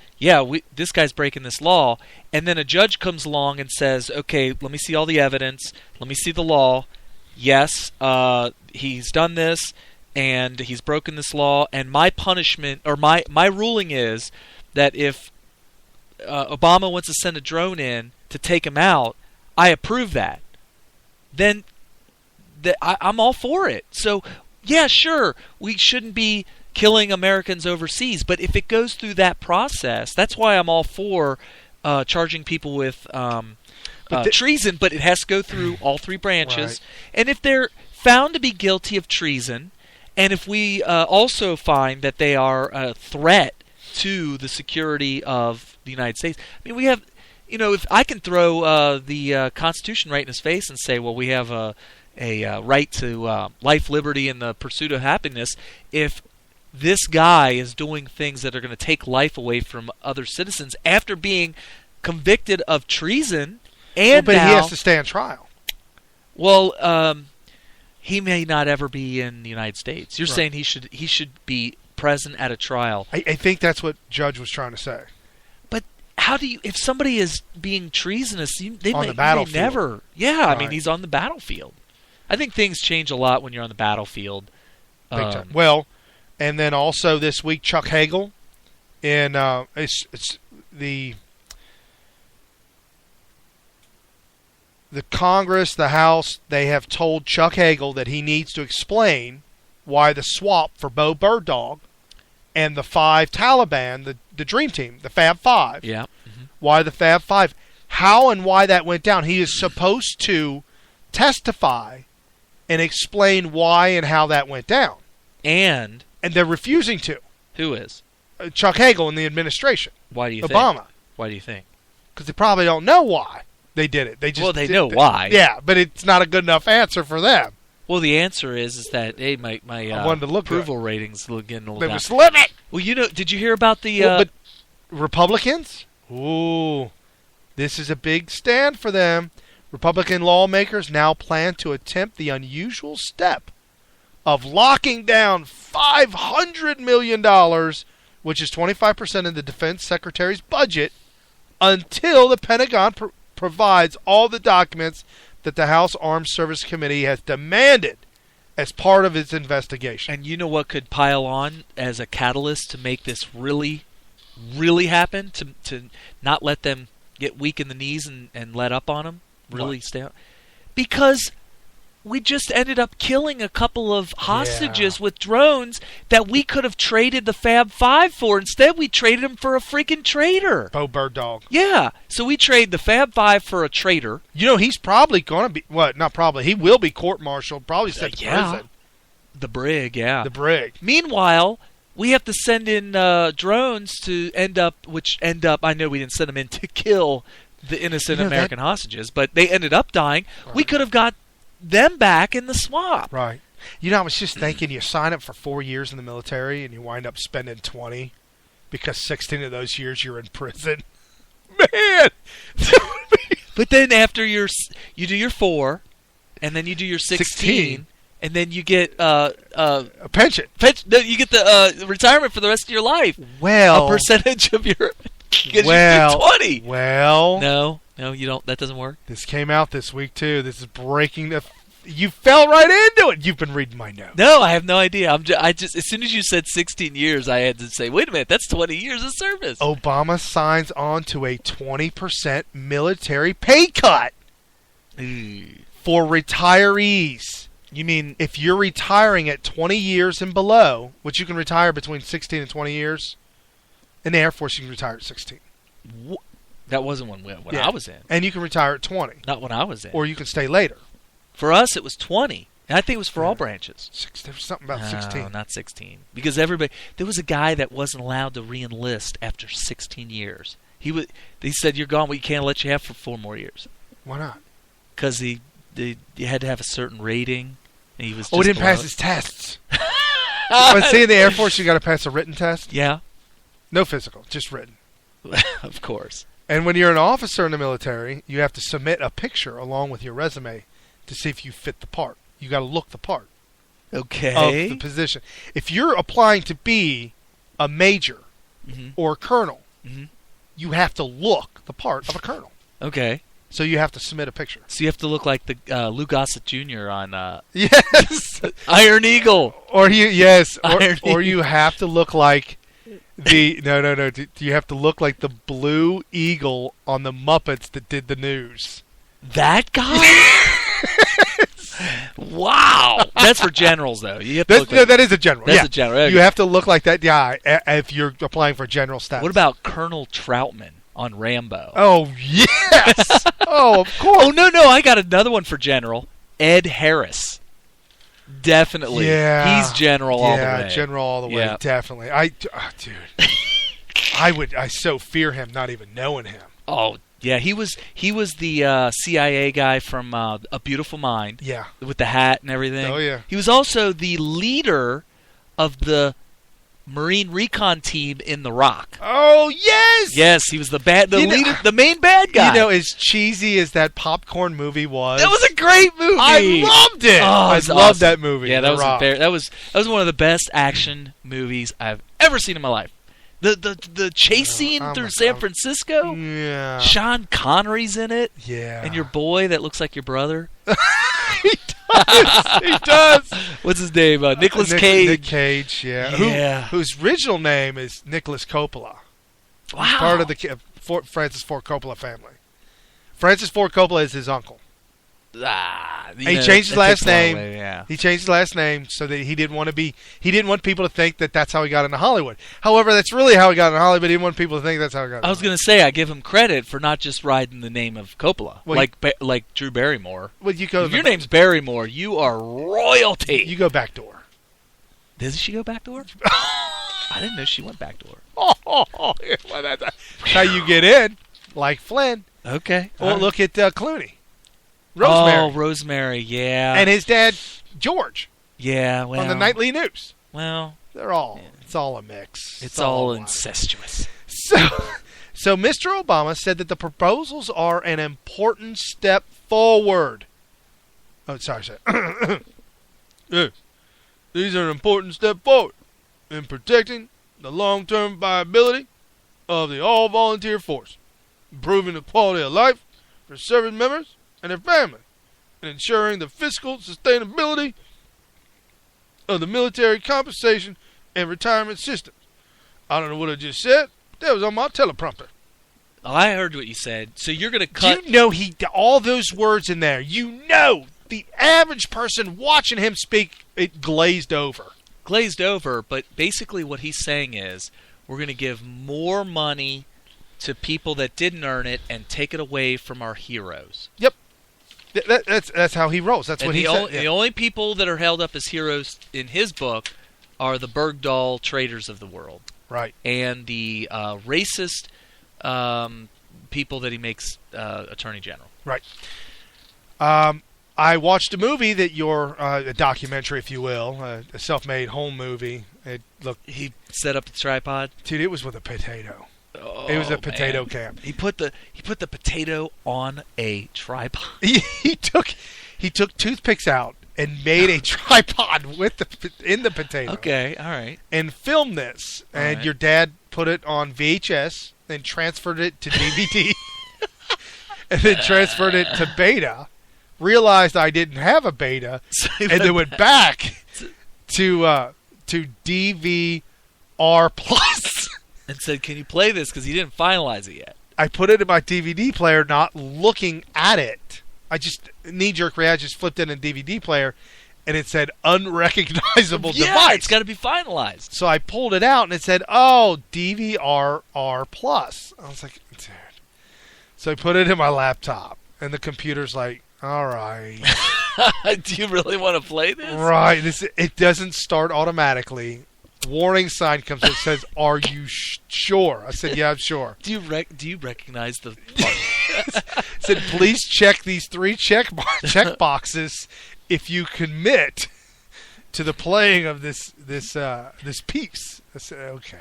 this guy's breaking this law, and then a judge comes along and says, okay, let me see all the evidence, let me see the law, yes, he's done this, and he's broken this law, and my punishment, or my ruling is that if Obama wants to send a drone in to take him out, I approve that. Then I'm all for it. So, yeah, sure, we shouldn't be killing Americans overseas, but if it goes through that process, that's why I'm all for charging people with treason, but it has to go through all three branches. Right. And if they're found to be guilty of treason, and if we also find that they are a threat to the security of the United States, I mean, we have... if I can throw the Constitution right in his face and say, well, we have a right to life, liberty, and the pursuit of happiness, if this guy is doing things that are going to take life away from other citizens after being convicted of treason, and but he has to stand trial. Well, he may not ever be in the United States. You're saying he should be present at a trial. I think that's what Judge was trying to say. How do you, if somebody is being treasonous, they on may, the battlefield. May never. Yeah, Right. I mean, he's on the battlefield. I think things change a lot when you're on the battlefield. Big time. Well, and then also this week, Chuck Hagel, in it's the Congress, the House, they have told Chuck Hagel that he needs to explain why the swap for Bo Bird-Dog and the 5 Taliban, the Dream Team, the Fab Five. Yeah. Why the Fab Five? How and why that went down. He is supposed to testify and explain why and how that went down. And they're refusing to. Who is? Chuck Hagel in the administration. Why do you think? Obama. Why do you think? Because they probably don't know why they did it. They just they know why. Yeah, but it's not a good enough answer for them. Well, the answer is that hey, my approval ratings getting a little down. They were slipping. Well, did you hear about the but Republicans? Ooh, this is a big stand for them. Republican lawmakers now plan to attempt the unusual step of locking down $500 million, which is 25% of the defense secretary's budget, until the Pentagon provides all the documents that the House Armed Services Committee has demanded as part of its investigation. And you know what could pile on as a catalyst to make this really, really happen? To not let them get weak in the knees and let up on them? Really stay out? Because we just ended up killing a couple of hostages with drones that we could have traded the Fab Five for. Instead, we traded them for a freaking traitor. Bo Bird Dog. Yeah. So we trade the Fab Five for a traitor. You know, he's probably going to be, not probably, he will be court-martialed, probably sent to prison. The brig, yeah. The brig. Meanwhile, we have to send in drones to end up, I know we didn't send them in to kill the innocent American hostages, but they ended up dying. Right. We could have got them back in the swamp. Right. You know, I was just thinking, you sign up for 4 years in the military and you wind up spending 20 because 16 of those years you're in prison. Man! But then after you do your 4, and then you do your 16. And then you get a pension. No, you get the retirement for the rest of your life. Well, a percentage of your. You get 20. Well, no, you don't. That doesn't work. This came out this week too. This is breaking the. You fell right into it. You've been reading my notes. No, I have no idea. I just as soon as you said 16 years, I had to say, wait a minute, that's 20 years of service. Obama signs on to a 20% military pay cut for retirees. You mean if you're retiring at 20 years and below, which you can retire between 16 and 20 years, in the Air Force you can retire at 16. That wasn't when I was in. And you can retire at 20. Not when I was in. Or you can stay later. For us, it was 20. And I think it was for all branches. There was something about 16. No, not 16. Because there was a guy that wasn't allowed to re-enlist after 16 years. They said, you're gone, we can't let you have for 4 more years. Why not? Because you had to have a certain rating. And he was he didn't pass his tests. But see, in the Air Force, you got to pass a written test. Yeah. No physical, just written. Of course. And when you're an officer in the military, you have to submit a picture along with your resume to see if you fit the part. You got to look the part. Okay. Of the position. If you're applying to be a major or a colonel, you have to look the part of a colonel. Okay. So you have to submit a picture. So you have to look like the Lou Gossett Jr. on yes, Iron Eagle. Or you have to look like the no. You have to look like the Blue Eagle on the Muppets that did the news. That guy. Wow, that's for generals though. You have to look like, that is a general. That's a general. You have to look like that guy if you're applying for general status. What about Colonel Troutman on Rambo? Oh yes. Oh, of course. Oh no, I got another one for general. Ed Harris. Definitely. Yeah. He's general all the way. Yeah, general all the way. Yeah. Definitely. Dude. I so fear him not even knowing him. Oh, yeah, he was the CIA guy from A Beautiful Mind. Yeah. With the hat and everything. Oh, yeah. He was also the leader of the Marine Recon team in The Rock. Oh, yes! Yes, he was the main bad guy. You know, as cheesy as that popcorn movie was. That was a great movie. I loved it. I loved that movie. Yeah, that was one of the best action movies I've ever seen in my life. The chase scene through San Francisco. Yeah. Sean Connery's in it. Yeah. And your boy that looks like your brother. He does. What's his name? Nicolas Cage. Nick Cage, yeah. Yeah. Whose original name is Nicholas Coppola. Wow. He's part of the Francis Ford Coppola family. Francis Ford Coppola is his uncle. He changed his last name. Yeah. He changed his last name so that he didn't want people to think that that's how he got into Hollywood. However, that's really how he got into Hollywood. He didn't want people to think that's how he got into I was going to say, I give him credit for not just riding the name of Coppola, well, like Drew Barrymore. Well, if your name's Barrymore, you are royalty. You go back door. Does she go back door? I didn't know she went back door. Well, that's how you get in, like Flynn. Okay. Well, look at Clooney. Rosemary. Oh, Rosemary, yeah. And his dad, George. Yeah, well. On the nightly news. Well. It's all a mix. It's all incestuous. So Mr. Obama said that the proposals are an important step forward. Oh, sorry. Yes. These are an important step forward in protecting the long-term viability of the all-volunteer force, improving the quality of life for service members and their families, and ensuring the fiscal sustainability of the military compensation and retirement systems. I don't know what I just said. That was on my teleprompter. I heard what you said. So you're going to cut... You know all those words in there. You know the average person watching him speak, it glazed over. Glazed over, but basically what he's saying is we're going to give more money to people that didn't earn it and take it away from our heroes. Yep. That's how he rolls. That's what he said. The only people that are held up as heroes in his book are the Bergdahl traders of the world. Right. And the racist people that he makes Attorney General. Right. I watched a movie that a documentary, if you will, a self-made home movie. He set up the tripod. Dude, it was with a potato. It was a potato camp. He put the potato on a tripod. He took toothpicks out and made a tripod in the potato. Okay, all right. And filmed this. And your dad put it on VHS, then transferred it to DVD, and then transferred it to Beta. Realized I didn't have a Beta, and then went back to DVR Plus. And said, can you play this? Because he didn't finalize it yet. I put it in my DVD player, not looking at it. I just, knee-jerk reaction, just flipped it in a DVD player, and it said, unrecognizable device. Yeah, it's got to be finalized. So I pulled it out, and it said, oh, DVR Plus. I was like, dude. So I put it in my laptop, and the computer's like, all right. Do you really want to play this? Right. It doesn't start automatically. Warning sign comes in, says, "Are you sure?" I said, "Yeah, I'm sure." Do you recognize the? Said, "Please check these 3 check boxes if you commit to the playing of this piece." I said, "Okay,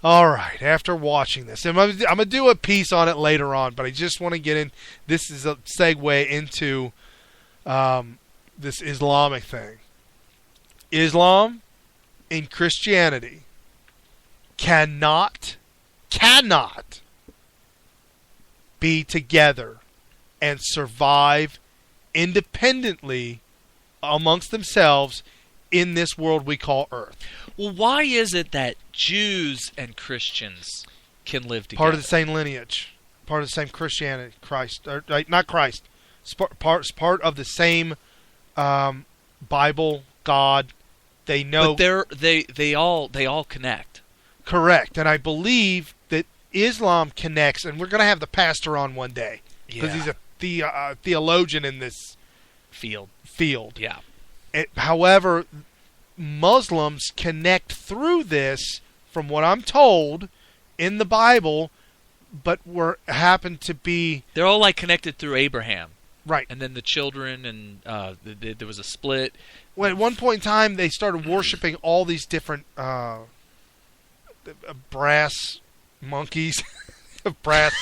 all right." After watching this, I'm gonna do a piece on it later on, but I just want to get in. This is a segue into this Islamic thing. Islam and Christianity cannot be together and survive independently amongst themselves in this world we call Earth. Well, why is it that Jews and Christians can live together? Part of the same lineage, part of the same Christianity, not Christ. It's part of the same Bible, God. They know, but they all connect. Correct, and I believe that Islam connects, and we're going to have the pastor on one day because he's a theologian in this field. Yeah. However, Muslims connect through this, from what I'm told, in the Bible, but happen to be... They're all like connected through Abraham. Right. And then the children, and there was a split. Well, at one point in time, they started worshiping all these different brass monkeys, brass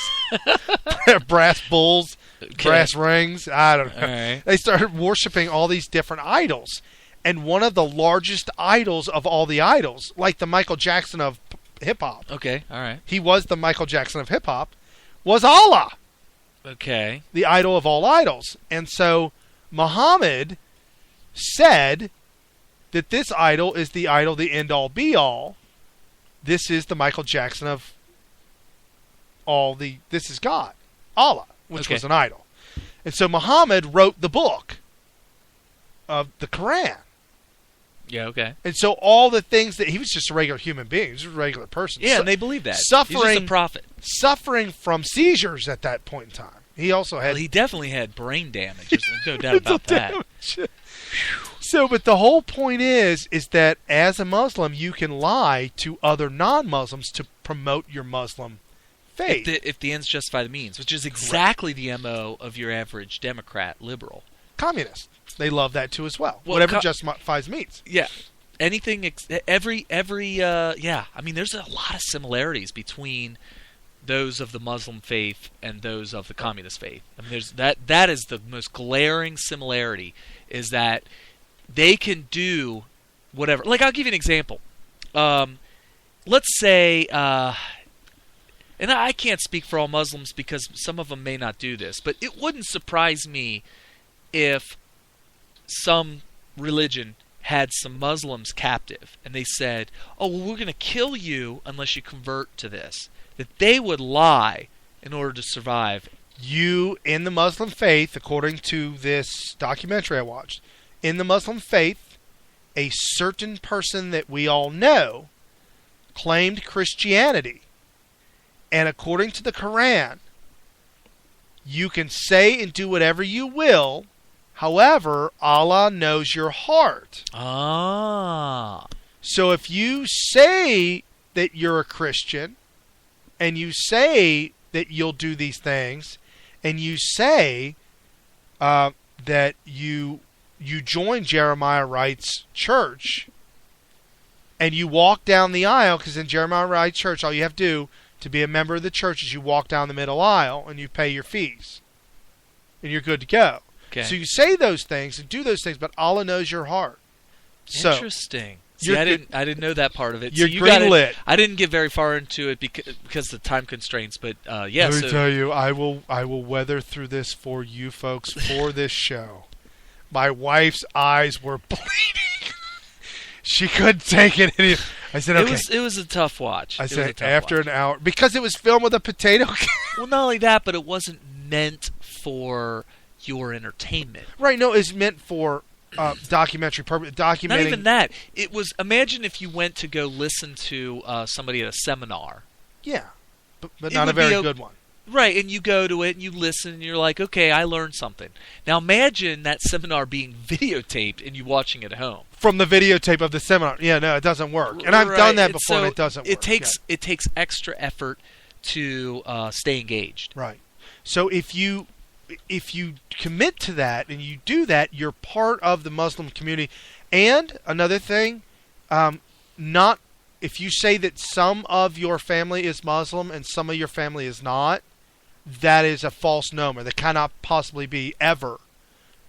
bulls, brass rings. I don't know. Right. They started worshiping all these different idols. And one of the largest idols of all the idols, like the Michael Jackson of hip-hop. Okay, all right. He was the Michael Jackson of hip-hop, was Allah. Okay. The idol of all idols. And so Muhammad said that this idol is the idol, the end-all, be-all. This is the Michael Jackson of this is God, Allah, which was an idol. And so Muhammad wrote the book of the Quran. Yeah, okay. And so all the things that he was just a regular human being, he was just a regular person. Yeah, and they believe that. Suffering, he's just a prophet. Suffering from seizures at that point in time. He also had... Well, he definitely had brain damage. There's no doubt about that. So, but the whole point is that as a Muslim, you can lie to other non-Muslims to promote your Muslim faith. If the ends justify the means, which is exactly the MO of your average Democrat liberal. Communist. They love that too as well. Whatever justifies means. Yeah. Anything, yeah. I mean, there's a lot of similarities between those of the Muslim faith and those of the communist faith. I mean, there's that is the most glaring similarity, is that they can do whatever. Like, I'll give you an example. Let's say, and I can't speak for all Muslims because some of them may not do this, but it wouldn't surprise me if some religion had some Muslims captive and they said, oh, well, we're going to kill you unless you convert to this. That they would lie in order to survive. You, in the Muslim faith, according to this documentary I watched, in the Muslim faith, a certain person that we all know claimed Christianity. And according to the Quran, you can say and do whatever you will. However, Allah knows your heart. Ah. So if you say that you're a Christian, and you say that you'll do these things, and you say that you join Jeremiah Wright's church, and you walk down the aisle, because in Jeremiah Wright's church, all you have to do to be a member of the church is you walk down the middle aisle, and you pay your fees, and you're good to go. Okay. So you say those things and do those things, but Allah knows your heart. Interesting. See, I didn't know that part of it. You're so you green lit. I didn't get very far into it because of the time constraints, but yeah. Let me tell you, I will weather through this for you folks for this show. My wife's eyes were bleeding. She couldn't take it anymore. I said, okay. It was a tough watch. I said, after an hour, because it was filmed with a potato can. Well, not only that, but it wasn't meant for your entertainment. Right, no, it's meant for documentary purpose, documenting. Not even that. It was, imagine if you went to go listen to somebody at a seminar. Yeah, but not a very good one. Right, and you go to it and you listen and you're like, okay, I learned something. Now imagine that seminar being videotaped and you watching it at home. From the videotape of the seminar. Yeah, no, it doesn't work. And I've done that before and it doesn't work. It takes extra effort to stay engaged. Right. So if you commit to that and you do that, you're part of the Muslim community. And another thing, if you say that some of your family is Muslim and some of your family is not, that is a false nomer. That cannot possibly be ever.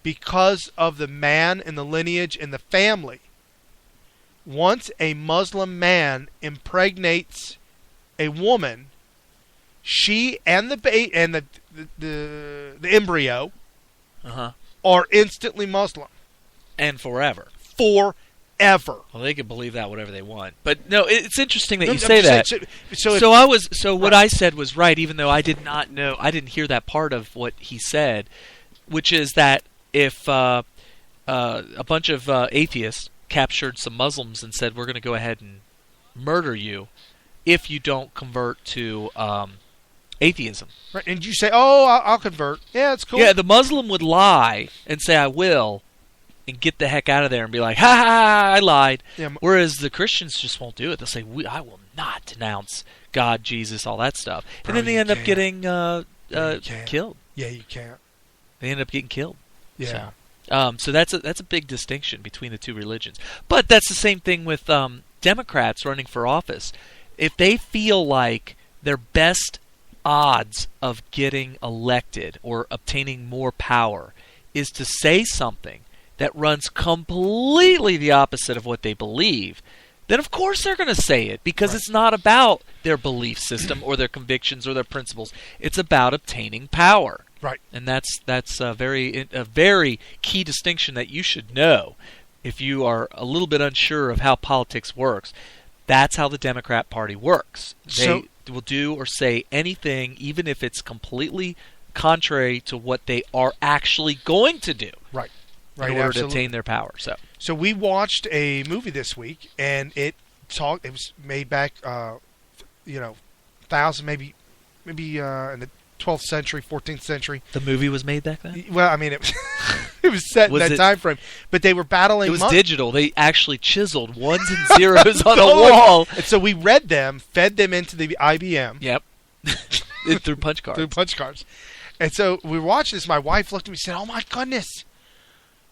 Because of the man and the lineage and the family. Once a Muslim man impregnates a woman, she and the embryo are instantly Muslim. And forever. Forever. Well, they can believe that whatever they want. But no, it's interesting that you say that. What I said was right, even though I didn't hear that part of what he said, which is that if a bunch of atheists captured some Muslims and said, we're going to go ahead and murder you if you don't convert to atheism. Right, and you say, oh, I'll convert. Yeah, it's cool. Yeah, the Muslim would lie and say, I will, and get the heck out of there and be like, ha ha, ha, I lied. Yeah, whereas the Christians just won't do it. They'll say, I will not denounce God, Jesus, all that stuff. Bro, and then they end up getting killed. Yeah, you can't. They end up getting killed. Yeah. So that's a big distinction between the two religions. But that's the same thing with Democrats running for office. If they feel like their best odds of getting elected or obtaining more power is to say something that runs completely the opposite of what they believe, then of course they're going to say it, because it's not about their belief system or their convictions or their principles. It's about obtaining power. Right. And that's a very key distinction that you should know if you are a little bit unsure of how politics works. That's how the Democrat Party works. They will do or say anything, even if it's completely contrary to what they are actually going to do. Right. In order to obtain their power. So we watched a movie this week, and it was made back, maybe in the 12th century, 14th century. The movie was made back then? Well, I mean, it was set in that time frame. But they were battling. It was digital. They actually chiseled ones and zeros on a wall. And so we read them, fed them into the IBM. Yep. Through punch cards. And so we watched this. My wife looked at me and said, oh, my goodness.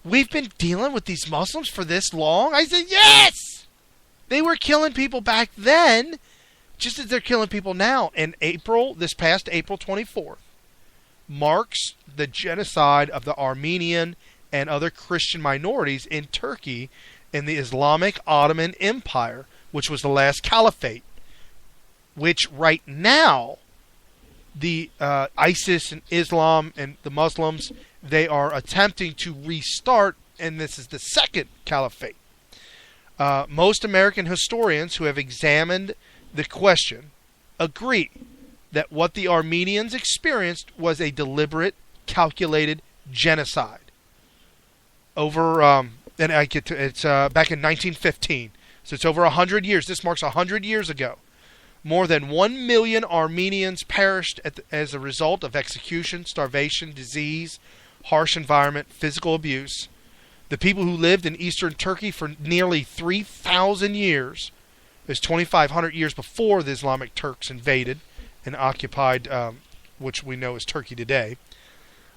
We've been dealing with these Muslims for this long? I said, yes! They were killing people back then just as they're killing people now. And this past April 24th, marks the genocide of the Armenian and other Christian minorities in Turkey in the Islamic Ottoman Empire, which was the last caliphate, which right now the ISIS and Islam and the Muslims, they are attempting to restart, and this is the second caliphate. Most American historians who have examined the question agree that what the Armenians experienced was a deliberate, calculated genocide. It's back in 1915, so it's over 100 years. This marks 100 years ago. More than 1 million Armenians perished as a result of execution, starvation, disease, harsh environment, physical abuse. The people who lived in eastern Turkey for nearly 3,000 years, it was 2,500 years before the Islamic Turks invaded and occupied, which we know is Turkey today,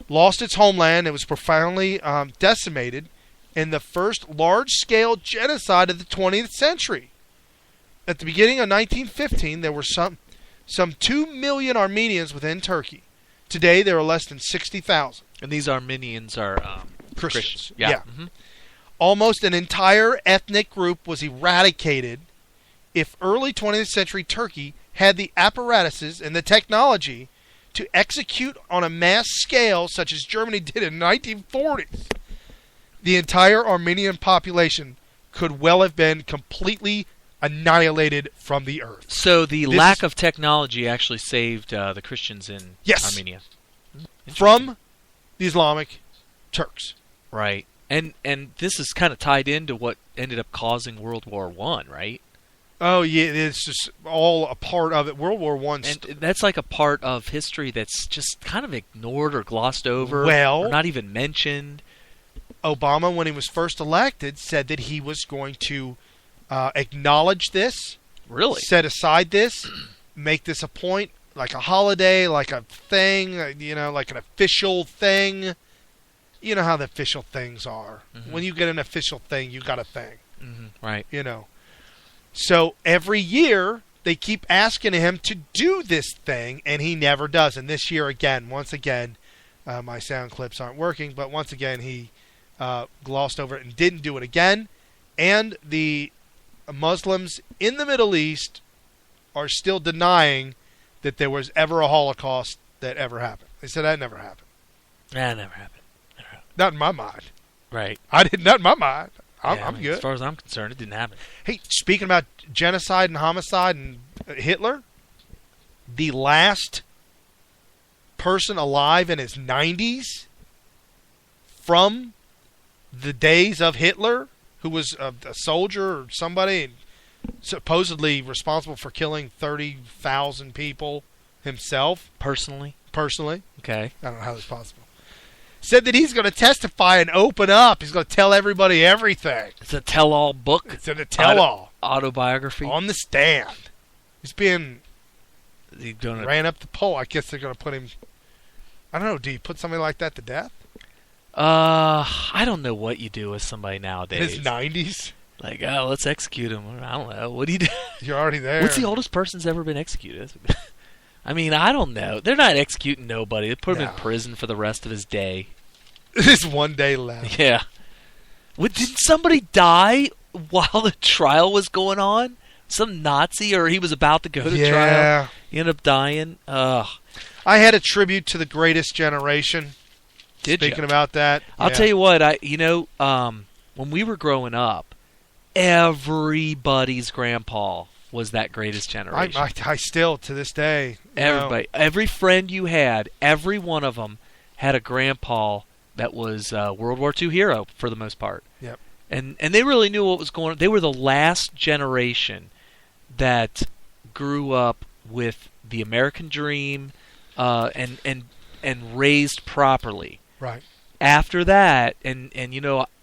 lost its homeland. It was profoundly decimated in the first large-scale genocide of the 20th century. At the beginning of 1915, there were some 2 million Armenians within Turkey. Today, there are less than 60,000. And these Armenians are Christians. Yeah. Mm-hmm. Almost an entire ethnic group was eradicated if early 20th century Turkey had the apparatuses and the technology to execute on a mass scale such as Germany did in the 1940s. The entire Armenian population could well have been completely annihilated from the earth. So the lack of technology actually saved the Christians in Armenia. From the Islamic Turks. Right. And this is kind of tied into what ended up causing World War I, right? Oh, yeah, it's just all a part of it. World War I. And that's like a part of history that's just kind of ignored or glossed over. Well, or not even mentioned. Obama, when he was first elected, said that he was going to acknowledge this. Really? Set aside this. Make this a point, like a holiday, like a thing, like an official thing. You know how the official things are. Mm-hmm. When you get an official thing, you got a thing. Mm-hmm. Right. So every year, they keep asking him to do this thing, and he never does. And this year, once again, my sound clips aren't working, but once again, he glossed over it and didn't do it again. And the Muslims in the Middle East are still denying that there was ever a Holocaust that ever happened. They said that never happened. That never happened. Not in my mind. Right. Not in my mind. I'm good. As far as I'm concerned, it didn't happen. Hey, speaking about genocide and homicide and Hitler, the last person alive in his 90s from the days of Hitler, who was a soldier or somebody supposedly responsible for killing 30,000 people himself. Personally? I Okay. don't know how that's possible. Said that he's going to testify and open up. He's going to tell everybody everything. It's a tell-all book. It's a tell-all. Autobiography. On the stand. He's being ran up the pole. I guess they're going to put him... I don't know. Do you put somebody like that to death? I don't know what you do with somebody nowadays. In his 90s? Like, let's execute him. I don't know. What do you do? You're already there. What's the oldest person's ever been executed? I mean, I don't know. They're not executing nobody. They put him in prison for the rest of his day. There's 1 day left. Yeah. Did somebody die while the trial was going on? Some Nazi, or he was about to go to trial? He ended up dying. Ugh. I had a tribute to The Greatest Generation. Speaking about that. I'll tell you what, when we were growing up, everybody's grandpa was that Greatest Generation. I still, to this day. Everybody. Every friend you had, every one of them had a grandpa that was a World War II hero for the most part. Yep. And they really knew what was going on. They were the last generation that grew up with the American dream and raised properly. Right. After that, and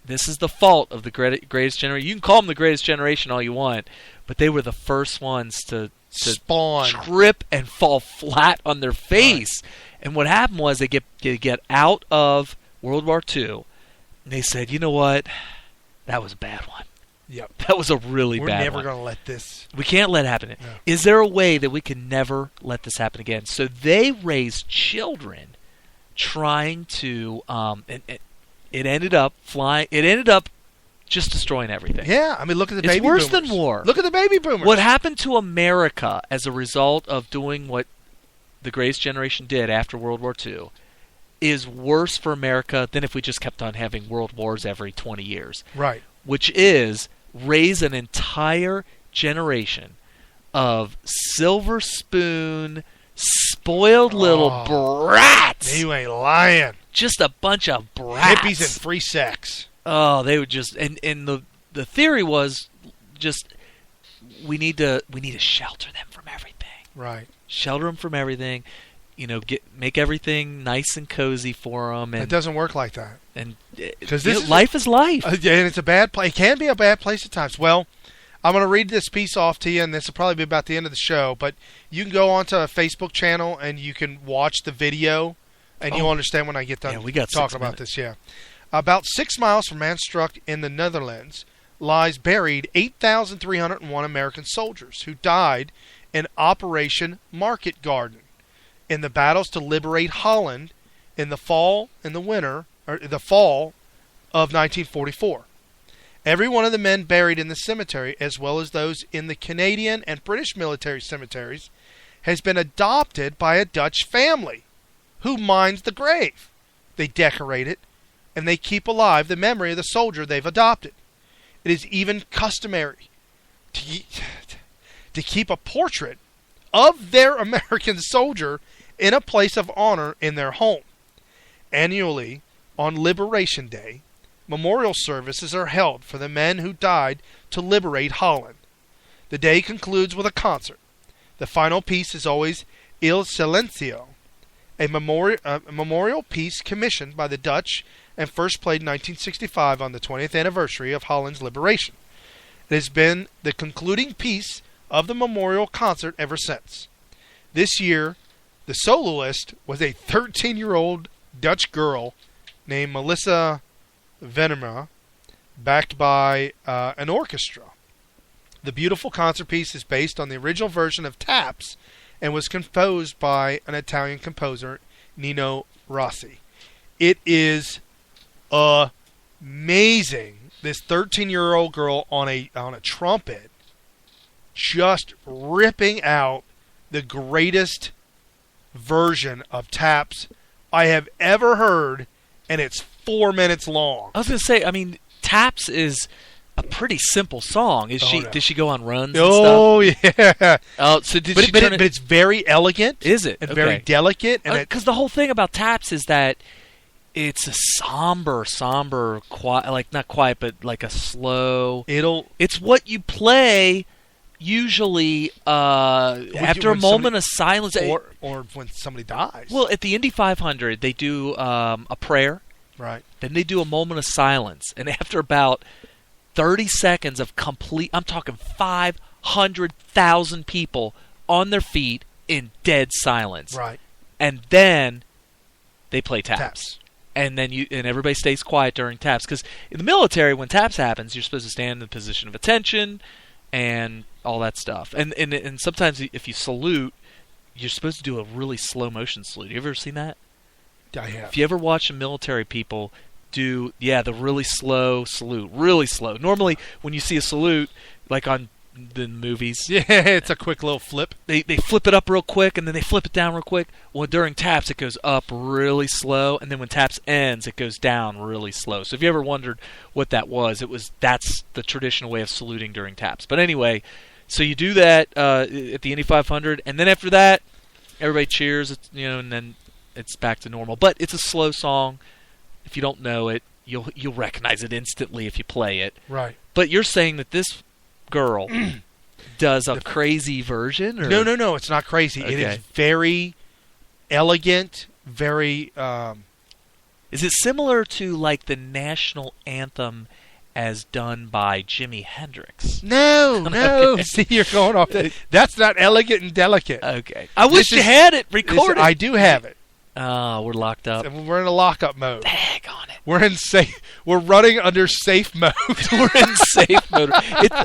this is the fault of the Greatest Generation. You can call them the Greatest Generation all you want, but they were the first ones to spawn, trip, and fall flat on their face. Right. And what happened was they get out of World War II, and they said, you know what? That was a bad one. Yep. That was a really We're bad never one. going to let this. We can't let it happen. No. Is there a way that we can never let this happen again? So they raised children trying to, and it ended up flying. It ended up just destroying everything. Yeah, I mean, look at the It's baby worse boomers. than war. Look at the baby boomers. What happened to America as a result of doing what the greatest generation did after World War II is worse for America than if we just kept on having world wars every 20 years. Right. Which is raise an entire generation of silver spoon, spoiled little brats. You ain't lying. Just a bunch of brats. Hippies and free sex. Oh, they would just and the theory was just we need to shelter them from everything. Right. Shelter them from everything. Make everything nice and cozy for them. And it doesn't work like that. And because life is life. And it's a bad place. It can be a bad place at times. Well, I'm going to read this piece off to you, and this will probably be about the end of the show. But you can go onto a Facebook channel and you can watch the video, and you'll understand when I get done we got talking about this. Yeah. About 6 miles from Maastricht in the Netherlands lies buried 8,301 American soldiers who died in Operation Market Garden in the battles to liberate Holland in the fall of 1944. Every one of the men buried in the cemetery, as well as those in the Canadian and British military cemeteries, has been adopted by a Dutch family who mines the grave. They decorate it, and they keep alive the memory of the soldier they've adopted. It is even customary to keep a portrait of their American soldier in a place of honor in their home. Annually, on Liberation Day, memorial services are held for the men who died to liberate Holland. The day concludes with a concert. The final piece is always Il Silencio, a memorial piece commissioned by the Dutch and first played in 1965 on the 20th anniversary of Holland's liberation. It has been the concluding piece of the memorial concert ever since. This year, the soloist was a 13-year-old Dutch girl named Melissa Venema, backed by an orchestra. The beautiful concert piece is based on the original version of Taps and was composed by an Italian composer, Nino Rossi. It is amazing. This 13-year-old girl on a trumpet just ripping out the greatest version of Taps I have ever heard, and it's 4 minutes long. I was going to say, I mean, Taps is a pretty simple song. Did she go on runs and stuff? Oh, yeah. Oh, so did she but it's very elegant. Is it? And Okay. very delicate. And Because the whole thing about Taps is that it's a somber, quiet, like not quiet, but like a slow. It's what you play usually after a moment of silence, or when somebody dies. Well, at the Indy 500, they do a prayer. Right. Then they do a moment of silence, and after about 30 seconds of complete, I'm talking 500,000 people on their feet in dead silence. Right. And then they play Taps. And then everybody stays quiet during Taps, because in the military, when Taps happens, you're supposed to stand in the position of attention and all that stuff. And sometimes if you salute, you're supposed to do a really slow motion salute. You ever seen that? I have. If you ever watch the military people do, the really slow salute, really slow. Normally, when you see a salute, like on the movies, it's a quick little flip. They flip it up real quick, and then they flip it down real quick. Well, during Taps, it goes up really slow, and then when Taps ends, it goes down really slow. So if you ever wondered what that was, that's the traditional way of saluting during Taps. But anyway, so you do that at the Indy 500, and then after that, everybody cheers, and then it's back to normal. But it's a slow song. If you don't know it, you'll recognize it instantly if you play it. Right. But you're saying that this girl does a crazy version? Or? No, it's not crazy. Okay. It is very elegant, very... Is it similar to like the national anthem as done by Jimi Hendrix? No. Okay. See, you're going off that. That's not elegant and delicate. Okay. I wish you had it recorded. I do have it. Oh, we're locked up. We're in a lockup mode. Dang on it. We're running under safe mode. We're in safe mode.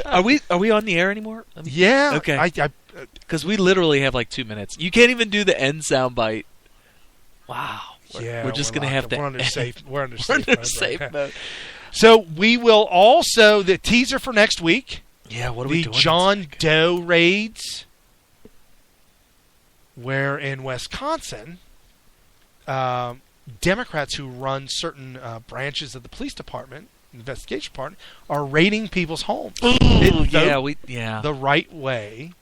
Are we on the air anymore? Yeah. Okay. Because we literally have like 2 minutes. You can't even do the end soundbite. Wow. We're just going to have to. We're under safe. We're under safe mode. So we will also, the teaser for next week. Yeah, what are we doing? The John Doe raids, where in Wisconsin, Democrats who run certain branches of the police department, investigation department, are raiding people's homes. The right way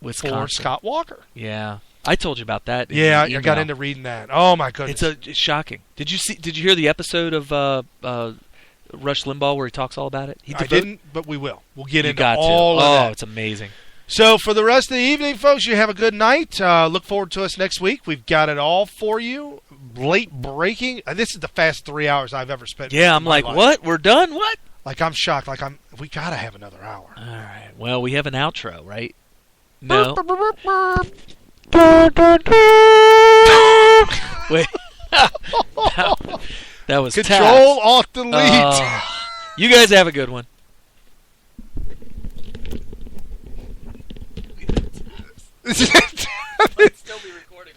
Wisconsin. for Scott Walker. Yeah. I told you about that. Yeah, I got into reading that. Oh my goodness, it's shocking. Did you hear the episode of Rush Limbaugh where he talks all about it? I didn't, but we will. We'll get into all of that. Oh, it's amazing. So for the rest of the evening, folks, you have a good night. Look forward to us next week. We've got it all for you. Late breaking. This is the fast 3 hours I've ever spent. Yeah, I'm like, what? We're done? What? Like, I'm shocked. Like, we got to have another hour. All right. Well, we have an outro, right? No. Wait. That was Control Alt Delete. You guys have a good one.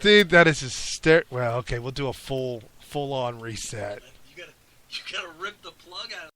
Dude, that is hysterical. Well, okay, we'll do a full on reset. You gotta rip the plug out of